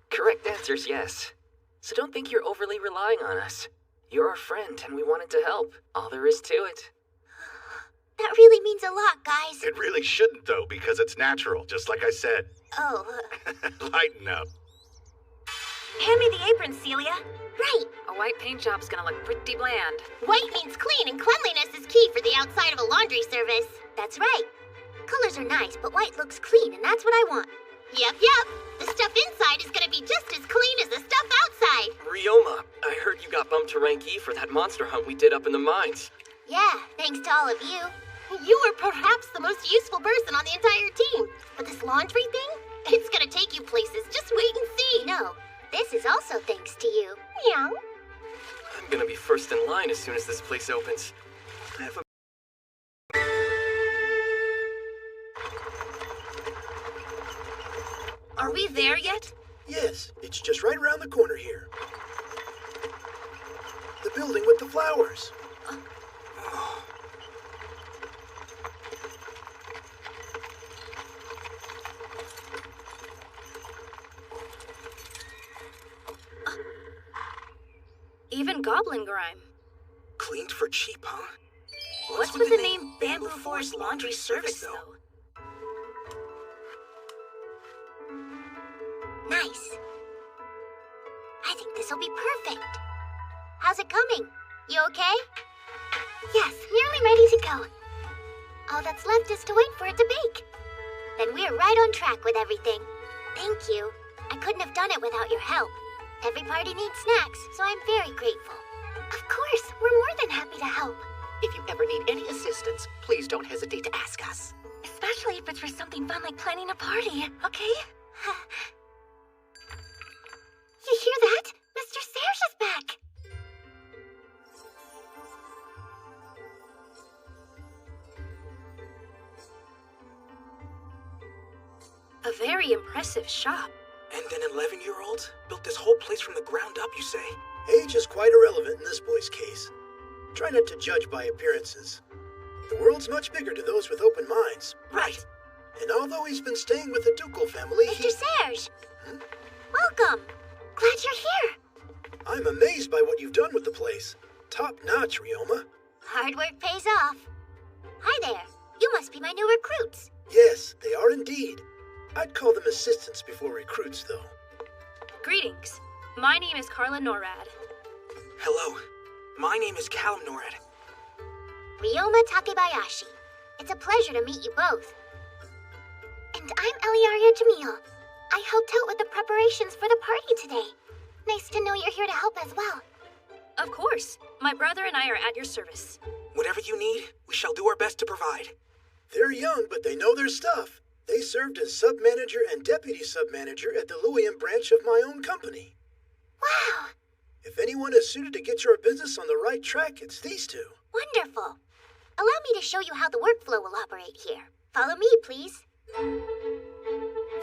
S3: Correct answer's yes. So don't think you're overly relying on us. You're our friend, and we wanted to help. All there is to it.
S1: That really means a lot, guys.
S2: It really shouldn't, though, because it's natural, just like I said.
S1: Oh,
S2: Lighten up.
S10: Hand me the apron, Celia.
S1: Right.
S10: A white paint job's gonna look pretty bland.
S1: White means clean, and cleanliness is key for the outside of a laundry service. That's right. Colors are nice, but white looks clean, and that's what I want. Yep. The stuff inside is gonna be just as clean as the stuff outside.
S17: Ryoma, I heard you got bumped to rank E for that monster hunt we did up in the mines.
S1: Yeah, thanks to all of you. You were perhaps the most useful person on the entire team. But this laundry thing? It's gonna take you places. Just wait and see. No, this is also thanks to you. Meow.
S17: I'm gonna be first in line as soon as this place opens. I have a...
S10: Are we there yet?
S14: Yes, it's just right around the corner here. The building with the flowers.
S10: Even goblin grime.
S18: Cleaned for cheap, huh?
S10: What's with the name Bamboo Forest Laundry Service, though?
S1: Nice. I think this'll be perfect. How's it coming? You okay? Yes, nearly ready to go. All that's left is to wait for it to bake. Then we're right on track with everything. Thank you. I couldn't have done it without your help. Every party needs snacks, so I'm very grateful. Of course, we're more than happy to help.
S12: If you ever need any assistance, please don't hesitate to ask us.
S10: Especially if it's for something fun like planning a party, okay?
S1: You hear that? Mr. Serge is back!
S10: A very impressive shop.
S18: And an 11-year-old built this whole place from the ground up, you say?
S14: Age is quite irrelevant in this boy's case. Try not to judge by appearances. The world's much bigger to those with open minds.
S18: Right.
S14: And although he's been staying with the ducal family,
S1: Mr. Serge! Welcome! Glad you're here!
S14: I'm amazed by what you've done with the place. Top-notch, Ryoma.
S1: Hard work pays off. Hi there. You must be my new recruits.
S14: Yes, they are indeed. I'd call them assistants before recruits, though.
S10: Greetings. My name is Carla Norrad.
S18: Hello. My name is Callum Norrad.
S1: Ryoma Takebayashi. It's a pleasure to meet you both. And I'm Eliaria Jamil. I helped out with the preparations for the party today. Nice to know you're here to help as well.
S10: Of course. My brother and I are at your service.
S18: Whatever you need, we shall do our best to provide.
S14: They're young, but they know their stuff. They served as sub-manager and deputy sub-manager at the Luian branch of my own company.
S1: Wow!
S14: If anyone is suited to get your business on the right track, it's these two.
S1: Wonderful. Allow me to show you how the workflow will operate here. Follow me, please.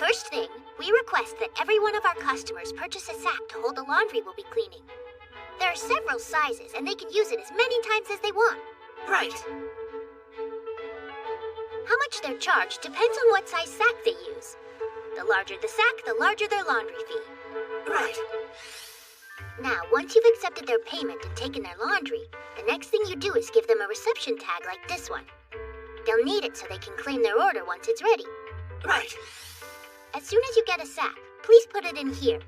S1: First thing, we request that every one of our customers purchase a sack to hold the laundry we'll be cleaning. There are several sizes, and they can use it as many times as they want.
S12: Right.
S1: How much they're charged depends on what size sack they use. The larger the sack, the larger their laundry fee.
S12: Right.
S1: Now, once you've accepted their payment and taken their laundry, the next thing you do is give them a reception tag like this one. They'll need it so they can claim their order once it's ready.
S12: Right.
S1: As soon as you get a sack, please put it in here.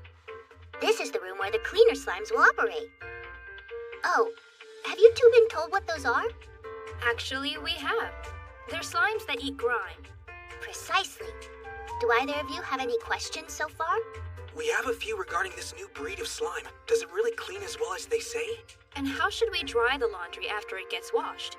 S1: This is the room where the cleaner slimes will operate. Oh, have you two been told what those are?
S10: Actually, we have. They're slimes that eat grime.
S1: Precisely. Do either of you have any questions so far?
S18: We have a few regarding this new breed of slime. Does it really clean as well as they say?
S10: And how should we dry the laundry after it gets washed?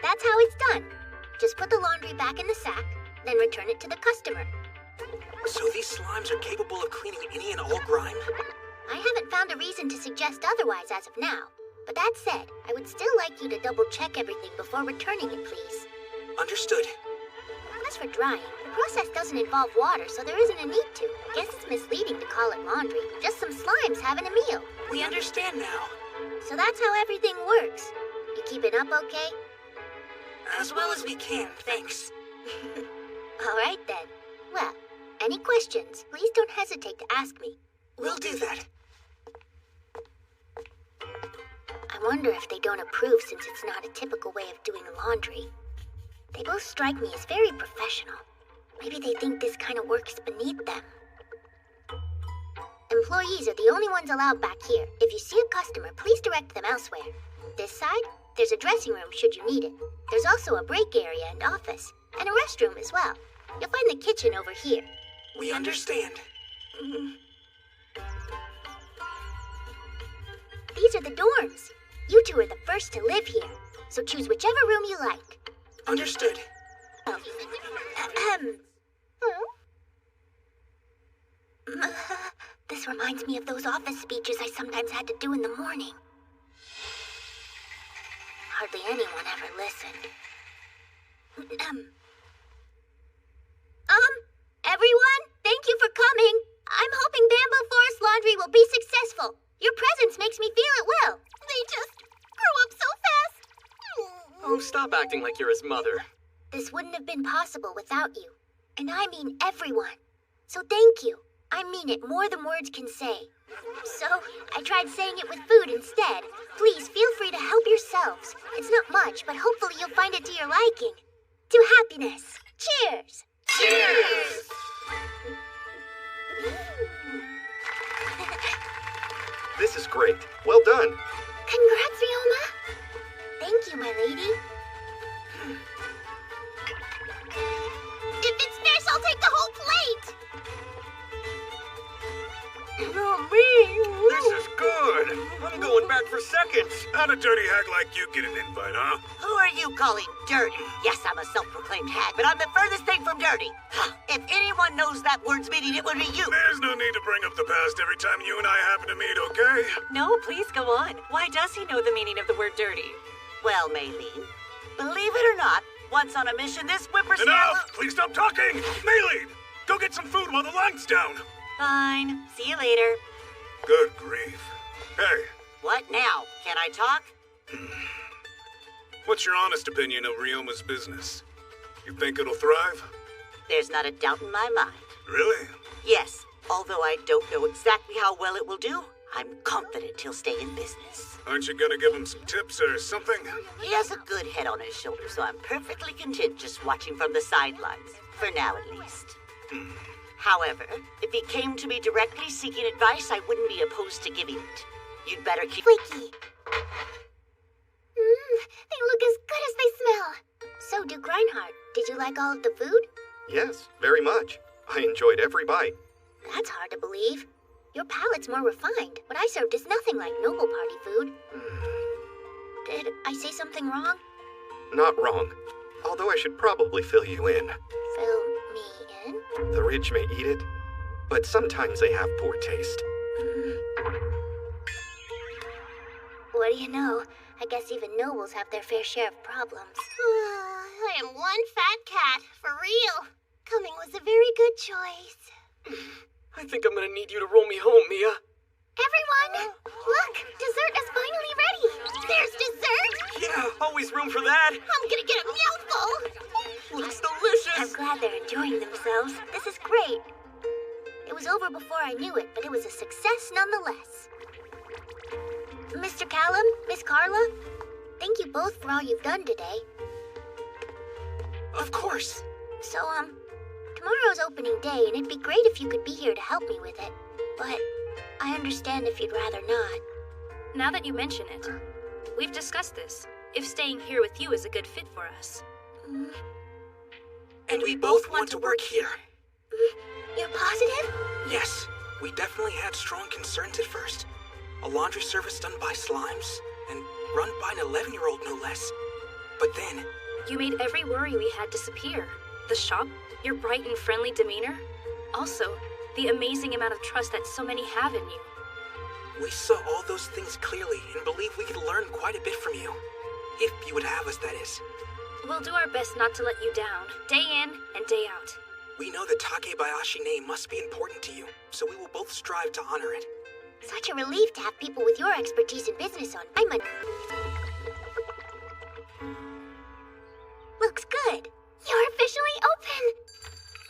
S1: That's how it's done. Just put the laundry back in the sack, then return it to the customer.
S18: So these slimes are capable of cleaning any and all grime?
S1: I haven't found a reason to suggest otherwise as of now. But that said, I would still like you to double-check everything before returning it, please.
S18: Understood.
S1: As for drying, the process doesn't involve water, so there isn't a need to. Guess it's misleading to call it laundry. Just some slimes having a meal.
S18: We understand now.
S1: So that's how everything works. You keeping up okay?
S18: As well as we can, thanks.
S1: All right, then. Well, any questions, please don't hesitate to ask me.
S18: We'll do that.
S1: I wonder if they don't approve since it's not a typical way of doing laundry. They both strike me as very professional. Maybe they think this kind of work is beneath them. Employees are the only ones allowed back here. If you see a customer, please direct them elsewhere. This side, there's a dressing room should you need it. There's also a break area and office, and a restroom as well. You'll find the kitchen over here.
S18: We understand.
S1: These are the dorms. You two are the first to live here, so choose whichever room you like.
S18: Understood.
S1: This reminds me of those office speeches I sometimes had to do in the morning. Hardly anyone ever listened. Everyone, thank you for coming. I'm hoping Bamboo Forest Laundry will be successful. Your presence makes me feel it will. They just grew up so fast.
S17: Oh, stop acting like you're his mother.
S1: This wouldn't have been possible without you. And I mean everyone. So thank you. I mean it more than words can say. So, I tried saying it with food instead. Please feel free to help yourselves. It's not much, but hopefully you'll find it to your liking. To happiness. Cheers!
S18: Cheers!
S2: This is great. Well done.
S1: Congrats, Ryoma. Thank you, my lady. If it's fish, I'll take the whole plate.
S15: Not me. This is good. I'm going back for seconds. How'd a dirty hag like you get an invite, huh?
S12: Who are you calling dirty? Yes, I'm a self-proclaimed hag, but I'm the furthest thing from dirty. If anyone knows that word's meaning, it would be you.
S15: There's no need to bring up the past every time you and I happen to meet, okay?
S16: No, please go on. Why does he know the meaning of the word dirty?
S12: Well, Maylene, believe it or not, once on a mission, this whippersnapper...
S15: Enough! Please stop talking! Maylene! Go get some food while the line's down!
S16: Fine. See you later.
S15: Good grief. Hey.
S12: What now? Can I talk?
S15: What's your honest opinion of Ryoma's business? You think it'll thrive?
S12: There's not a doubt in my mind.
S15: Really?
S12: Yes, although I don't know exactly how well it will do, I'm confident he'll stay in business.
S15: Aren't you gonna give him some tips or something?
S12: He has a good head on his shoulder, so I'm perfectly content just watching from the sidelines. For now, at least. However, if he came to me directly seeking advice, I wouldn't be opposed to giving it. You'd better keep...
S1: Flaky. They look as good as they smell. So, Duke Reinhardt, did you like all of the food?
S2: Yes, very much. I enjoyed every bite.
S1: That's hard to believe. Your palate's more refined. What I served is nothing like noble party food. Did I say something wrong?
S2: Not wrong. Although I should probably fill you in.
S1: Fill me in?
S2: The rich may eat it, but sometimes they have poor taste.
S1: What do you know? I guess even nobles have their fair share of problems. I am one fat cat, for real. Coming was a very good choice.
S17: I think I'm gonna need you to roll me home, Mia.
S13: Everyone, look, dessert is finally ready. There's dessert?
S17: Yeah, always room for that.
S13: I'm gonna get a mouthful.
S17: Looks delicious.
S1: I'm glad they're enjoying themselves. This is great. It It was over before I knew it, but it was a success nonetheless. Mr. Callum, Miss Carla, thank you both for all you've done today.
S3: Of course.
S1: So, tomorrow's opening day, and it'd be great if you could be here to help me with it. But I understand if you'd rather not.
S10: Now that you mention it, we've discussed this. If staying here with you is a good fit for us.
S3: And we both want to work here.
S1: You're positive?
S3: Yes, we definitely had strong concerns at first. A laundry service done by slimes, and run by an 11-year-old no less. But then...
S10: You made every worry we had disappear. The shop, your bright and friendly demeanor. Also, the amazing amount of trust that so many have in you.
S3: We saw all those things clearly and believe we could learn quite a bit from you. If you would have us, that is.
S10: We'll do our best not to let you down, day in and day out.
S3: We know the Takebayashi name must be important to you, so we will both strive to honor it.
S1: Such a relief to have people with your expertise in business on my money. Looks good.
S13: You're officially open.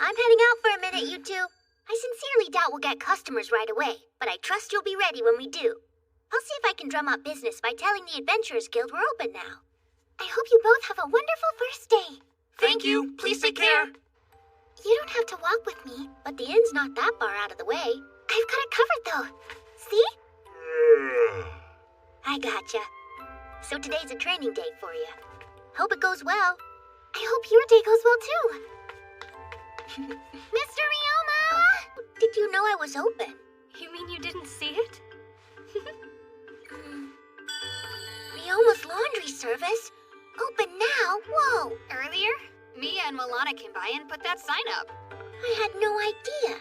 S1: I'm heading out for a minute, you two. I sincerely doubt we'll get customers right away, but I trust you'll be ready when we do. I'll see if I can drum up business by telling the Adventurers Guild we're open now.
S13: I hope you both have a wonderful first day.
S3: Thank you. Please take care.
S13: You don't have to walk with me.
S1: But the inn's not that far out of the way.
S13: I've got it covered, though. See?
S1: I gotcha. So today's a training day for you. Hope it goes well.
S13: I hope your day goes well, too. Mr. Ryoma!
S1: Did you know I was open?
S10: You mean you didn't see it?
S1: Ryoma's laundry service? Open now? Whoa!
S19: Earlier, Mia and Milana came by and put that sign up.
S1: I had no idea.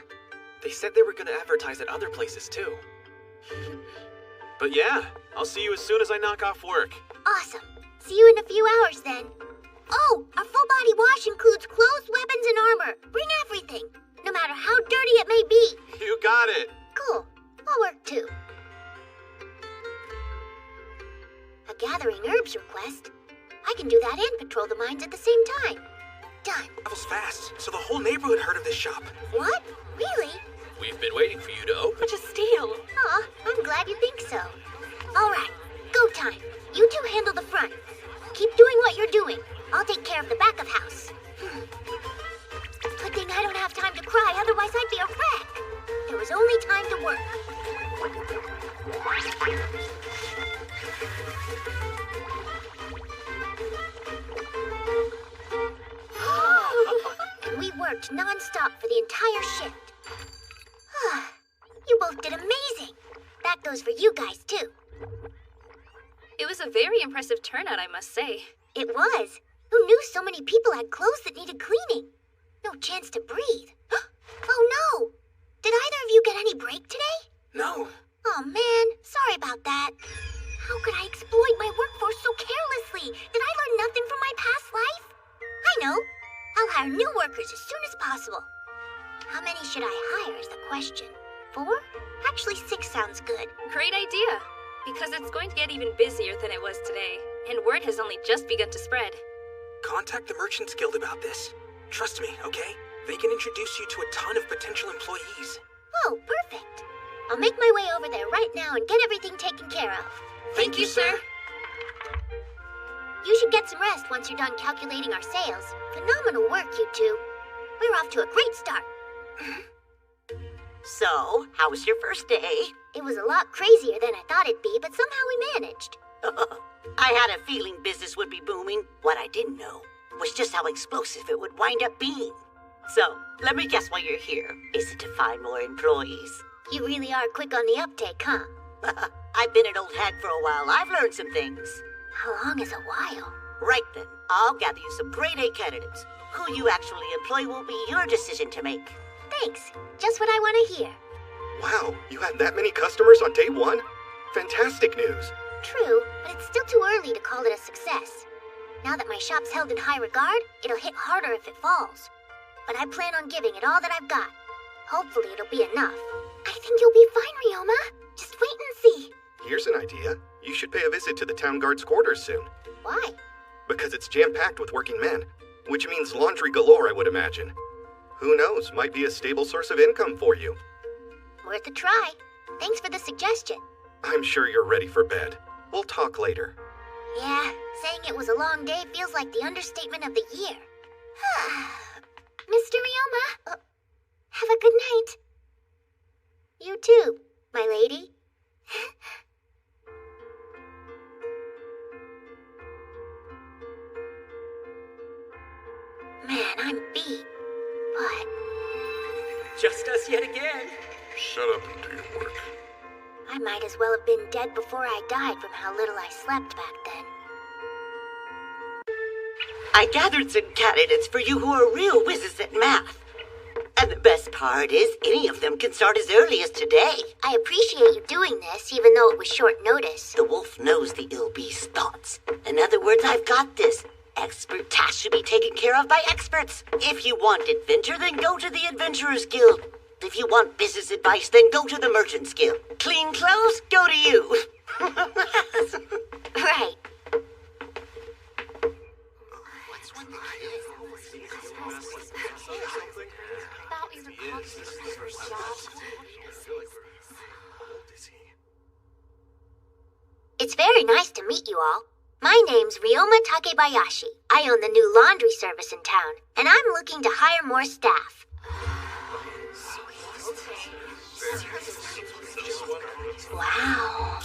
S18: They said they were going to advertise at other places, too. But yeah, I'll see you as soon as I knock off work.
S1: Awesome. See you in a few hours, then. Oh, our full-body wash includes clothes, weapons, and armor. Bring everything, no matter how dirty it may be.
S18: You got it.
S1: Cool. I'll work, too. A gathering herbs request? I can do that and patrol the mines at the same time. Done.
S3: Travels fast, so the whole neighborhood heard of this shop.
S1: What? Really?
S18: We've been waiting for you to open.
S10: Such a steal.
S1: Aw, I'm glad you think so. All right, go time. You two handle the front. Keep doing what you're doing. I'll take care of the back of house. Good thing I don't have time to cry, otherwise I'd be a wreck. There was only time to work. And we worked non-stop for the entire shift. You both did amazing. That goes for you guys, too.
S10: It was a very impressive turnout, I must say.
S1: It was. Who knew so many people had clothes that needed cleaning? No chance to breathe. Oh no! Did either of you get any break today?
S3: No.
S1: Oh man, sorry about that. How could I exploit my workforce so carelessly? Did I learn nothing from my past life? I know. I'll hire new workers as soon as possible. How many should I hire is the question. 4? Actually, 6 sounds good.
S10: Great idea. Because it's going to get even busier than it was today. And word has only just begun to spread.
S3: Contact the Merchants Guild about this. Trust me, okay? They can introduce you to a ton of potential employees.
S1: Oh, perfect. I'll make my way over there right now and get everything taken care of.
S3: Thank you, sir.
S1: You should get some rest once you're done calculating our sales. Phenomenal work, you two. We're off to a great start.
S12: So, how was your first day?
S1: It was a lot crazier than I thought it'd be, but somehow we managed.
S12: I had a feeling business would be booming. What I didn't know was just how explosive it would wind up being. So, let me guess why you're here. Is it to find more employees?
S1: You really are quick on the uptake, huh?
S12: I've been an old hag for a while. I've learned some things.
S1: How long is a while?
S12: Right then, I'll gather you some grade A candidates. Who you actually employ will be your decision to make.
S1: Thanks. Just what I want to hear.
S2: Wow, you had that many customers on day 1? Fantastic news.
S1: True, but it's still too early to call it a success. Now that my shop's held in high regard, it'll hit harder if it falls. But I plan on giving it all that I've got. Hopefully it'll be enough.
S13: I think you'll be fine, Ryoma. Just wait and see.
S2: Here's an idea. You should pay a visit to the town guard's quarters soon.
S1: Why?
S2: Because it's jam-packed with working men, which means laundry galore, I would imagine. Who knows, might be a stable source of income for you.
S1: Worth a try. Thanks for the suggestion.
S2: I'm sure you're ready for bed. We'll talk later.
S1: Yeah, saying it was a long day feels like the understatement of the year.
S13: Mr. Ryoma, have a good night.
S1: You too, my lady. Man, I'm beat. But
S3: Just us yet again.
S4: Shut up and do your work.
S1: I might as well have been dead before I died from how little I slept back then.
S12: I gathered some candidates for you who are real whizzes at math. And the best part is, any of them can start as early as today.
S1: I appreciate you doing this, even though it was short notice.
S12: The wolf knows the ill beast's thoughts. In other words, I've got this. Expert tasks should be taken care of by experts. If you want adventure, then go to the Adventurers Guild. If you want business advice, then go to the Merchants Guild. Clean clothes? Go to you.
S1: Right. It's very nice to meet you all. My name's Ryoma Takebayashi. I own the new laundry service in town, and I'm looking to hire more staff. Wow.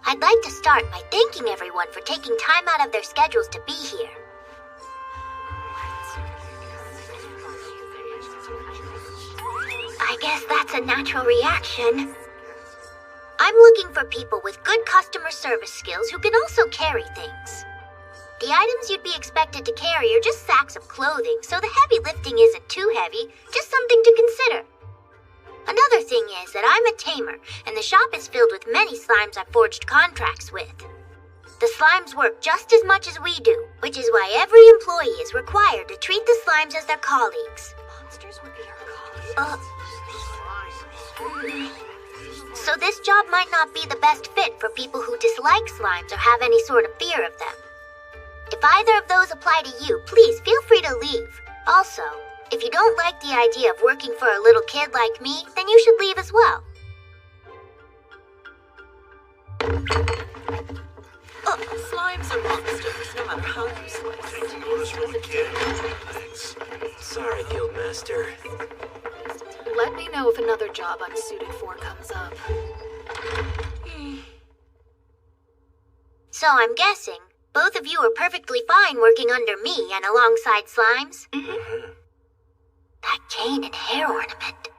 S1: I'd like to start by thanking everyone for taking time out of their schedules to be here. I guess that's a natural reaction. I'm looking for people with good customer service skills who can also carry things. The items you'd be expected to carry are just sacks of clothing, so the heavy lifting isn't too heavy, just something to consider. Another thing is that I'm a tamer, and the shop is filled with many slimes I've forged contracts with. The slimes work just as much as we do, which is why every employee is required to treat the slimes as their colleagues. Monsters would be our colleagues. So this job might not be the best fit for people who dislike slimes or have any sort of fear of them. If either of those apply to you, please feel free to leave. Also, if you don't like the idea of working for a little kid like me, then you should leave as well.
S12: Slimes are monsters, no matter how you slice.
S18: Taking orders from the kid. Thanks. Sorry, Guildmaster.
S10: Let me know if another job I'm suited for comes up.
S1: So I'm guessing both of you are perfectly fine working under me and alongside slimes?
S18: Mm-hmm.
S1: That chain and hair ornament.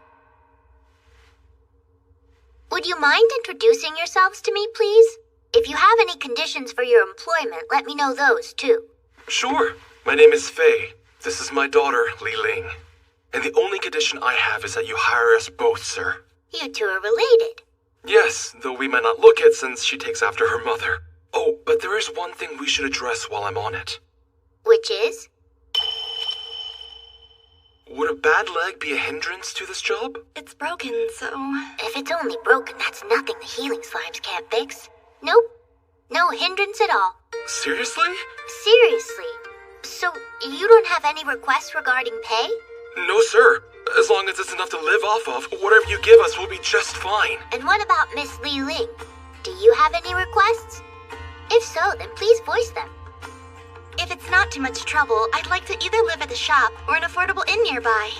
S1: Would you mind introducing yourselves to me, please? If you have any conditions for your employment, let me know those, too.
S18: Sure. My name is Faye. This is my daughter, Li Ling. And the only condition I have is that you hire us both, sir.
S1: You two are related.
S18: Yes, though we might not look it since she takes after her mother. Oh, but there is one thing we should address while I'm on it.
S1: Which is?
S18: Would a bad leg be a hindrance to this job?
S10: It's broken, so...
S1: If it's only broken, that's nothing the healing slimes can't fix. Nope. No hindrance at all.
S18: Seriously?
S1: Seriously. So, you don't have any requests regarding pay?
S18: No, sir. As long as it's enough to live off of, whatever you give us will be just fine.
S1: And what about Miss Li Ling? Do you have any requests? If so, then please voice them.
S13: If it's not too much trouble, I'd like to either live at the shop or an affordable inn nearby.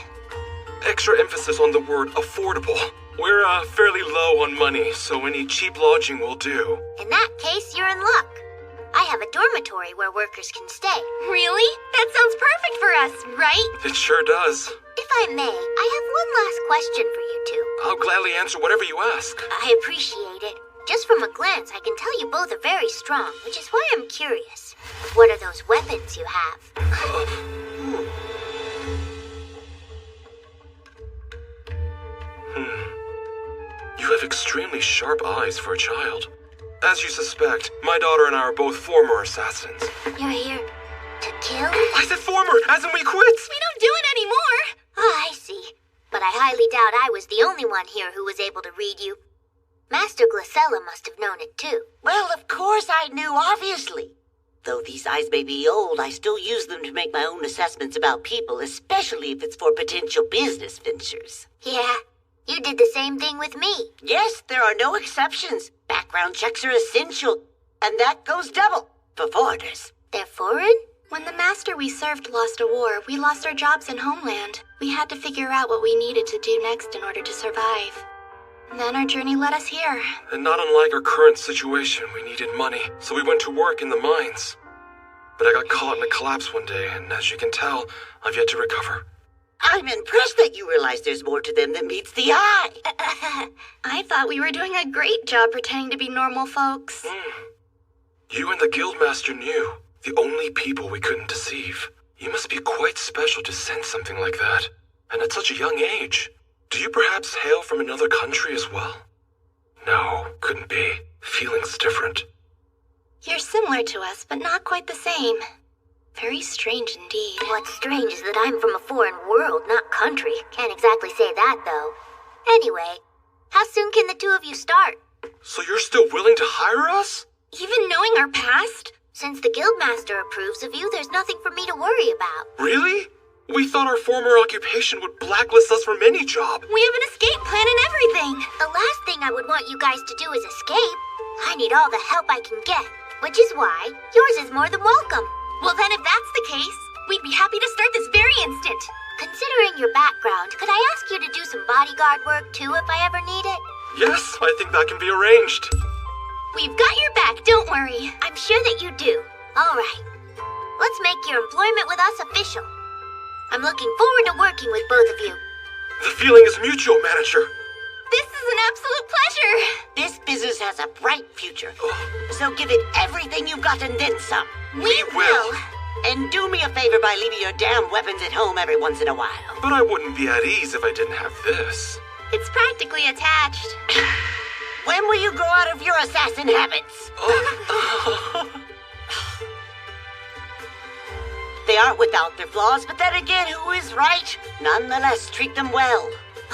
S18: Extra emphasis on the word affordable. We're fairly low on money, so any cheap lodging will do.
S1: In that case, you're in luck. I have a dormitory where workers can stay.
S13: Really? That sounds perfect for us, right?
S18: It sure does.
S1: If I may, I have one last question for you two.
S18: I'll gladly answer whatever you ask.
S1: I appreciate it. Just from a glance, I can tell you both are very strong, which is why I'm curious. What are those weapons you have?
S18: You have extremely sharp eyes for a child. As you suspect, my daughter and I are both former assassins.
S1: You're here to kill?
S18: I said former, as in we quit!
S13: We don't do it anymore!
S1: Oh, I see. But I highly doubt I was the only one here who was able to read you. Master Glycella must have known it too.
S12: Well, of course I knew, obviously. Though these eyes may be old, I still use them to make my own assessments about people, especially if it's for potential business ventures.
S1: Yeah, you did the same thing with me.
S12: Yes, there are no exceptions. Background checks are essential, and that goes double for foreigners.
S1: They're foreign?
S13: When the master we served lost a war, we lost our jobs in homeland. We had to figure out what we needed to do next in order to survive. Then our journey led us here.
S18: And not unlike our current situation, we needed money, so we went to work in the mines. But I got caught in a collapse one day, and as you can tell, I've yet to recover.
S12: I'm impressed that you realize there's more to them than meets the eye.
S13: I thought we were doing a great job pretending to be normal folks.
S18: You and the Guildmaster knew. The only people we couldn't deceive. You must be quite special to sense something like that. And at such a young age. Do you perhaps hail from another country as well? No, couldn't be. Feeling's different.
S13: You're similar to us, but not quite the same. Very strange indeed.
S1: What's strange is that I'm from a foreign world, not country. Can't exactly say that, though. Anyway, how soon can the two of you start?
S18: So you're still willing to hire us?
S13: Even knowing our past?
S1: Since the Guildmaster approves of you, there's nothing for me to worry about.
S18: Really? We thought our former occupation would blacklist us from any job.
S13: We have an escape plan and everything.
S1: The last thing I would want you guys to do is escape. I need all the help I can get, which is why yours is more than welcome.
S13: Well then, if that's the case, we'd be happy to start this very instant.
S1: Considering your background, could I ask you to do some bodyguard work too if I ever need it?
S18: Yes, I think that can be arranged.
S13: We've got your back, don't worry.
S1: I'm sure that you do. All right. Let's make your employment with us official. I'm looking forward to working with both of you.
S18: The feeling is mutual, Manager.
S13: This is an absolute pleasure.
S12: This business has a bright future. So give it everything you've got and then some.
S18: We will.
S12: And do me a favor by leaving your damn weapons at home every once in a while.
S18: But I wouldn't be at ease if I didn't have this.
S13: It's practically attached.
S12: When will you grow out of your assassin habits? They aren't without their flaws, but then again, who is right? Nonetheless, treat them well.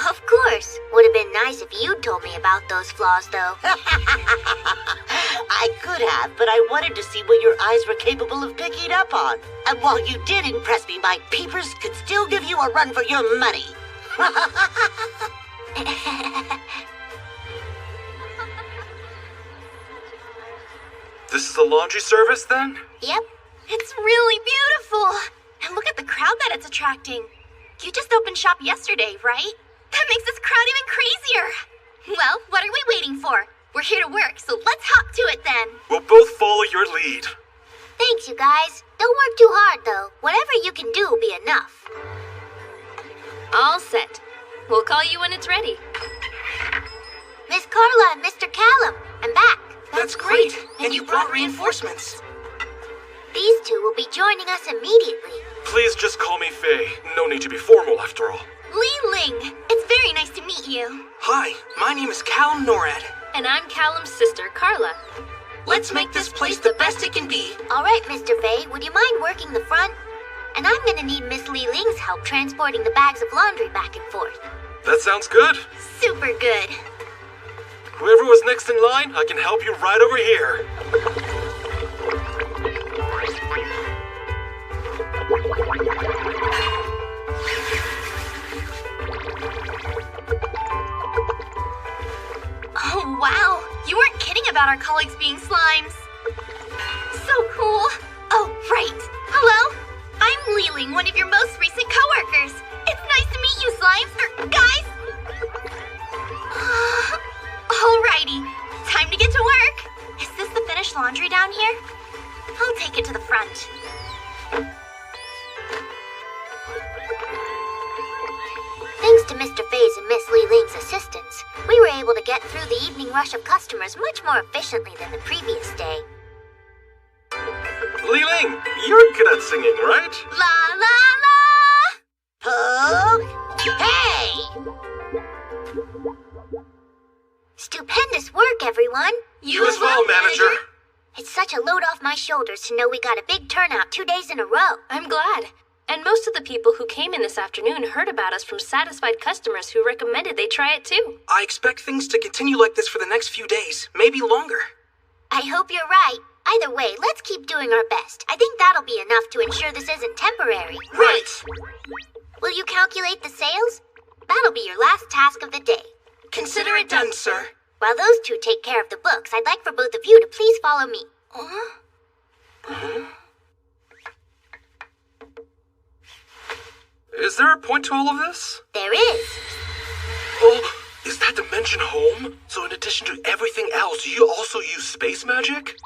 S1: Of course. Would have been nice if you'd told me about those flaws, though.
S12: I could have, but I wanted to see what your eyes were capable of picking up on. And while you did impress me, my peepers could still give you a run for your money.
S18: This is the laundry service, then?
S1: Yep.
S13: It's really beautiful. And look at the crowd that it's attracting. You just opened shop yesterday, right? That makes this crowd even crazier. Well, what are we waiting for? We're here to work, so let's hop to it then.
S18: We'll both follow your lead.
S1: Thanks, you guys. Don't work too hard, though. Whatever you can do will be enough.
S10: All set. We'll call you when it's ready.
S1: Miss Carla and Mr. Callum, I'm back.
S7: That's great. And you brought reinforcements.
S1: These two will be joining us immediately.
S18: Please just call me Faye. No need to be formal, after all.
S13: Li Ling, it's very nice to meet you.
S7: Hi, my name is Callum Norad.
S10: And I'm Callum's sister, Carla.
S7: Let's make this place the best it can be.
S1: All right, Mr. Faye, would you mind working the front? And I'm gonna need Miss Li Ling's help transporting the bags of laundry back and forth.
S18: That sounds good.
S13: Super good.
S18: Whoever was next in line, I can help you right over here.
S13: Oh, wow. You weren't kidding about our colleagues being slimes. So cool. Oh, right. Hello. I'm Li Ling, one of your most recent coworkers. It's nice to meet you, slimes. Guys. Alrighty. Time to get to work. Is this the finished laundry down here? I'll take it to the front.
S1: Thanks to Mr. Faye's and Miss Li Ling's assistance, we were able to get through the evening rush of customers much more efficiently than the previous day.
S18: Li Ling, you're good at singing, right?
S13: La la la!
S12: Poke! Hey!
S1: Stupendous work, everyone.
S18: You as well, Manager.
S1: It's such a load off my shoulders to know we got a big turnout 2 days in a row.
S10: I'm glad. And most of the people who came in this afternoon heard about us from satisfied customers who recommended they try it too.
S7: I expect things to continue like this for the next few days, maybe longer.
S1: I hope you're right. Either way, let's keep doing our best. I think that'll be enough to ensure this isn't temporary.
S18: Right!
S1: Will you calculate the sales? That'll be your last task of the day.
S9: Consider it done, sir.
S1: While those two take care of the books, I'd like for both of you to please follow me.
S18: Is there a point to all of this?
S1: There is.
S18: Oh, is that dimension home? So in addition to everything else, you also use space magic?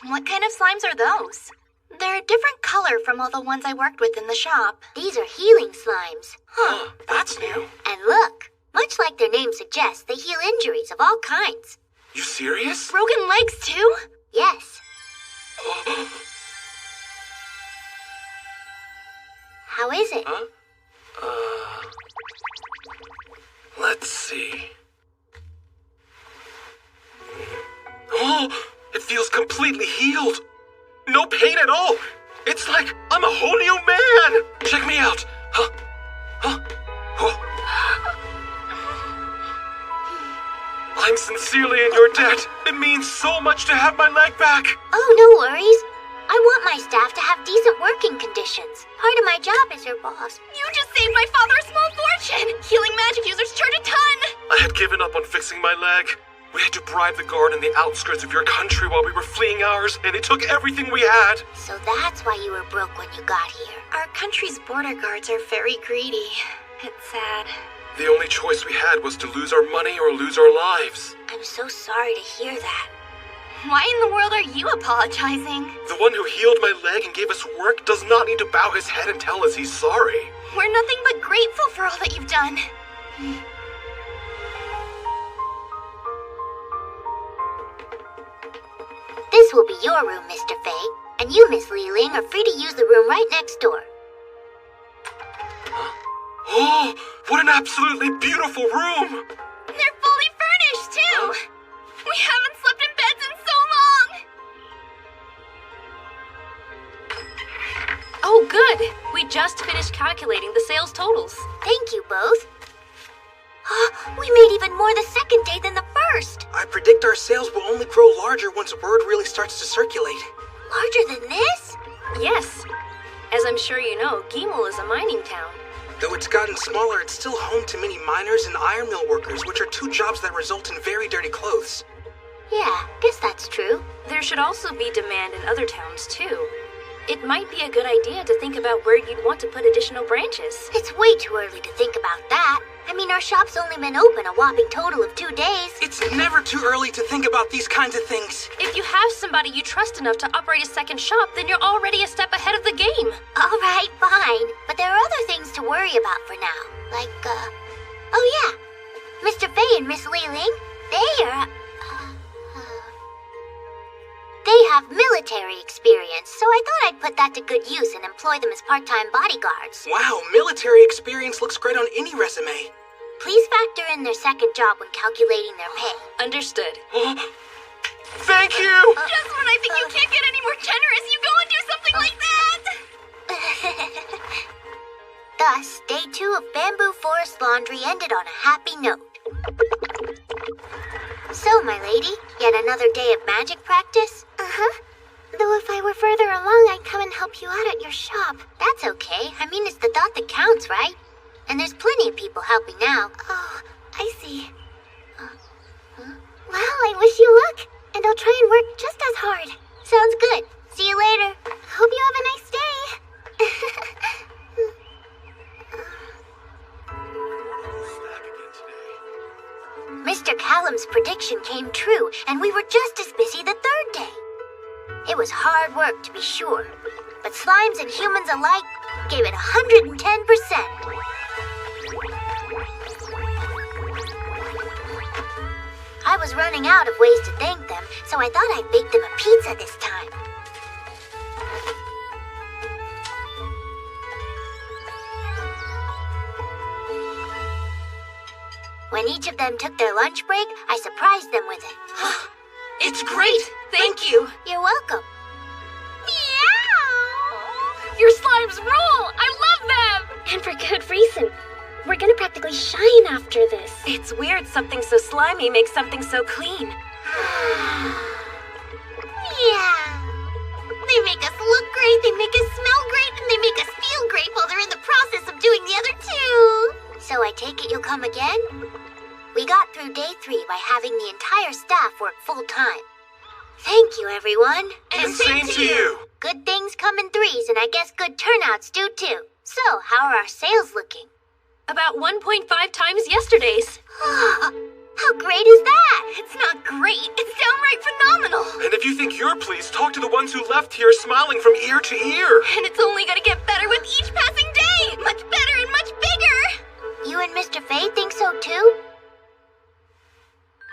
S13: What kind of slimes are those? They're a different color from all the ones I worked with in the shop.
S1: These are healing slimes.
S18: Huh, that's new.
S1: And look, much like their name suggests, they heal injuries of all kinds.
S18: You serious?
S13: Broken legs, too?
S1: Yes. How is it?
S18: Huh? Let's see. Oh, it feels completely healed. No pain at all. It's like I'm a whole new man. Check me out. I'm sincerely in your debt. It means so much to have my leg back.
S1: Oh, no worries. I want my staff to have decent working conditions. Part of my job as your boss.
S13: You just saved my father a small fortune! Healing magic users charge a ton!
S18: I had given up on fixing my leg. We had to bribe the guard in the outskirts of your country while we were fleeing ours, and they took everything we had.
S1: So that's why you were broke when you got here.
S13: Our country's border guards are very greedy. It's sad.
S18: The only choice we had was to lose our money or lose our lives.
S1: I'm so sorry to hear that.
S13: Why in the world are you apologizing?
S18: The one who healed my leg and gave us work does not need to bow his head and tell us he's sorry.
S13: We're nothing but grateful for all that you've done.
S1: This will be your room, Mr. Fay. And you, Miss Li-Ling, are free to use the room right next door.
S18: Oh, what an absolutely beautiful room!
S13: They're fully furnished, too! We haven't slept in beds in so long!
S10: Oh, good! We just finished calculating the sales totals.
S1: Thank you both. We made even more the second day than the first.
S20: I predict our sales will only grow larger once word really starts to circulate.
S1: Larger than this?
S10: Yes. As I'm sure you know, Gamel is a mining town.
S20: Though it's gotten smaller, it's still home to many miners and iron mill workers, which are two jobs that result in very dirty clothes.
S1: Yeah, guess that's true.
S10: There should also be demand in other towns, too. It might be a good idea to think about where you'd want to put additional branches.
S1: It's way too early to think about that. I mean, our shop's only been open a whopping total of 2 days.
S20: It's never too early to think about these kinds of things.
S10: If you have somebody you trust enough to operate a second shop, then you're already a step ahead of the game.
S1: All right, fine. But there are other things to worry about for now. Like, oh yeah. Mr. Fay and Miss Li-Ling, they have military experience, so I thought I'd put that to good use and employ them as part-time bodyguards.
S20: Wow, military experience looks great on any resume.
S1: Please factor in their second job when calculating their pay.
S10: Understood.
S18: Thank you!
S13: Just when I think you can't get any more generous, you go and do something like that!
S1: Thus, day 2 of Bamboo Forest Laundry ended on a happy note. So, my lady, yet another day of magic practice?
S13: Uh-huh. Though if I were further along, I'd come and help you out at your shop.
S1: That's okay. I mean, it's the thought that counts, right? And there's plenty of people helping now.
S13: Oh, I see. Well, I wish you luck, and I'll try and work just as hard.
S1: Sounds good. See you later.
S13: Hope you have a nice day.
S1: Mr. Callum's prediction came true, and we were just as busy the third day. It was hard work, to be sure, but slimes and humans alike gave it 110%. I was running out of ways to thank them, so I thought I'd bake them a pizza this time. When each of them took their lunch break, I surprised them with it.
S10: It's great! Thank you!
S1: You're welcome.
S13: Meow!
S10: Your slimes rule! I love them!
S13: And for good reason. We're gonna practically shine after this.
S10: It's weird something so slimy makes something so clean.
S1: Yeah. everyone.
S18: And same to you.
S1: Good things come in threes, and I guess good turnouts do too. So, how are our sales looking?
S10: About 1.5 times yesterday's.
S1: How great is that?
S13: It's not great. It's downright phenomenal.
S18: And if you think you're pleased, talk to the ones who left here smiling from ear to ear.
S13: And it's only gonna get better with each passing day. Much better and much bigger.
S1: You and Mr. Fay think so too?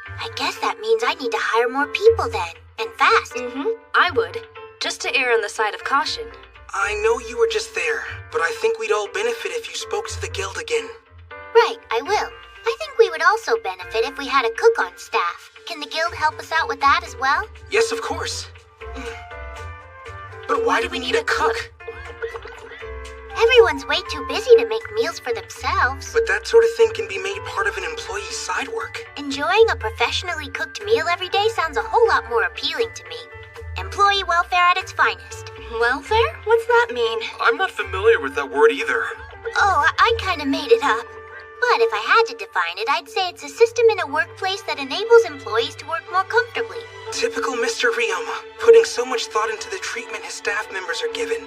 S1: I guess that means I need to hire more people then. And fast.
S10: I would. Just to err on the side of caution.
S20: I know you were just there, but I think we'd all benefit if you spoke to the guild again.
S1: Right, I will. I think we would also benefit if we had a cook on staff. Can the guild help us out with that as well?
S20: Yes, of course. But why do we need a cook?
S1: Everyone's way too busy to make meals for themselves.
S20: But that sort of thing can be made part of an employee's side work.
S1: Enjoying a professionally cooked meal every day sounds a whole lot more appealing to me. Employee welfare at its finest.
S10: Welfare? What's that mean?
S18: I'm not familiar with that word either.
S1: Oh, I kind of made it up. But if I had to define it, I'd say it's a system in a workplace that enables employees to work more comfortably.
S20: Typical Mr. Ryoma, putting so much thought into the treatment his staff members are given.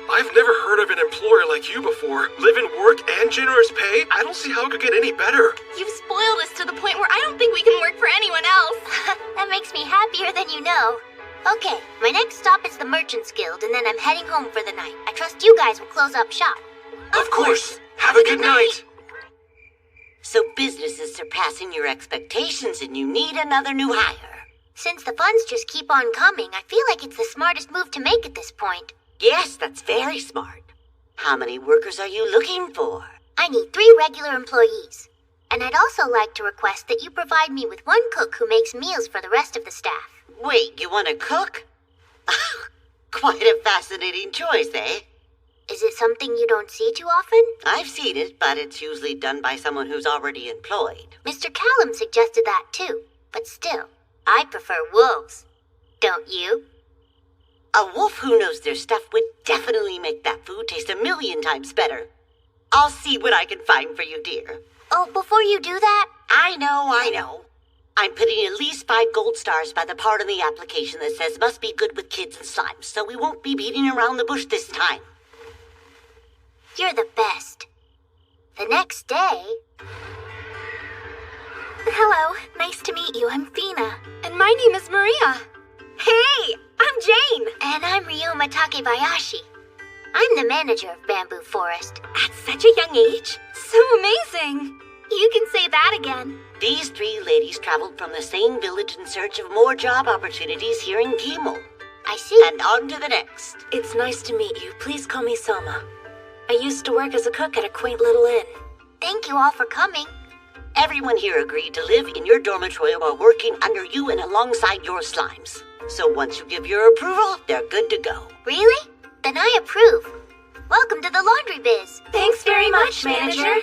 S18: I've never heard of an employer like you before. Live in work and generous pay? I don't see how it could get any better.
S13: You've spoiled us to the point where I don't think we can work for anyone else.
S1: That makes me happier than you know. Okay, my next stop is the Merchants Guild, and then I'm heading home for the night. I trust you guys will close up shop.
S18: Of course. Have a good night.
S12: So business is surpassing your expectations and you need another new hire.
S1: Since the funds just keep on coming, I feel like it's the smartest move to make at this point.
S12: Yes, that's very smart. How many workers are you looking for?
S1: I need 3 regular employees. And I'd also like to request that you provide me with 1 cook who makes meals for the rest of the staff.
S12: Wait, you want to cook? Quite a fascinating choice, eh?
S1: Is it something you don't see too often?
S12: I've seen it, but it's usually done by someone who's already employed.
S1: Mr. Callum suggested that too, but still, I prefer wolves. Don't you?
S12: A wolf who knows their stuff would definitely make that food taste 1,000,000 times better. I'll see what I can find for you, dear.
S1: Oh, before you do that...
S12: I know. I'm putting at least 5 gold stars by the part on the application that says must be good with kids and slimes, so we won't be beating around the bush this time.
S1: You're the best. The next day...
S13: Hello, nice to meet you. I'm Fina.
S10: And my name is Maria.
S13: Hey, I'm Jane.
S1: And I'm Ryoma Takebayashi. I'm the manager of Bamboo Forest.
S13: At such a young age? So amazing. You can say that again.
S12: These 3 ladies traveled from the same village in search of more job opportunities here in Gamel.
S1: I see.
S12: And on to the next.
S10: It's nice to meet you. Please call me Selma. I used to work as a cook at a quaint little inn.
S1: Thank you all for coming.
S12: Everyone here agreed to live in your dormitory while working under you and alongside your slimes. So once you give your approval, they're good to go.
S1: Really? Then I approve. Welcome to the laundry biz.
S10: Thanks very much, manager.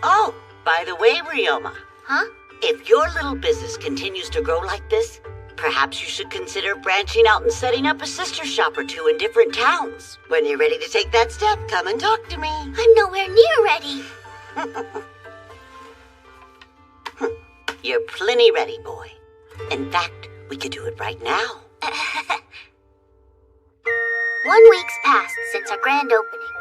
S12: Oh, by the way, Ryoma.
S1: Huh?
S12: If your little business continues to grow like this, perhaps you should consider branching out and setting up a sister shop or 2 in different towns. When you're ready to take that step, come and talk to me.
S1: I'm nowhere near ready.
S12: You're plenty ready, boy. In fact, we could do it right now.
S1: 1 week's passed since our grand opening.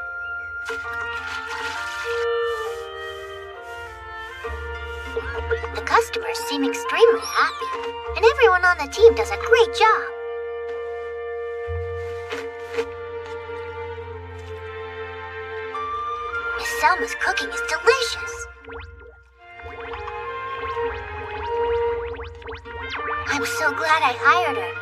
S1: The customers seem extremely happy, and everyone on the team does a great job. Miss Selma's cooking is delicious. I'm so glad I hired her.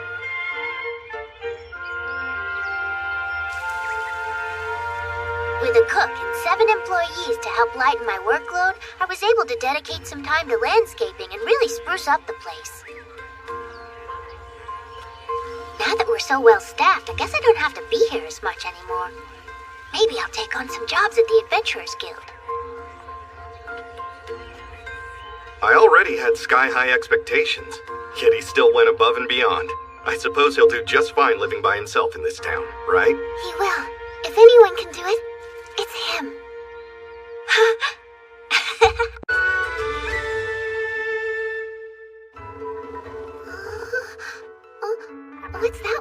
S1: With a cook and 7 employees to help lighten my workload, I was able to dedicate some time to landscaping and really spruce up the place. Now that we're so well staffed, I guess I don't have to be here as much anymore. Maybe I'll take on some jobs at the Adventurers Guild.
S2: I already had sky-high expectations, yet he still went above and beyond. I suppose he'll do just fine living by himself in this town, right?
S1: He will. If anyone can do it, it's him. What's that?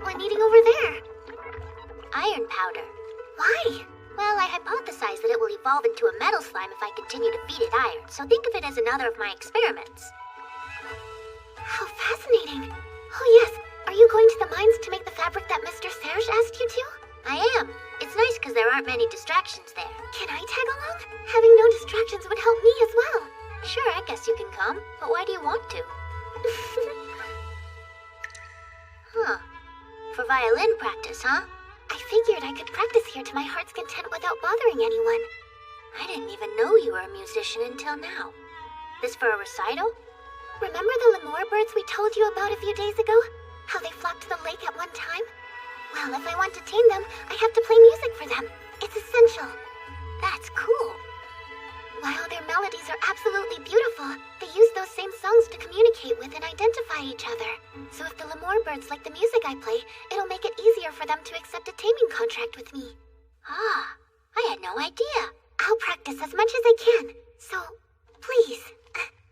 S13: Why? Well, I hypothesize that it will evolve into a metal slime if I continue to feed it iron, so think of it as another of my experiments. How fascinating. Oh yes, are you going to the mines to make the fabric that Mr. Serge asked you to?
S1: I am. It's nice because there aren't many distractions there.
S13: Can I tag along? Having no distractions would help me as well.
S1: Sure, I guess you can come, but why do you want to? Huh. For violin practice, huh?
S13: I figured I could practice here to my heart's content without bothering anyone.
S1: I didn't even know you were a musician until now. This for a recital?
S13: Remember the lemur birds we told you about a few days ago? How they flocked to the lake at one time? Well, if I want to tame them, I have to play music for them. It's essential.
S1: That's cool.
S13: While their melodies are absolutely beautiful, they use those same songs to communicate with and identify each other. So if the lemur birds like the music I play, it'll make it easier for them to accept a taming contract with me.
S1: Ah, I had no idea.
S13: I'll practice as much as I can. So, please,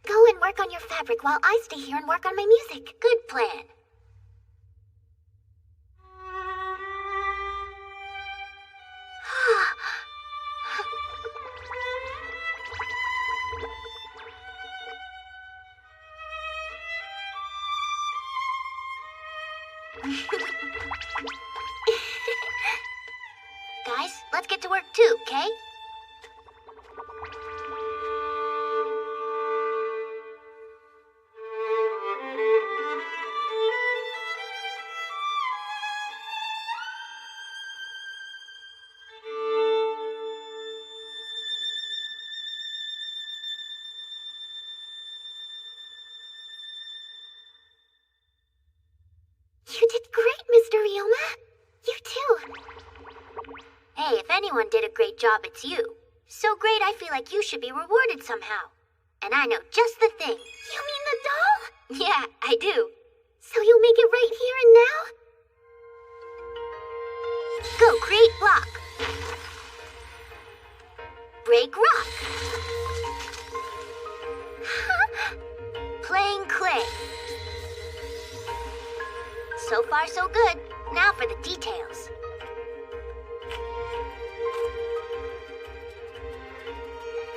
S13: go and work on your fabric while I stay here and work on my music.
S1: Good plan. Guys, let's get to work too, okay?
S13: You did great, Mr. Ryoma. You too.
S1: Hey, if anyone did a great job, it's you. So great, I feel like you should be rewarded somehow. And I know just the thing.
S13: You mean the doll?
S1: Yeah, I do.
S13: So you'll make it right here and now?
S1: Go, create block. Break rock. Playing clay. So far, so good. Now for the details.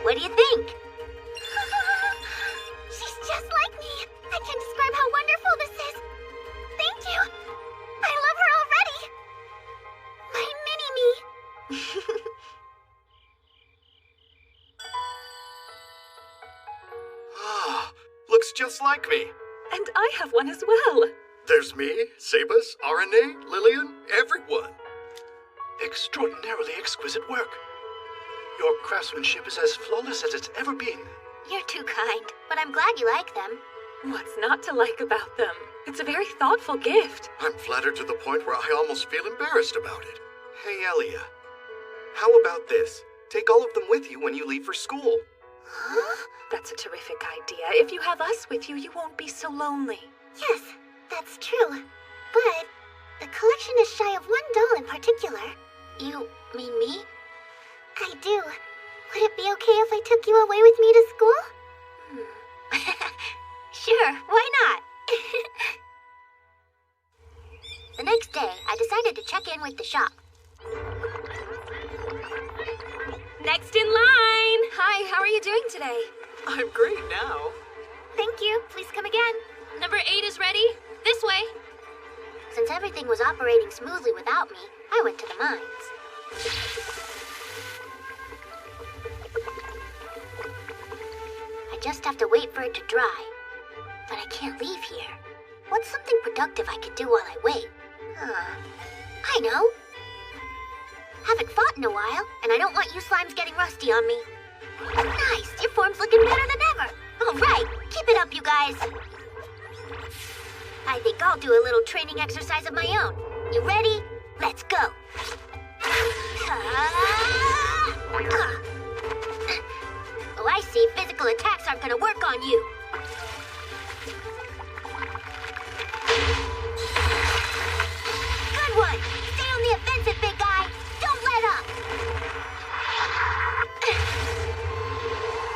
S1: What do you think?
S13: She's just like me. I can't describe how wonderful this is. Thank you. I love her already. My mini-me.
S2: Ah, looks just like me.
S10: And I have one as well.
S2: There's me, Sabas, RNA, Lillian, everyone.
S14: Extraordinarily exquisite work. Your craftsmanship is as flawless as it's ever been.
S1: You're too kind, but I'm glad you like them.
S10: What's not to like about them? It's a very thoughtful gift.
S2: I'm flattered to the point where I almost feel embarrassed about it. Hey, Elia. How about this? Take all of them with you when you leave for school.
S10: Huh? That's a terrific idea. If you have us with you, you won't be so lonely.
S13: Yes, that's true. But the collection is shy of one doll in particular.
S1: You mean me?
S13: I do. Would it be okay if I took you away with me to school?
S1: Sure, why not? The next day, I decided to check in with the shop.
S10: Next in line! Hi, how are you doing today?
S9: I'm great now.
S13: Thank you. Please come again.
S19: Number 8 is ready. This way.
S1: Since everything was operating smoothly without me, I went to the mines. I just have to wait for it to dry. But I can't leave here. What's something productive I can do while I wait? I know. Haven't fought in a while, and I don't want you slimes getting rusty on me. Nice, your form's looking better than ever. All right, keep it up, you guys. I think I'll do a little training exercise of my own. You ready? Let's go. Oh, I see. Physical attacks aren't gonna work on you. Good one. Stay on the offensive, big guy. Don't let up.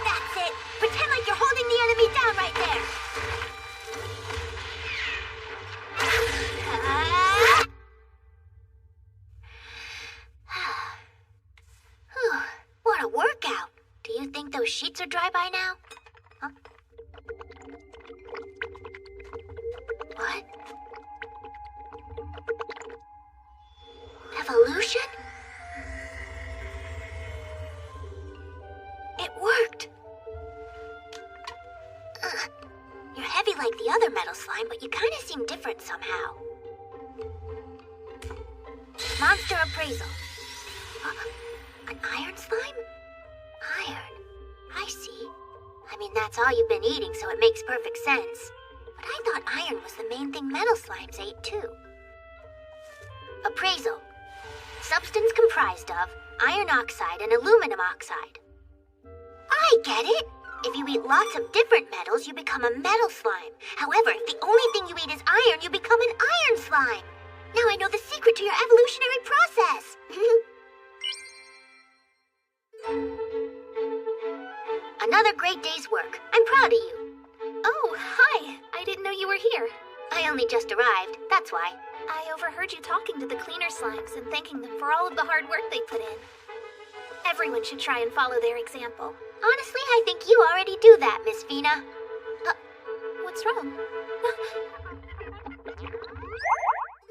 S1: That's it. Pretend like you're holding the enemy down right there. those sheets are dry by now? Huh? What? Evolution? It worked! You're heavy like the other metal slime, but you kinda seem different somehow. Monster appraisal. An iron slime? Iron. I see. I mean, that's all you've been eating, so it makes perfect sense. But I thought iron was the main thing metal slimes ate, too. Appraisal. Substance comprised of iron oxide and aluminum oxide. I get it! If you eat lots of different metals, you become a metal slime. However, if the only thing you eat is iron, you become an iron slime. Now I know the secret to your evolutionary process. Another great day's work. I'm proud of you.
S13: Oh, hi. I didn't know you were here.
S1: I only just arrived, that's why.
S13: I overheard you talking to the cleaner slimes and thanking them for all of the hard work they put in. Everyone should try and follow their example.
S1: Honestly, I think you already do that, Miss Fina.
S13: What's wrong?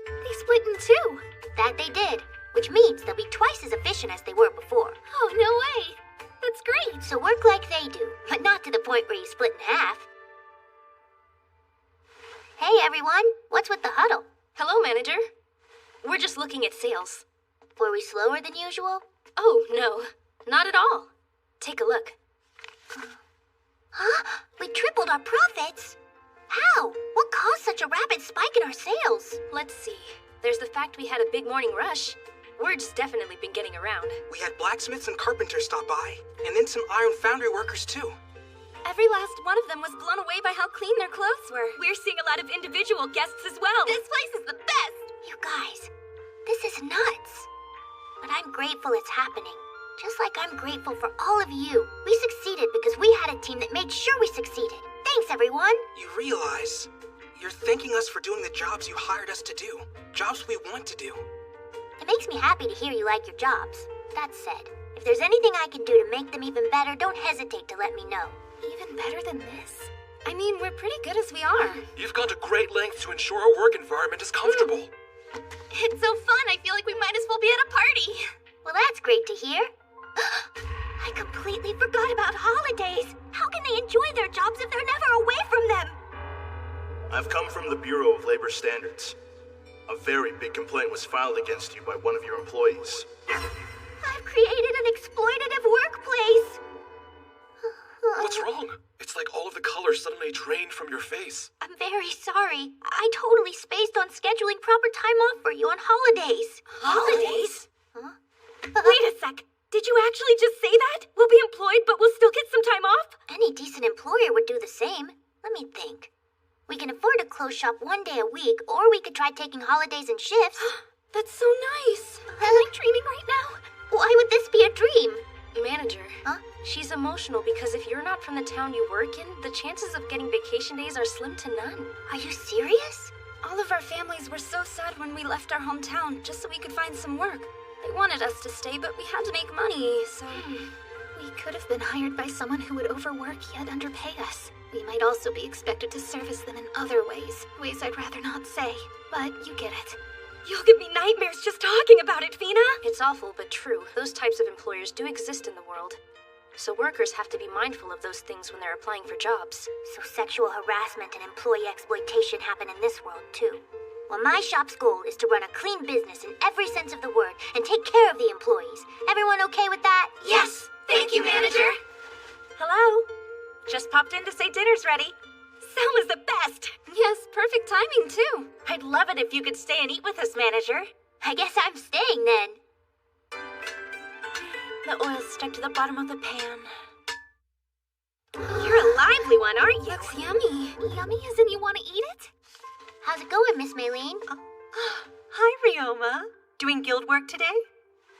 S13: They split in two.
S1: That they did, which means they'll be twice as efficient as they were before.
S13: Oh, no way. That's great.
S1: So work like they do, but not to the point where you split in half. Hey, everyone. What's with the huddle?
S10: Hello, manager. We're just looking at sales.
S1: Were we slower than usual?
S10: Oh, no. Not at all. Take a look.
S1: Huh? We tripled our profits? How? What caused such a rapid spike in our sales?
S10: Let's see. There's the fact we had a big morning rush. Word's definitely been getting around.
S20: We had blacksmiths and carpenters stop by, and then some iron foundry workers too.
S10: Every last one of them was blown away by how clean their clothes were. We're seeing a lot of individual guests as well.
S13: This place is the best!
S1: You guys, this is nuts. But I'm grateful it's happening. Just like I'm grateful for all of you. We succeeded because we had a team that made sure we succeeded. Thanks, everyone.
S20: You realize you're thanking us for doing the jobs you hired us to do. Jobs we want to do.
S1: It makes me happy to hear you like your jobs. That said, if there's anything I can do to make them even better, don't hesitate to let me know.
S13: Even better than this?
S10: I mean, we're pretty good as we are.
S18: You've gone to great lengths to ensure our work environment is comfortable.
S13: It's so fun, I feel like we might as well be at a party.
S1: Well, that's great to hear. I completely forgot about holidays. How can they enjoy their jobs if they're never away from them?
S11: I've come from the Bureau of Labor Standards. A very big complaint was filed against you by one of your employees.
S1: I've created an exploitative workplace.
S18: What's wrong? It's like all of the color suddenly drained from your face.
S1: I'm very sorry. I totally spaced on scheduling proper time off for you on holidays.
S10: Holidays?
S1: Huh?
S10: Wait a sec. Did you actually just say that? We'll be employed, but we'll still get some time off?
S1: Any decent employer would do the same. Let me think. We can afford to close shop one day a week, or we could try taking holidays and shifts.
S10: That's so nice.
S13: Am I dreaming right now?
S1: Why would this be a dream?
S10: Manager,
S1: huh?
S10: She's emotional because if you're not from the town you work in, the chances of getting vacation days are slim to none.
S1: Are you serious?
S10: All of our families were so sad when we left our hometown just so we could find some work. They wanted us to stay, but we had to make money, so...
S13: We could have been hired by someone who would overwork yet underpay us. We might also be expected to service them in other ways I'd rather not say, but you get it.
S10: You'll give me nightmares just talking about it, Fina! It's awful, but true. Those types of employers do exist in the world. So workers have to be mindful of those things when they're applying for jobs.
S1: So sexual harassment and employee exploitation happen in this world, too. Well, my shop's goal is to run a clean business in every sense of the word and take care of the employees. Everyone okay with that?
S10: Yes! Thank you, manager! Hello? Just popped in to say dinner's ready. Selma's the best! Yes, perfect timing, too. I'd love it if you could stay and eat with us, manager.
S1: I guess I'm staying, then.
S10: The oil's stuck to the bottom of the pan. You're a lively one, aren't you?
S13: Looks yummy. Yummy as in you want to eat it?
S1: How's it going, Miss Maylene?
S9: Hi, Ryoma. Doing guild work today?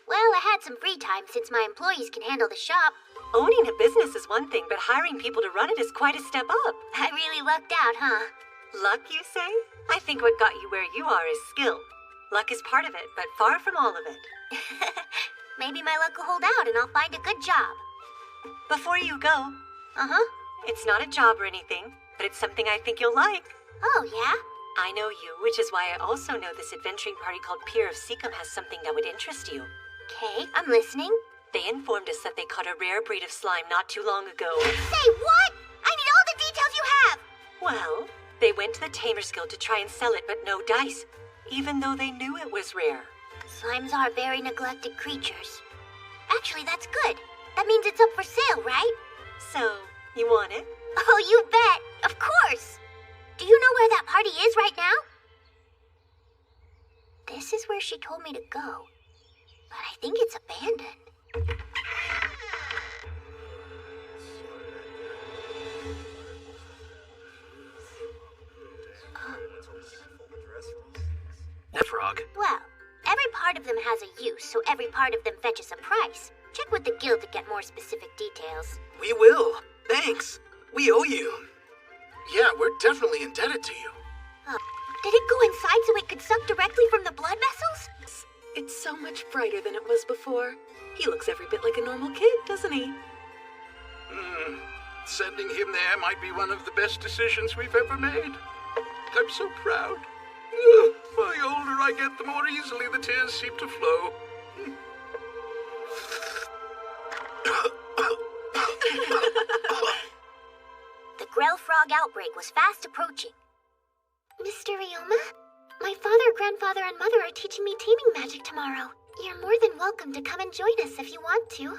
S1: Well, I had some free time since my employees can handle the shop.
S9: Owning a business is one thing, but hiring people to run it is quite a step up.
S1: I really lucked out, huh?
S9: Luck, you say? I think what got you where you are is skill. Luck is part of it, but far from all of it.
S1: Maybe my luck will hold out and I'll find a good job.
S16: Before you go, it's not a job or anything, but it's something I think you'll like.
S13: Oh, yeah?
S16: I know you, which is why I also know this adventuring party called Pier of Seacom has something that would interest you.
S13: Okay, I'm listening.
S16: They informed us that they caught a rare breed of slime not too long ago.
S13: Say what? I need all the details you have!
S16: Well, they went to the Tamers Guild to try and sell it, but no dice, even though they knew it was rare.
S13: Slimes are very neglected creatures. Actually, that's good. That means it's up for sale, right?
S16: So, you want it?
S13: Oh, you bet! Of course! Do you know where that party is right now? This is where she told me to go. But I think it's abandoned.
S3: That frog.
S13: Well, every part of them has a use, so every part of them fetches a price. Check with the guild to get more specific details.
S3: We will. Thanks. We owe you.
S14: Yeah, we're definitely indebted to you.
S13: Did it go inside so it could suck directly from the blood vessels?
S10: It's so much brighter than it was before. He looks every bit like a normal kid, doesn't he?
S8: Sending him there might be one of the best decisions we've ever made. I'm so proud. The older I get, the more easily the tears seem to flow.
S13: The Grell Frog outbreak was fast approaching. Mr. Ryoma, my father, grandfather, and mother are teaching me taming magic tomorrow. You're more than welcome to come and join us if you want to.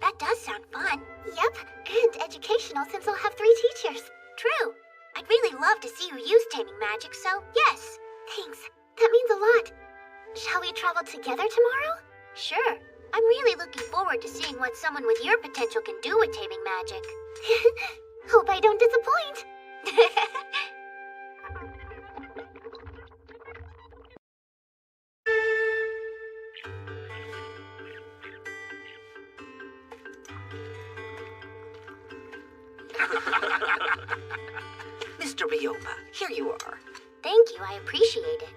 S13: That does sound fun. Yep, and educational since I'll have 3 teachers. True. I'd really love to see you use taming magic, so yes. Thanks. That means a lot. Shall we travel together tomorrow? Sure. I'm really looking forward to seeing what someone with your potential can do with taming magic. Hope I don't disappoint.
S3: Mr. Ryoma, here you are.
S13: Thank you, I appreciate it.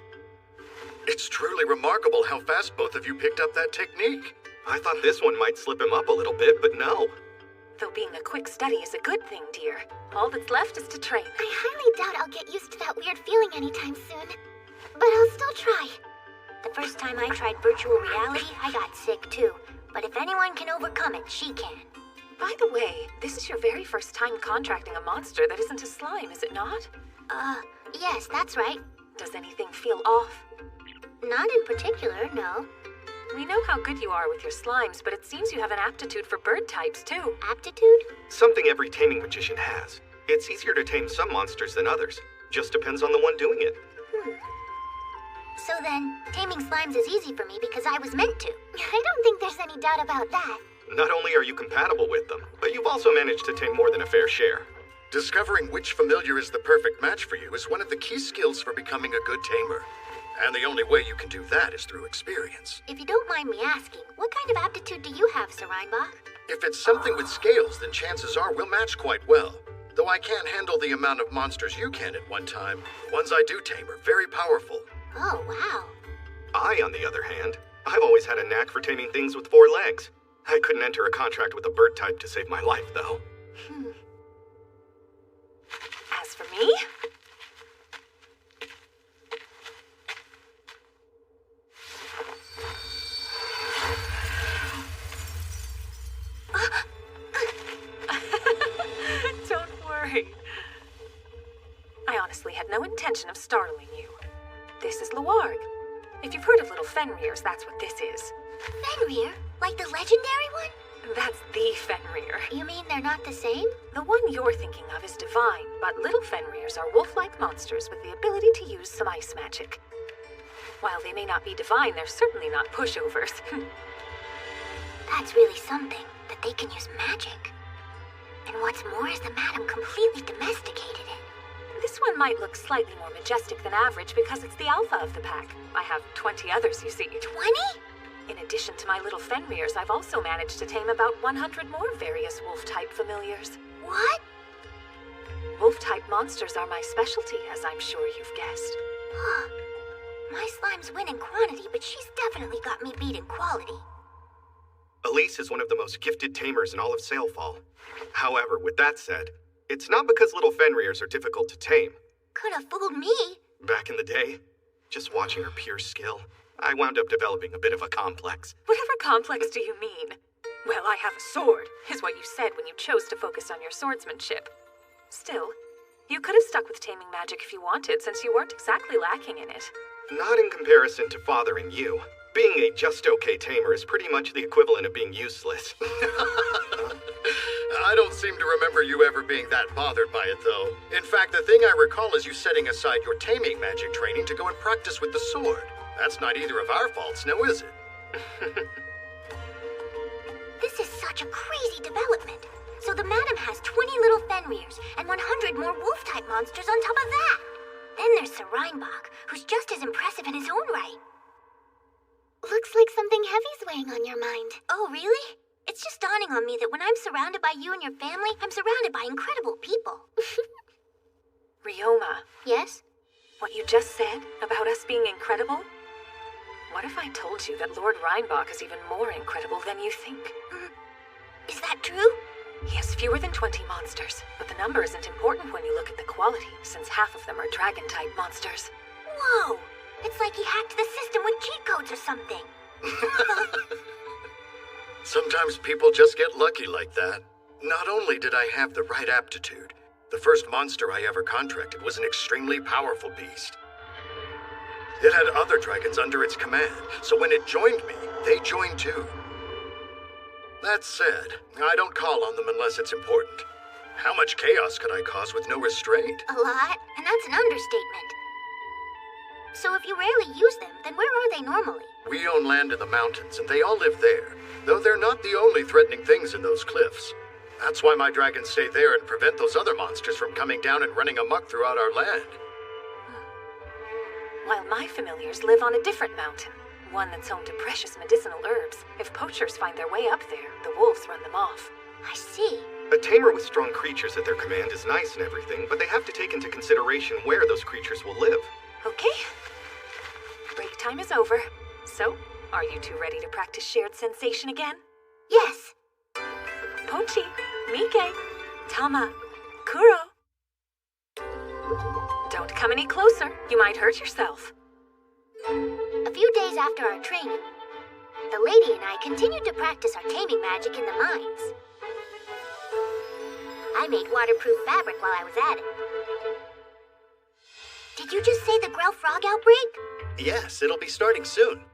S11: It's truly remarkable how fast both of you picked up that technique.
S2: I thought this one might slip him up a little bit, but no.
S10: Though being a quick study is a good thing, dear. All that's left is to train.
S13: I highly doubt I'll get used to that weird feeling anytime soon. But I'll still try. The first time I tried virtual reality, I got sick too. But if anyone can overcome it, she can.
S10: By the way, this is your very first time contracting a monster that isn't a slime, is it not?
S13: Yes, that's right.
S10: Does anything feel off?
S13: Not in particular, no.
S10: We know how good you are with your slimes, but it seems you have an aptitude for bird types, too.
S13: Aptitude?
S2: Something every taming magician has. It's easier to tame some monsters than others. Just depends on the one doing it.
S13: So then, taming slimes is easy for me because I was meant to. I don't think there's any doubt about that.
S2: Not only are you compatible with them, but you've also managed to tame more than a fair share.
S11: Discovering which familiar is the perfect match for you is one of the key skills for becoming a good tamer. And the only way you can do that is through experience.
S13: If you don't mind me asking, what kind of aptitude do you have, Sir Reinbach?
S11: If it's something with scales, then chances are we'll match quite well. Though I can't handle the amount of monsters you can at one time, the ones I do tame are very powerful.
S13: Oh, wow.
S2: I, on the other hand, I've always had a knack for taming things with 4 legs. I couldn't enter a contract with a bird type to save my life, though.
S10: As for me, don't worry. I honestly had no intention of startling you. This is Luarg. If you've heard of little Fenrir's, that's what this is.
S13: Fenrir? Like the legendary one?
S10: That's the Fenrir.
S13: You mean they're not the same?
S10: The one you're thinking of is divine, but little Fenrirs are wolf-like monsters with the ability to use some ice magic. While they may not be divine, they're certainly not pushovers.
S13: That's really something, that they can use magic. And what's more is the madam completely domesticated it.
S10: This one might look slightly more majestic than average because it's the alpha of the pack. I have 20 others, you see.
S13: 20?
S10: In addition to my little Fenrirs, I've also managed to tame about 100 more various wolf-type familiars.
S13: What?
S10: Wolf-type monsters are my specialty, as I'm sure you've guessed.
S13: My slimes win in quantity, but she's definitely got me beat in quality.
S2: A Elise is one of the most gifted tamers in all of Sailfall. However, with that said, it's not because little Fenrir's are difficult to tame.
S1: Could have fooled me.
S2: Back in the day, just watching her pure skill, I wound up developing a bit of a complex.
S10: Whatever complex do you mean? Well, I have a sword, is what you said when you chose to focus on your swordsmanship. Still, you could have stuck with taming magic if you wanted, since you weren't exactly lacking in it.
S2: Not in comparison to Father and you. Being a just okay tamer is pretty much the equivalent of being useless.
S11: I don't seem to remember you ever being that bothered by it, though. In fact, the thing I recall is you setting aside your taming magic training to go and practice with the sword. That's not either of our faults, now is it?
S1: This is such a crazy development. So the madam has 20 little Fenrir's and 100 more wolf-type monsters on top of that. Then there's Sir Reinbach, who's just as impressive in his own right.
S13: Looks like something heavy's weighing on your mind.
S1: Oh, really? It's just dawning on me that when I'm surrounded by you and your family, I'm surrounded by incredible people.
S10: Ryoma.
S1: Yes?
S10: What you just said about us being incredible? What if I told you that Lord Reinbach is even more incredible than you think?
S1: Is that true?
S10: He has fewer than 20 monsters, but the number isn't important when you look at the quality, since half of them are dragon-type monsters.
S1: Whoa! It's like he hacked the system with cheat codes or something.
S11: Sometimes people just get lucky like that. Not only did I have the right aptitude, the first monster I ever contracted was an extremely powerful beast. It had other dragons under its command, so when it joined me, they joined too. That said, I don't call on them unless it's important. How much chaos could I cause with no restraint?
S1: A lot, and that's an understatement. So if you rarely use them, then where are they normally?
S11: We own land in the mountains, and they all live there, though they're not the only threatening things in those cliffs. That's why my dragons stay there and prevent those other monsters from coming down and running amok throughout our land.
S10: While my familiars live on a different mountain, one that's home to precious medicinal herbs. If poachers find their way up there, the wolves run them off.
S1: I see.
S2: A tamer with strong creatures at their command is nice and everything, but they have to take into consideration where those creatures will live.
S10: Okay. Break time is over. So, are you two ready to practice shared sensation again?
S1: Yes.
S10: Pochi, Mike, Tama, Kuro. Don't come any closer. You might hurt yourself.
S1: A few days after our training, the lady and I continued to practice our taming magic in the mines. I made waterproof fabric while I was at it. Did you just say the Grell Frog outbreak?
S14: Yes, it'll be starting soon.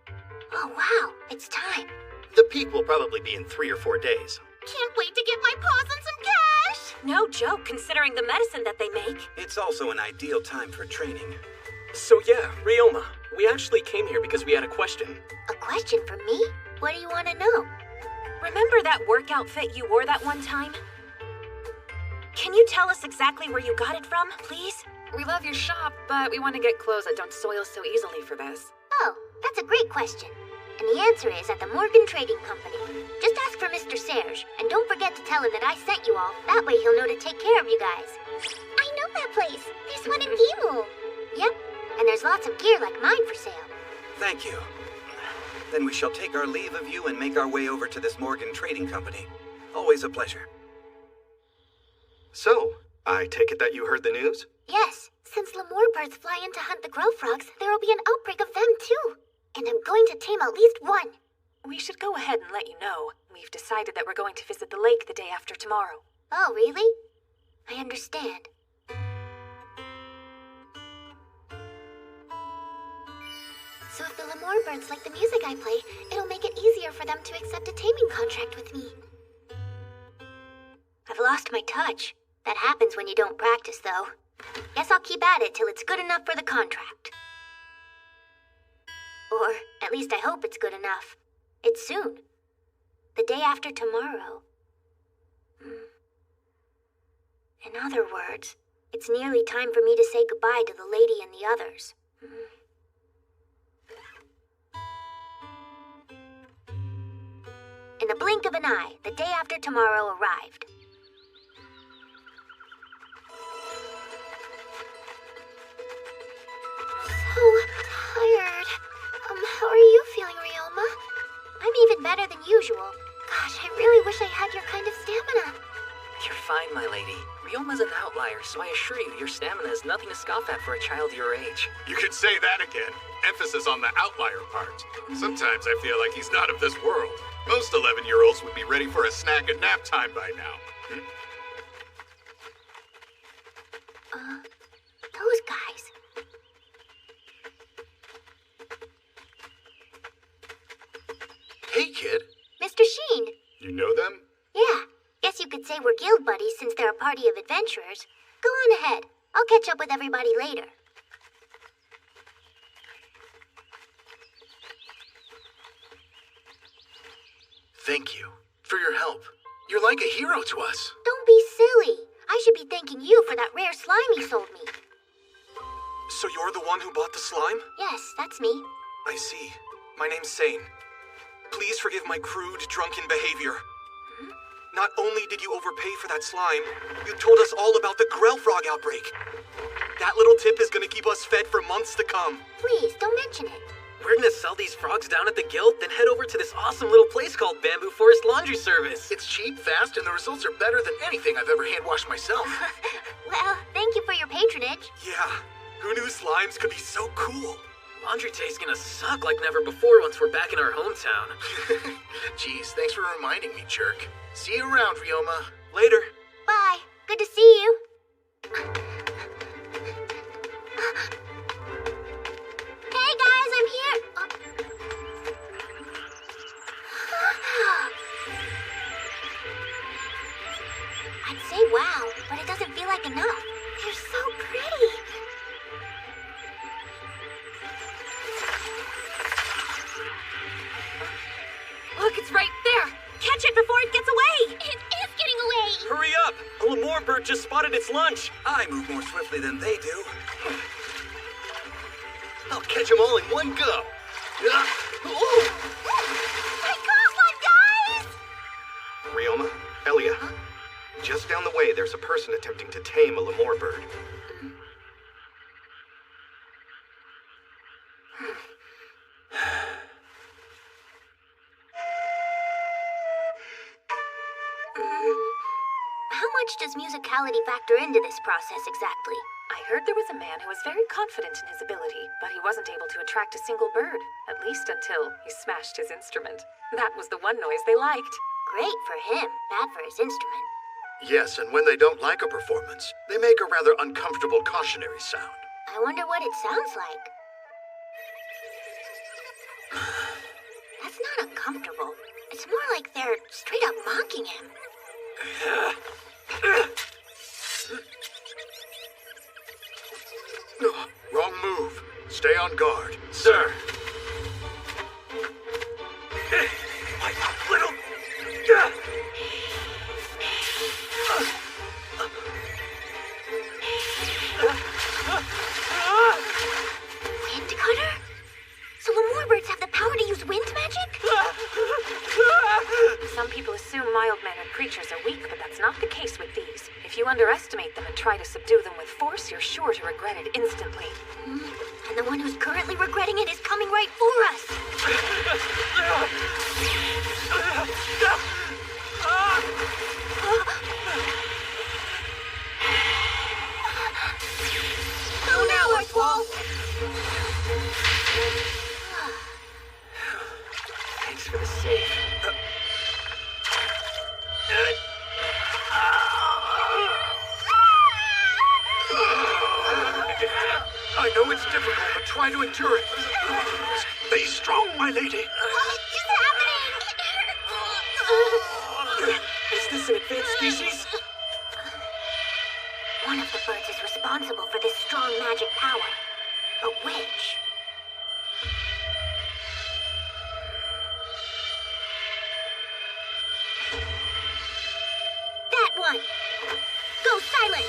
S1: Oh, wow. It's time.
S14: The peak will probably be in 3 or 4 days.
S13: Can't wait to get my paws on some cash!
S16: No joke, considering the medicine that they make.
S8: It's also an ideal time for training.
S17: So yeah, Ryoma, we actually came here because we had a question.
S1: A question for me? What do you want to know?
S10: Remember that work outfit you wore that one time? Can you tell us exactly where you got it from, please?
S19: We love your shop, but we want to get clothes that don't soil so easily for this.
S1: Oh, that's a great question. And the answer is at the Morgan Trading Company. Just ask for Mr. Serge, and don't forget to tell him that I sent you all. That way he'll know to take care of you guys.
S13: I know that place. There's one in Gamel.
S1: Yep, and there's lots of gear like mine for sale.
S8: Thank you. Then we shall take our leave of you and make our way over to this Morgan Trading Company. Always a pleasure.
S2: So, I take it that you heard the news?
S13: Yes. Since Lemur birds fly in to hunt the Grell Frogs, there will be an outbreak of them too. And I'm going to tame at least one.
S10: We should go ahead and let you know. We've decided that we're going to visit the lake the day after tomorrow.
S1: Oh, really? I understand.
S13: So if the Lemur birds like the music I play, it'll make it easier for them to accept a taming contract with me.
S1: I've lost my touch. That happens when you don't practice, though. Guess I'll keep at it till it's good enough for the contract. Or, at least I hope it's good enough. It's soon. The day after tomorrow. In other words, it's nearly time for me to say goodbye to the lady and the others. In the blink of an eye, the day after tomorrow arrived.
S13: So tired. How are you feeling, Ryoma?
S1: I'm even better than usual.
S13: Gosh, I really wish I had your kind of stamina.
S3: You're fine, my lady. Ryoma's an outlier, so I assure you, your stamina is nothing to scoff at for a child your age.
S15: You could say that again. Emphasis on the outlier part. Sometimes I feel like he's not of this world. Most 11-year-olds would be ready for a snack at nap time by now.
S13: Those guys.
S14: Hey, kid.
S13: Mr. Sheen.
S15: You know them?
S13: Yeah. Guess you could say we're guild buddies since they're a party of adventurers. Go on ahead. I'll catch up with everybody later.
S14: Thank you for your help. You're like a hero to us.
S13: Don't be silly. I should be thanking you for that rare slime you sold me.
S18: So you're the one who bought the slime?
S13: Yes, that's me.
S18: I see. My name's Sane. Please forgive my crude, drunken behavior. Not only did you overpay for that slime, you told us all about the Grell Frog outbreak. That little tip is gonna keep us fed for months to come.
S13: Please, don't mention it.
S3: We're gonna sell these frogs down at the guild, then head over to this awesome little place called Bamboo Forest Laundry Service.
S14: It's cheap, fast, and the results are better than anything I've ever hand-washed myself.
S13: Well, thank you for your patronage.
S18: Yeah, who knew slimes could be so cool?
S3: Laundry day's gonna suck like never before once we're back in our hometown.
S14: Jeez, thanks for reminding me, jerk. See you around, Ryoma.
S18: Later.
S13: Bye. Good to see you. Hey guys, I'm here. I'd say wow, but it doesn't feel like enough. You're so pretty.
S10: Look, it's right there! Catch it before it gets away!
S13: It is getting away!
S17: Hurry up! A Lemur bird just spotted its lunch. I move more swiftly than they do.
S14: I'll catch them all in one go.
S13: I got one, guys!
S2: Ryoma, Elia. Just down the way, there's a person attempting to tame a lemur bird.
S13: How much does musicality factor into this process exactly?
S10: I heard there was a man who was very confident in his ability, but he wasn't able to attract a single bird, at least until he smashed his instrument. That was the one noise they liked.
S13: Great for him, bad for his instrument.
S11: Yes, and when they don't like a performance, they make a rather uncomfortable cautionary sound.
S13: I wonder what it sounds like. That's not uncomfortable. It's more like they're straight up mocking him.
S11: Wrong move. Stay on guard.
S14: Sir.
S11: My little...
S13: Wind cutter? So Lemur birds have the power to use wind magic?
S10: Some people assume mild-mannered creatures are weak, but that's not the case with these. If you underestimate them and try to subdue them with force, you're sure to regret it instantly.
S13: And the one who's currently regretting it is coming right for us. Oh, now, Earthwolf!
S3: Thanks for the save.
S11: I know it's difficult, but try to endure it. Stay strong, my lady.
S3: Is this an advanced species?
S13: One of the birds is responsible for this strong magic power. But which? That one! Go silent!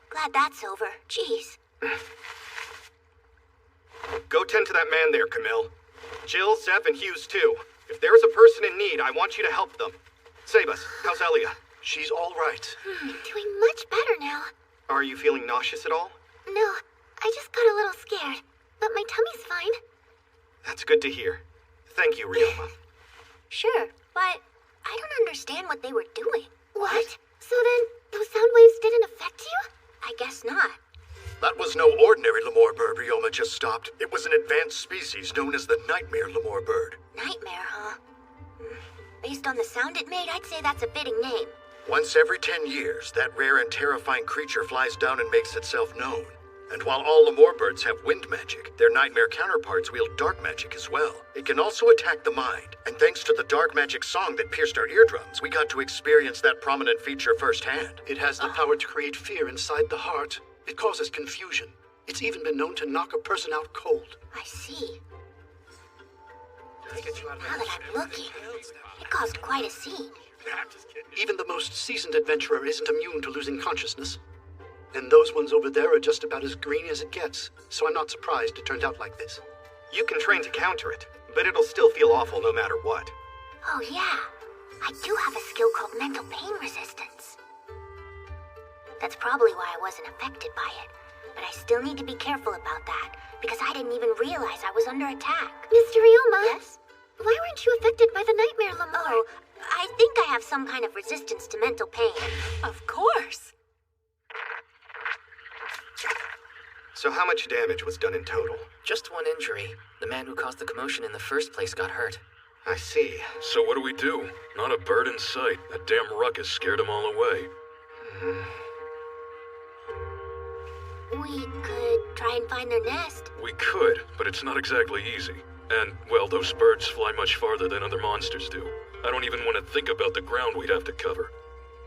S13: Glad that's over. Jeez.
S2: Go tend to that man there, Camille. Jill, Zeph, and Hughes, too. If there's a person in need, I want you to help them. Sabus, how's Elia?
S14: She's all right.
S13: Doing much better now.
S2: Are you feeling nauseous at all?
S13: No, I just got a little scared, but my tummy's fine.
S2: That's good to hear. Thank you, Ryoma.
S1: Sure, but I don't understand what they were doing.
S13: What? So then, those sound waves didn't affect you?
S1: I guess not.
S11: That was no ordinary lemur bird Ryoma just stopped. It was an advanced species known as the nightmare lemur bird.
S1: Nightmare, huh? Based on the sound it made, I'd say that's a fitting name.
S11: Once every 10 years, that rare and terrifying creature flies down and makes itself known. And while all lemur birds have wind magic, their nightmare counterparts wield dark magic as well. It can also attack the mind, and thanks to the dark magic song that pierced our eardrums, we got to experience that prominent feature firsthand.
S14: It has the power to create fear inside the heart. It causes confusion. It's even been known to knock a person out cold.
S1: I see. Now that I'm looking, it caused quite a scene.
S14: Even the most seasoned adventurer isn't immune to losing consciousness. And those ones over there are just about as green as it gets, so I'm not surprised it turned out like this.
S2: You can train to counter it, but it'll still feel awful no matter what.
S1: Oh yeah, I do have a skill called mental pain resistance. That's probably why I wasn't affected by it, but I still need to be careful about that, because I didn't even realize I was under attack.
S13: Mr. Ryoma?
S1: Yes?
S13: Why weren't you affected by the nightmare lemur?
S1: Oh, I think I have some kind of resistance to mental pain.
S10: Of course.
S2: So how much damage was done in total?
S3: Just one injury. The man who caused the commotion in the first place got hurt.
S2: I see.
S18: So what do we do? Not a bird in sight. That damn ruckus scared them all away.
S1: We could try and find their nest.
S18: We could, but it's not exactly easy. And, well, those birds fly much farther than other monsters do. I don't even want to think about the ground we'd have to cover.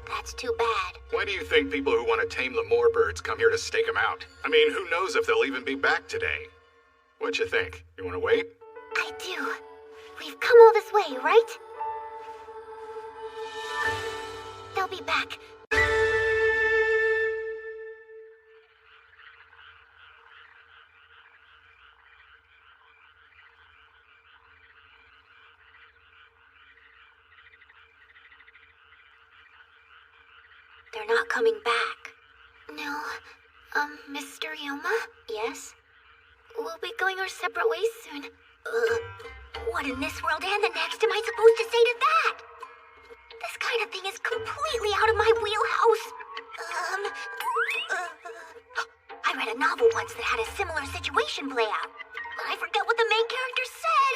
S1: That's too bad.
S6: Why do you think people who want to tame lemur birds come here to stake them out? I mean, who knows if they'll even be back today? What you think? You want to wait?
S13: I do. We've come all this way, right? They'll be back.
S1: They're not coming back.
S13: No. Mr. Ryoma?
S1: Yes?
S13: We'll be going our separate ways soon.
S1: What in this world and the next am I supposed to say to that? This kind of thing is completely out of my wheelhouse. I read a novel once that had a similar situation play out. But I forget what the main character said.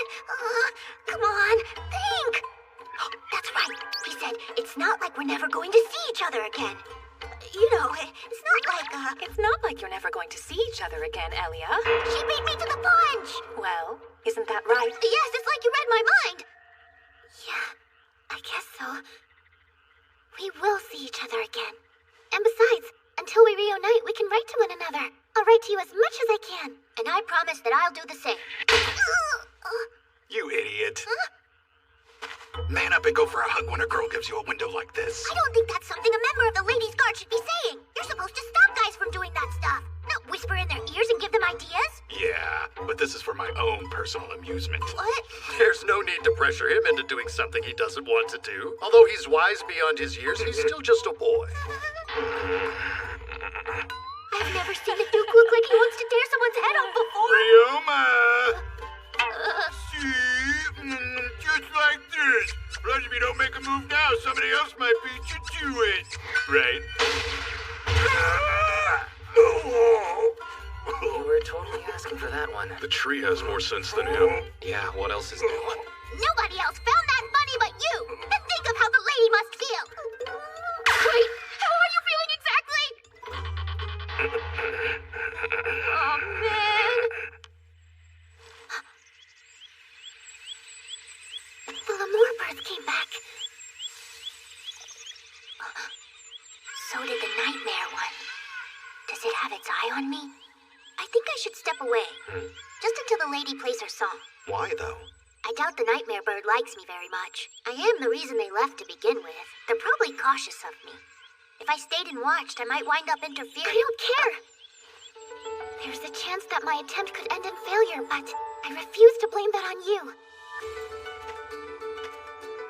S1: Come on, think. That's right. He said, it's not like we're never going to see each other again. You know, it's not like,
S10: It's not like you're never going to see each other again, Elia.
S1: She beat me to the punch!
S10: Well, isn't that right?
S1: Yes, it's like you read my mind.
S13: Yeah, I guess so. We will see each other again. And besides, until we reunite, we can write to one another. I'll write to you as much as I can.
S1: And I promise that I'll do the same.
S6: You idiot. Huh? Man up and go for a hug when a girl gives you a window like this.
S1: I don't think that's something a member of the Ladies' Guard should be saying. You're supposed to stop guys from doing that stuff. Not whisper in their ears and give them ideas.
S6: Yeah, but this is for my own personal amusement.
S1: What?
S11: There's no need to pressure him into doing something he doesn't want to do. Although he's wise beyond his years, he's still just a boy.
S1: I've never seen a Duke look like he wants to tear someone's head off before.
S6: Ryoma! See? Just like this. Plus, if you don't make a move now, somebody else might beat you to it. Right?
S3: You were totally asking for that one.
S18: The tree has more sense than him.
S3: Yeah, what else is new?
S1: Nobody else found that funny but you. And think of how the lady must feel. Wait, how are you feeling exactly? Oh, man.
S13: The lemur birds came back.
S1: So did the nightmare one. Does it have its eye on me? I think I should step away. Just until the lady plays her song.
S2: Why, though?
S1: I doubt the nightmare bird likes me very much. I am the reason they left to begin with. They're probably cautious of me. If I stayed and watched, I might wind up interfering.
S13: I don't care. There's a chance that my attempt could end in failure. here, but I refuse to blame that on you.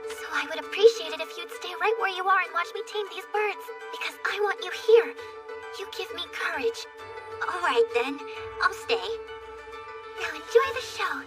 S13: So I would appreciate it if you'd stay right where you are and watch me tame these birds, because I want you here. You give me courage.
S1: All right, then. I'll stay.
S13: Now enjoy the show.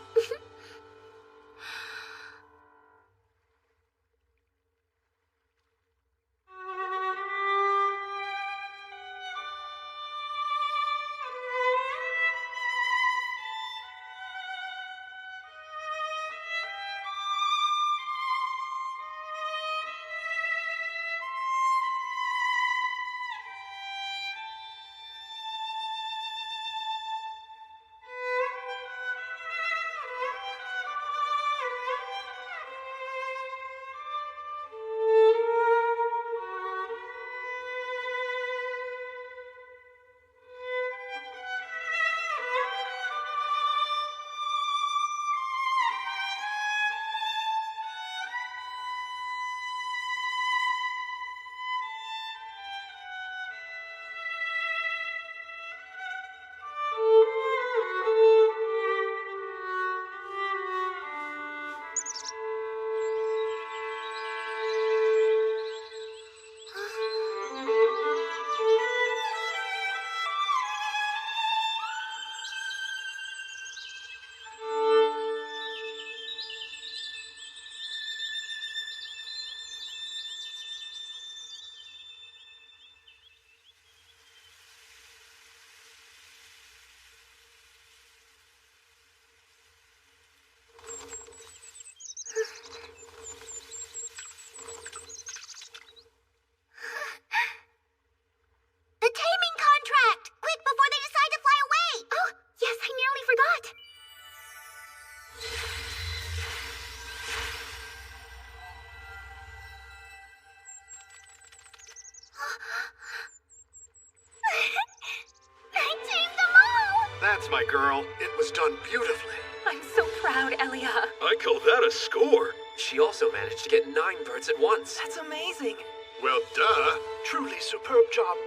S2: That's my girl. It was done beautifully.
S10: I'm so proud, Elia.
S4: I call that a score.
S5: She also managed to get 9 birds at once.
S10: That's amazing.
S4: Well, duh.
S14: Truly superb job.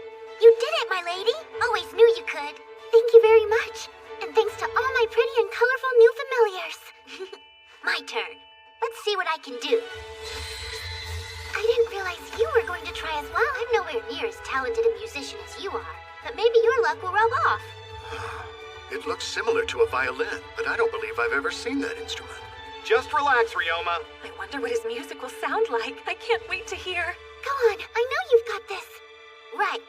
S13: You did it, my lady. Always knew you could. Thank you very much. And thanks to all my pretty and colorful new familiars.
S1: My turn. Let's see what I can do.
S13: I didn't realize you were going to try as well.
S1: I'm nowhere near as talented a musician as you are, but maybe your luck will rub off.
S11: It looks similar to a violin, but I don't believe I've ever seen that instrument.
S2: Just relax, Ryoma.
S10: I wonder what his music will sound like. I can't wait to hear.
S13: Go on, I know you've got this.
S1: Right.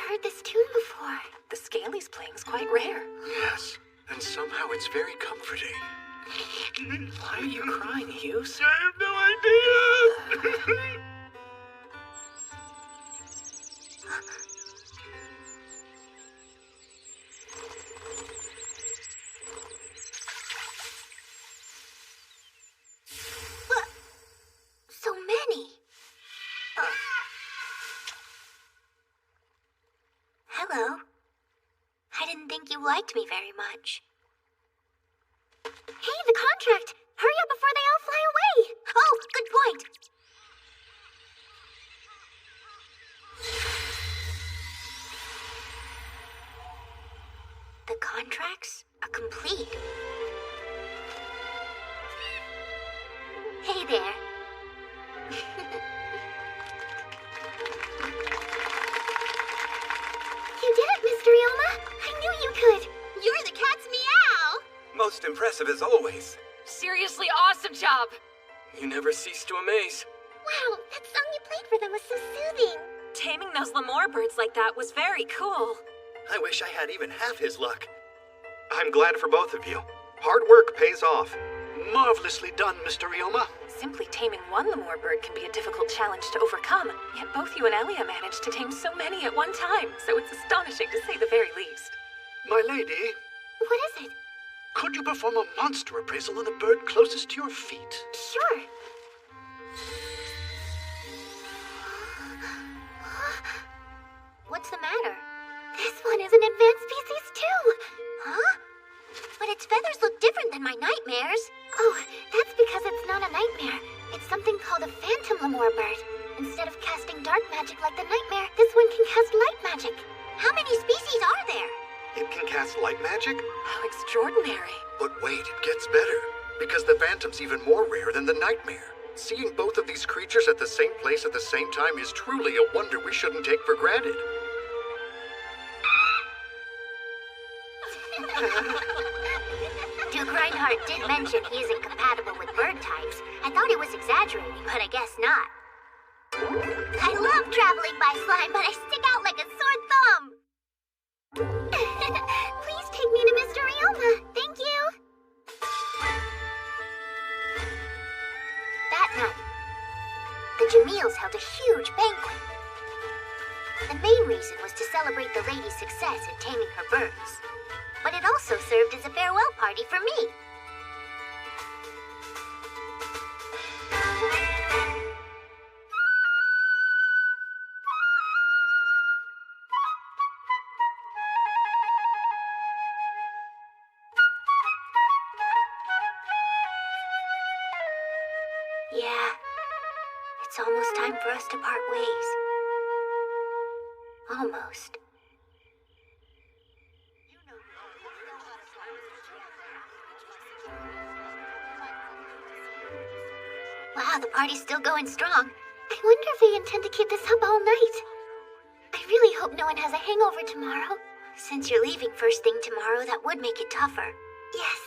S13: Heard this tune before.
S10: The scale he's playing is quite rare.
S11: Yes, and somehow it's very comforting.
S3: Why are you crying, Hughes?
S4: I have no idea!
S13: So many.
S1: Hello. I didn't think you liked me very much.
S13: Hey, the contract! Hurry up before they all fly away!
S1: Oh, good point. The contracts are complete. Hey there.
S13: You did it, Mr. Ryoma! I knew you could!
S1: You're the cat's meow!
S17: Most impressive as always.
S10: Seriously awesome job!
S17: You never cease to amaze.
S13: Wow, that song you played for them was so soothing.
S10: Taming those Lemur birds like that was very cool.
S2: I wish I had even half his luck. I'm glad for both of you. Hard work pays off.
S14: Marvelously done, Mr. Ryoma.
S10: Simply taming one lemur bird can be a difficult challenge to overcome, yet both you and Elia managed to tame so many at one time, so it's astonishing to say the very least.
S14: My lady,
S13: What is it?
S14: could you perform a monster appraisal on the bird closest to your feet?
S13: Sure. What's the matter? This one is an advanced species too. Huh? But its feathers look different than my nightmares. Oh, that's because it's not a nightmare. It's something called a phantom lemur bird. Instead of casting dark magic like the nightmare, this one can cast light magic. How many species are there?
S2: It can cast light magic?
S10: How extraordinary.
S11: But wait, it gets better. Because the phantom's even more rare than the nightmare. Seeing both of these creatures at the same place at the same time is truly a wonder we shouldn't take for granted.
S13: Duke Reinhardt did mention he isn't compatible with bird types. I thought he was exaggerating, but I guess not. I love traveling by slime, but I stick out like a sore thumb. Please take me to Mr. Ryoma. Thank you. That night, the Jamils held a huge banquet. The main reason was to celebrate the lady's success in taming her birds. But it also served as a farewell party for me. Yeah, it's almost time for us to part ways. Almost. Wow, the party's still going strong. I wonder if they intend to keep this up all night. I really hope no one has a hangover tomorrow. Since you're leaving first thing tomorrow, that would make it tougher. Yes.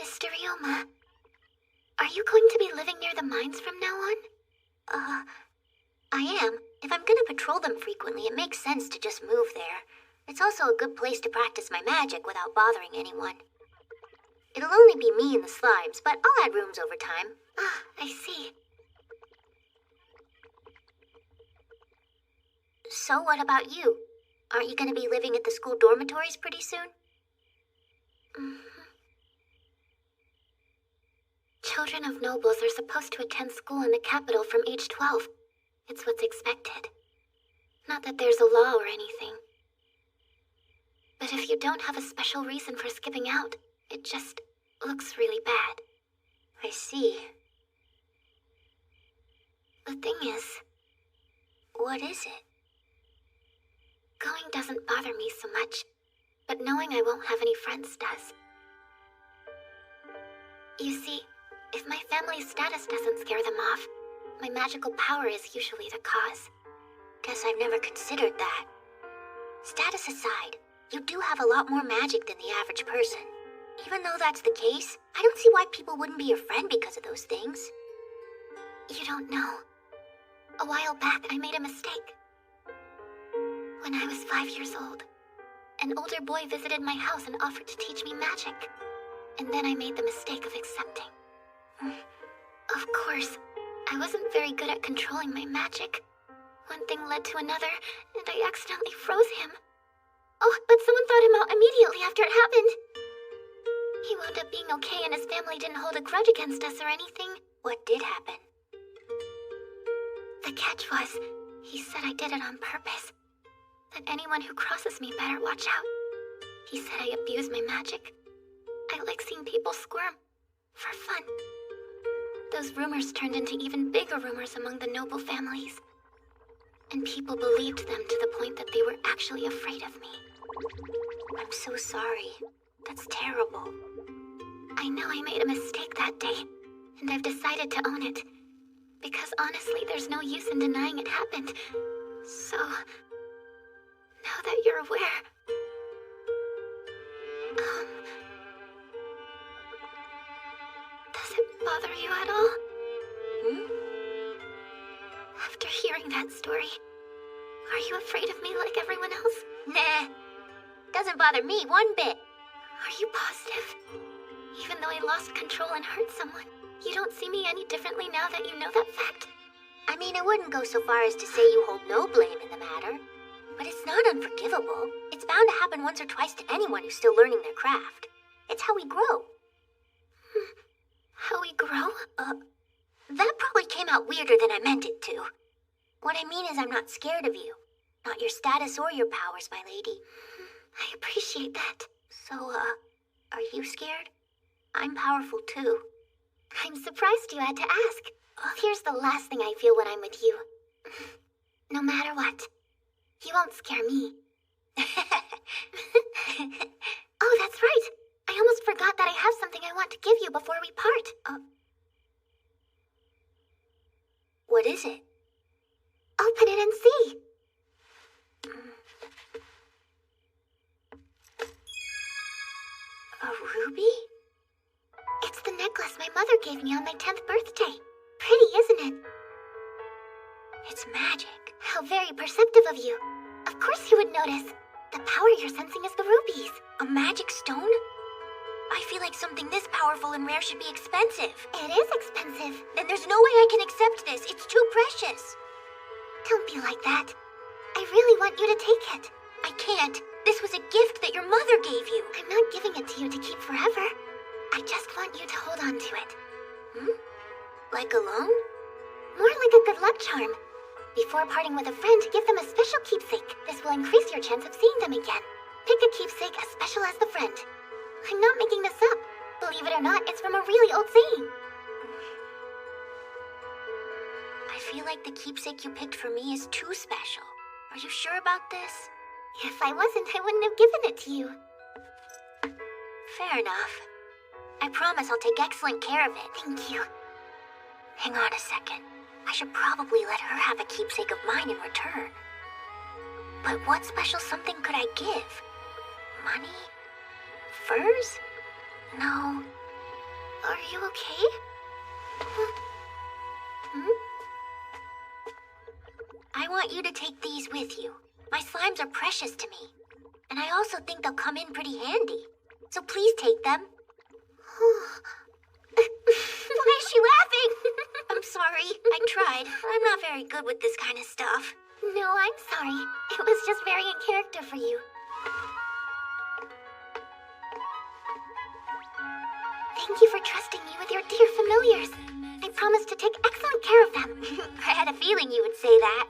S13: Mr. Ryoma, are you going to be living near the mines from now on? I am. If I'm gonna patrol them frequently, it makes sense to just move there. It's also a good place to practice my magic without bothering anyone. It'll only be me and the slimes, but I'll add rooms over time. Ah, I see. So what about you? Aren't you gonna be living at the school dormitories pretty soon? Children of nobles are supposed to attend school in the capital from age 12. It's what's expected. Not that there's a law or anything. But if you don't have a special reason for skipping out, it just looks really bad. I see. The thing is, what is it? Going doesn't bother me so much, but knowing I won't have any friends does. You see, if my family's status doesn't scare them off, my magical power is usually the cause. Guess I've never considered that. Status aside, you do have a lot more magic than the average person. Even though that's the case, I don't see why people wouldn't be your friend because of those things. You don't know. A while back, I made a mistake. When I was 5 years old, an older boy visited my house and offered to teach me magic. And then I made the mistake of accepting. Of course, I wasn't very good at controlling my magic. One thing led to another, and I accidentally froze him. Oh, but someone thawed him out immediately after it happened. He wound up being okay, and his family didn't hold a grudge against us or anything. What did happen? The catch was, he said I did it on purpose. That anyone who crosses me better watch out. He said I abuse my magic. I like seeing people squirm. For fun. Those rumors turned into even bigger rumors among the noble families. And people believed them to the point that they were actually afraid of me. I'm so sorry. That's terrible. I know I made a mistake that day, and I've decided to own it. Because honestly, there's no use in denying it happened. So, now that you're aware... does it bother you at all? After hearing hearing that story. Are you afraid of me like everyone else?
S1: Nah. Doesn't bother me one bit.
S13: Are you positive? Even though I lost control and hurt someone, you don't see me any differently now that you know that fact?
S1: I mean, I wouldn't go so far as to say you hold no blame in the matter. But it's not unforgivable. It's bound to happen once or twice to anyone who's still learning their craft. It's how we grow.
S13: How we grow?
S1: That probably came out weirder than I meant it to. What I mean is I'm not scared of you. Not your status or your powers, my lady.
S13: I appreciate that.
S1: So, are you scared? I'm powerful too.
S13: I'm surprised you had to ask. Here's the last thing I feel when I'm with you. No matter what, you won't scare me. Oh, that's right. I almost forgot that I have something I want to give you before we part.
S1: What is it?
S13: Open it and see.
S1: A ruby?
S13: It's the necklace my mother gave me on my 10th birthday. Pretty, isn't it?
S1: It's magic.
S13: How very perceptive of you. Of course you would notice. The power you're sensing is the rubies.
S1: A magic stone? I feel like something this powerful and rare should be expensive.
S13: It is expensive.
S1: Then there's no way I can accept this. It's too precious.
S13: Don't be like that. I really want you to take it.
S1: I can't. This was a gift that your mother gave you.
S13: I'm not giving it to you to keep forever. I just want you to hold on to it.
S1: Like a loan?
S13: More like a good luck charm. Before parting with a friend, give them a special keepsake. This will increase your chance of seeing them again. Pick a keepsake as special as the friend. I'm not making this up. Believe it or not, it's from a really old saying.
S1: I feel like the keepsake you picked for me is too special. Are you sure about this?
S13: If I wasn't, I wouldn't have given it to you.
S1: Fair enough. I promise I'll take excellent care of it.
S13: Thank you.
S1: Hang on a second. I should probably let her have a keepsake of mine in return. But what special something could I give? Money? Furs? No.
S13: Are you okay?
S1: I want you to take these with you. My slimes are precious to me. And I also think they'll come in pretty handy. So please take them. Why is she laughing? I'm sorry. I tried. I'm not very good with this kind of stuff.
S13: No, I'm sorry. It was just very in character for you. Thank you for trusting me with your dear familiars. I promise to take excellent care of them.
S1: I had a feeling you would say that.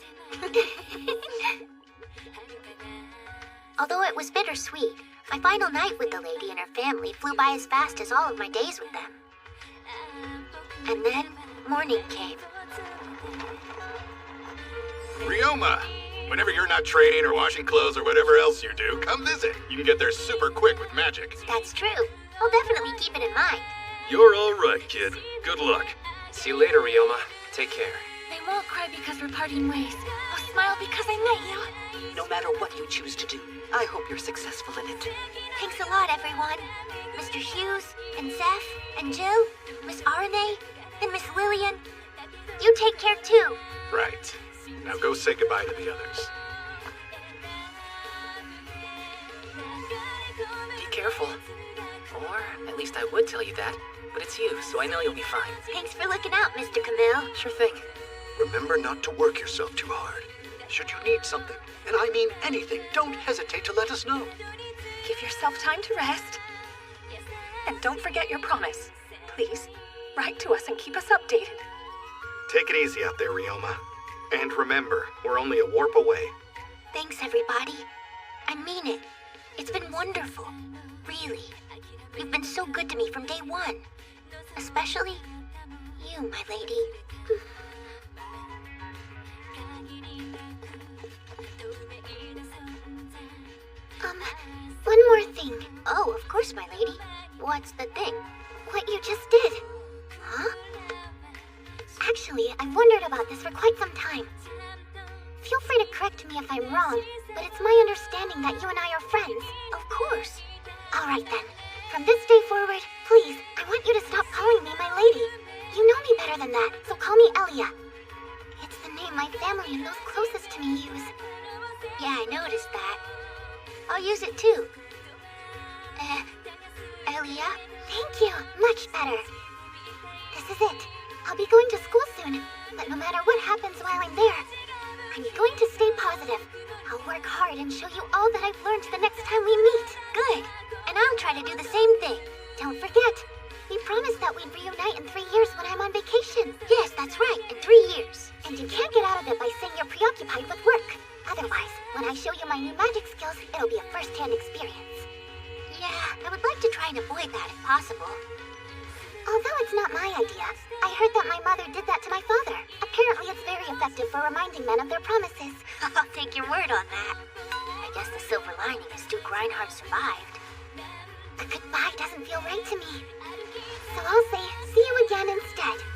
S1: Although it was bittersweet, my final night with the lady and her family flew by as fast as all of my days with them. And then, morning came.
S2: Ryoma! Whenever you're not trading or washing clothes or whatever else you do, come visit. You can get there super quick with magic.
S1: That's true. I'll definitely keep it in mind.
S18: You're all right, kid. Good luck.
S17: See you later, Ryoma. Take care.
S13: I won't cry because we're parting ways. I'll smile because I met you.
S7: No matter what you choose to do, I hope you're successful in it.
S1: Thanks a lot, everyone. Mr. Hughes, and Zeph, and Jill, Miss Arne, and Miss Lillian. You take care too.
S2: Right. Now go say goodbye to the others.
S3: Be careful. Or, at least I would tell you that. But it's you, so I know you'll be fine.
S1: Thanks for looking out, Mr. Camille.
S3: Sure thing.
S11: Remember not to work yourself too hard.
S14: Should you need something, and I mean anything, don't hesitate to let us know.
S19: Give yourself time to rest. And don't forget your promise. Please, write to us and keep us updated.
S2: Take it easy out there, Ryoma. And remember, we're only a warp away.
S1: Thanks, everybody. I mean it. It's been wonderful. Really. You've been so good to me from day one. Especially you, my lady.
S13: One more thing.
S1: Oh, of course, my lady. What's the thing?
S13: What you just did.
S1: Huh?
S13: Actually, I've wondered about this for quite some time. Feel free to correct me if I'm wrong, but it's my understanding that you and I are friends.
S1: Of course.
S13: All right then. From this day forward, please, I want you to stop calling me my lady. You know me better than that, so call me Elia. It's the name of my family and those closest to me use.
S1: Yeah, I noticed that. I'll use it too. Elia?
S13: Thank you. Much better. This is it. I'll be going to school soon, but no matter what happens while I'm there, I'm going to stay positive. I'll work hard and show you all that I've learned the next time we meet.
S1: Good. And I'll try to do the same thing.
S13: Don't forget, we promised that we'd reunite in 3 years when I'm on vacation.
S1: Yes, that's right, in 3 years.
S13: And you can't get out of it by saying you're preoccupied with work. Otherwise, when I show you my new magic skills, it'll be a first-hand experience.
S1: Yeah, I would like to try and avoid that if possible.
S13: Although it's not my idea, I heard that my mother did that to my father. Apparently it's very effective for reminding men of their promises.
S1: I'll take your word on that. I guess the silver lining is Duke Reinhardt survived.
S13: A goodbye doesn't feel right to me. So I'll say, see you again instead.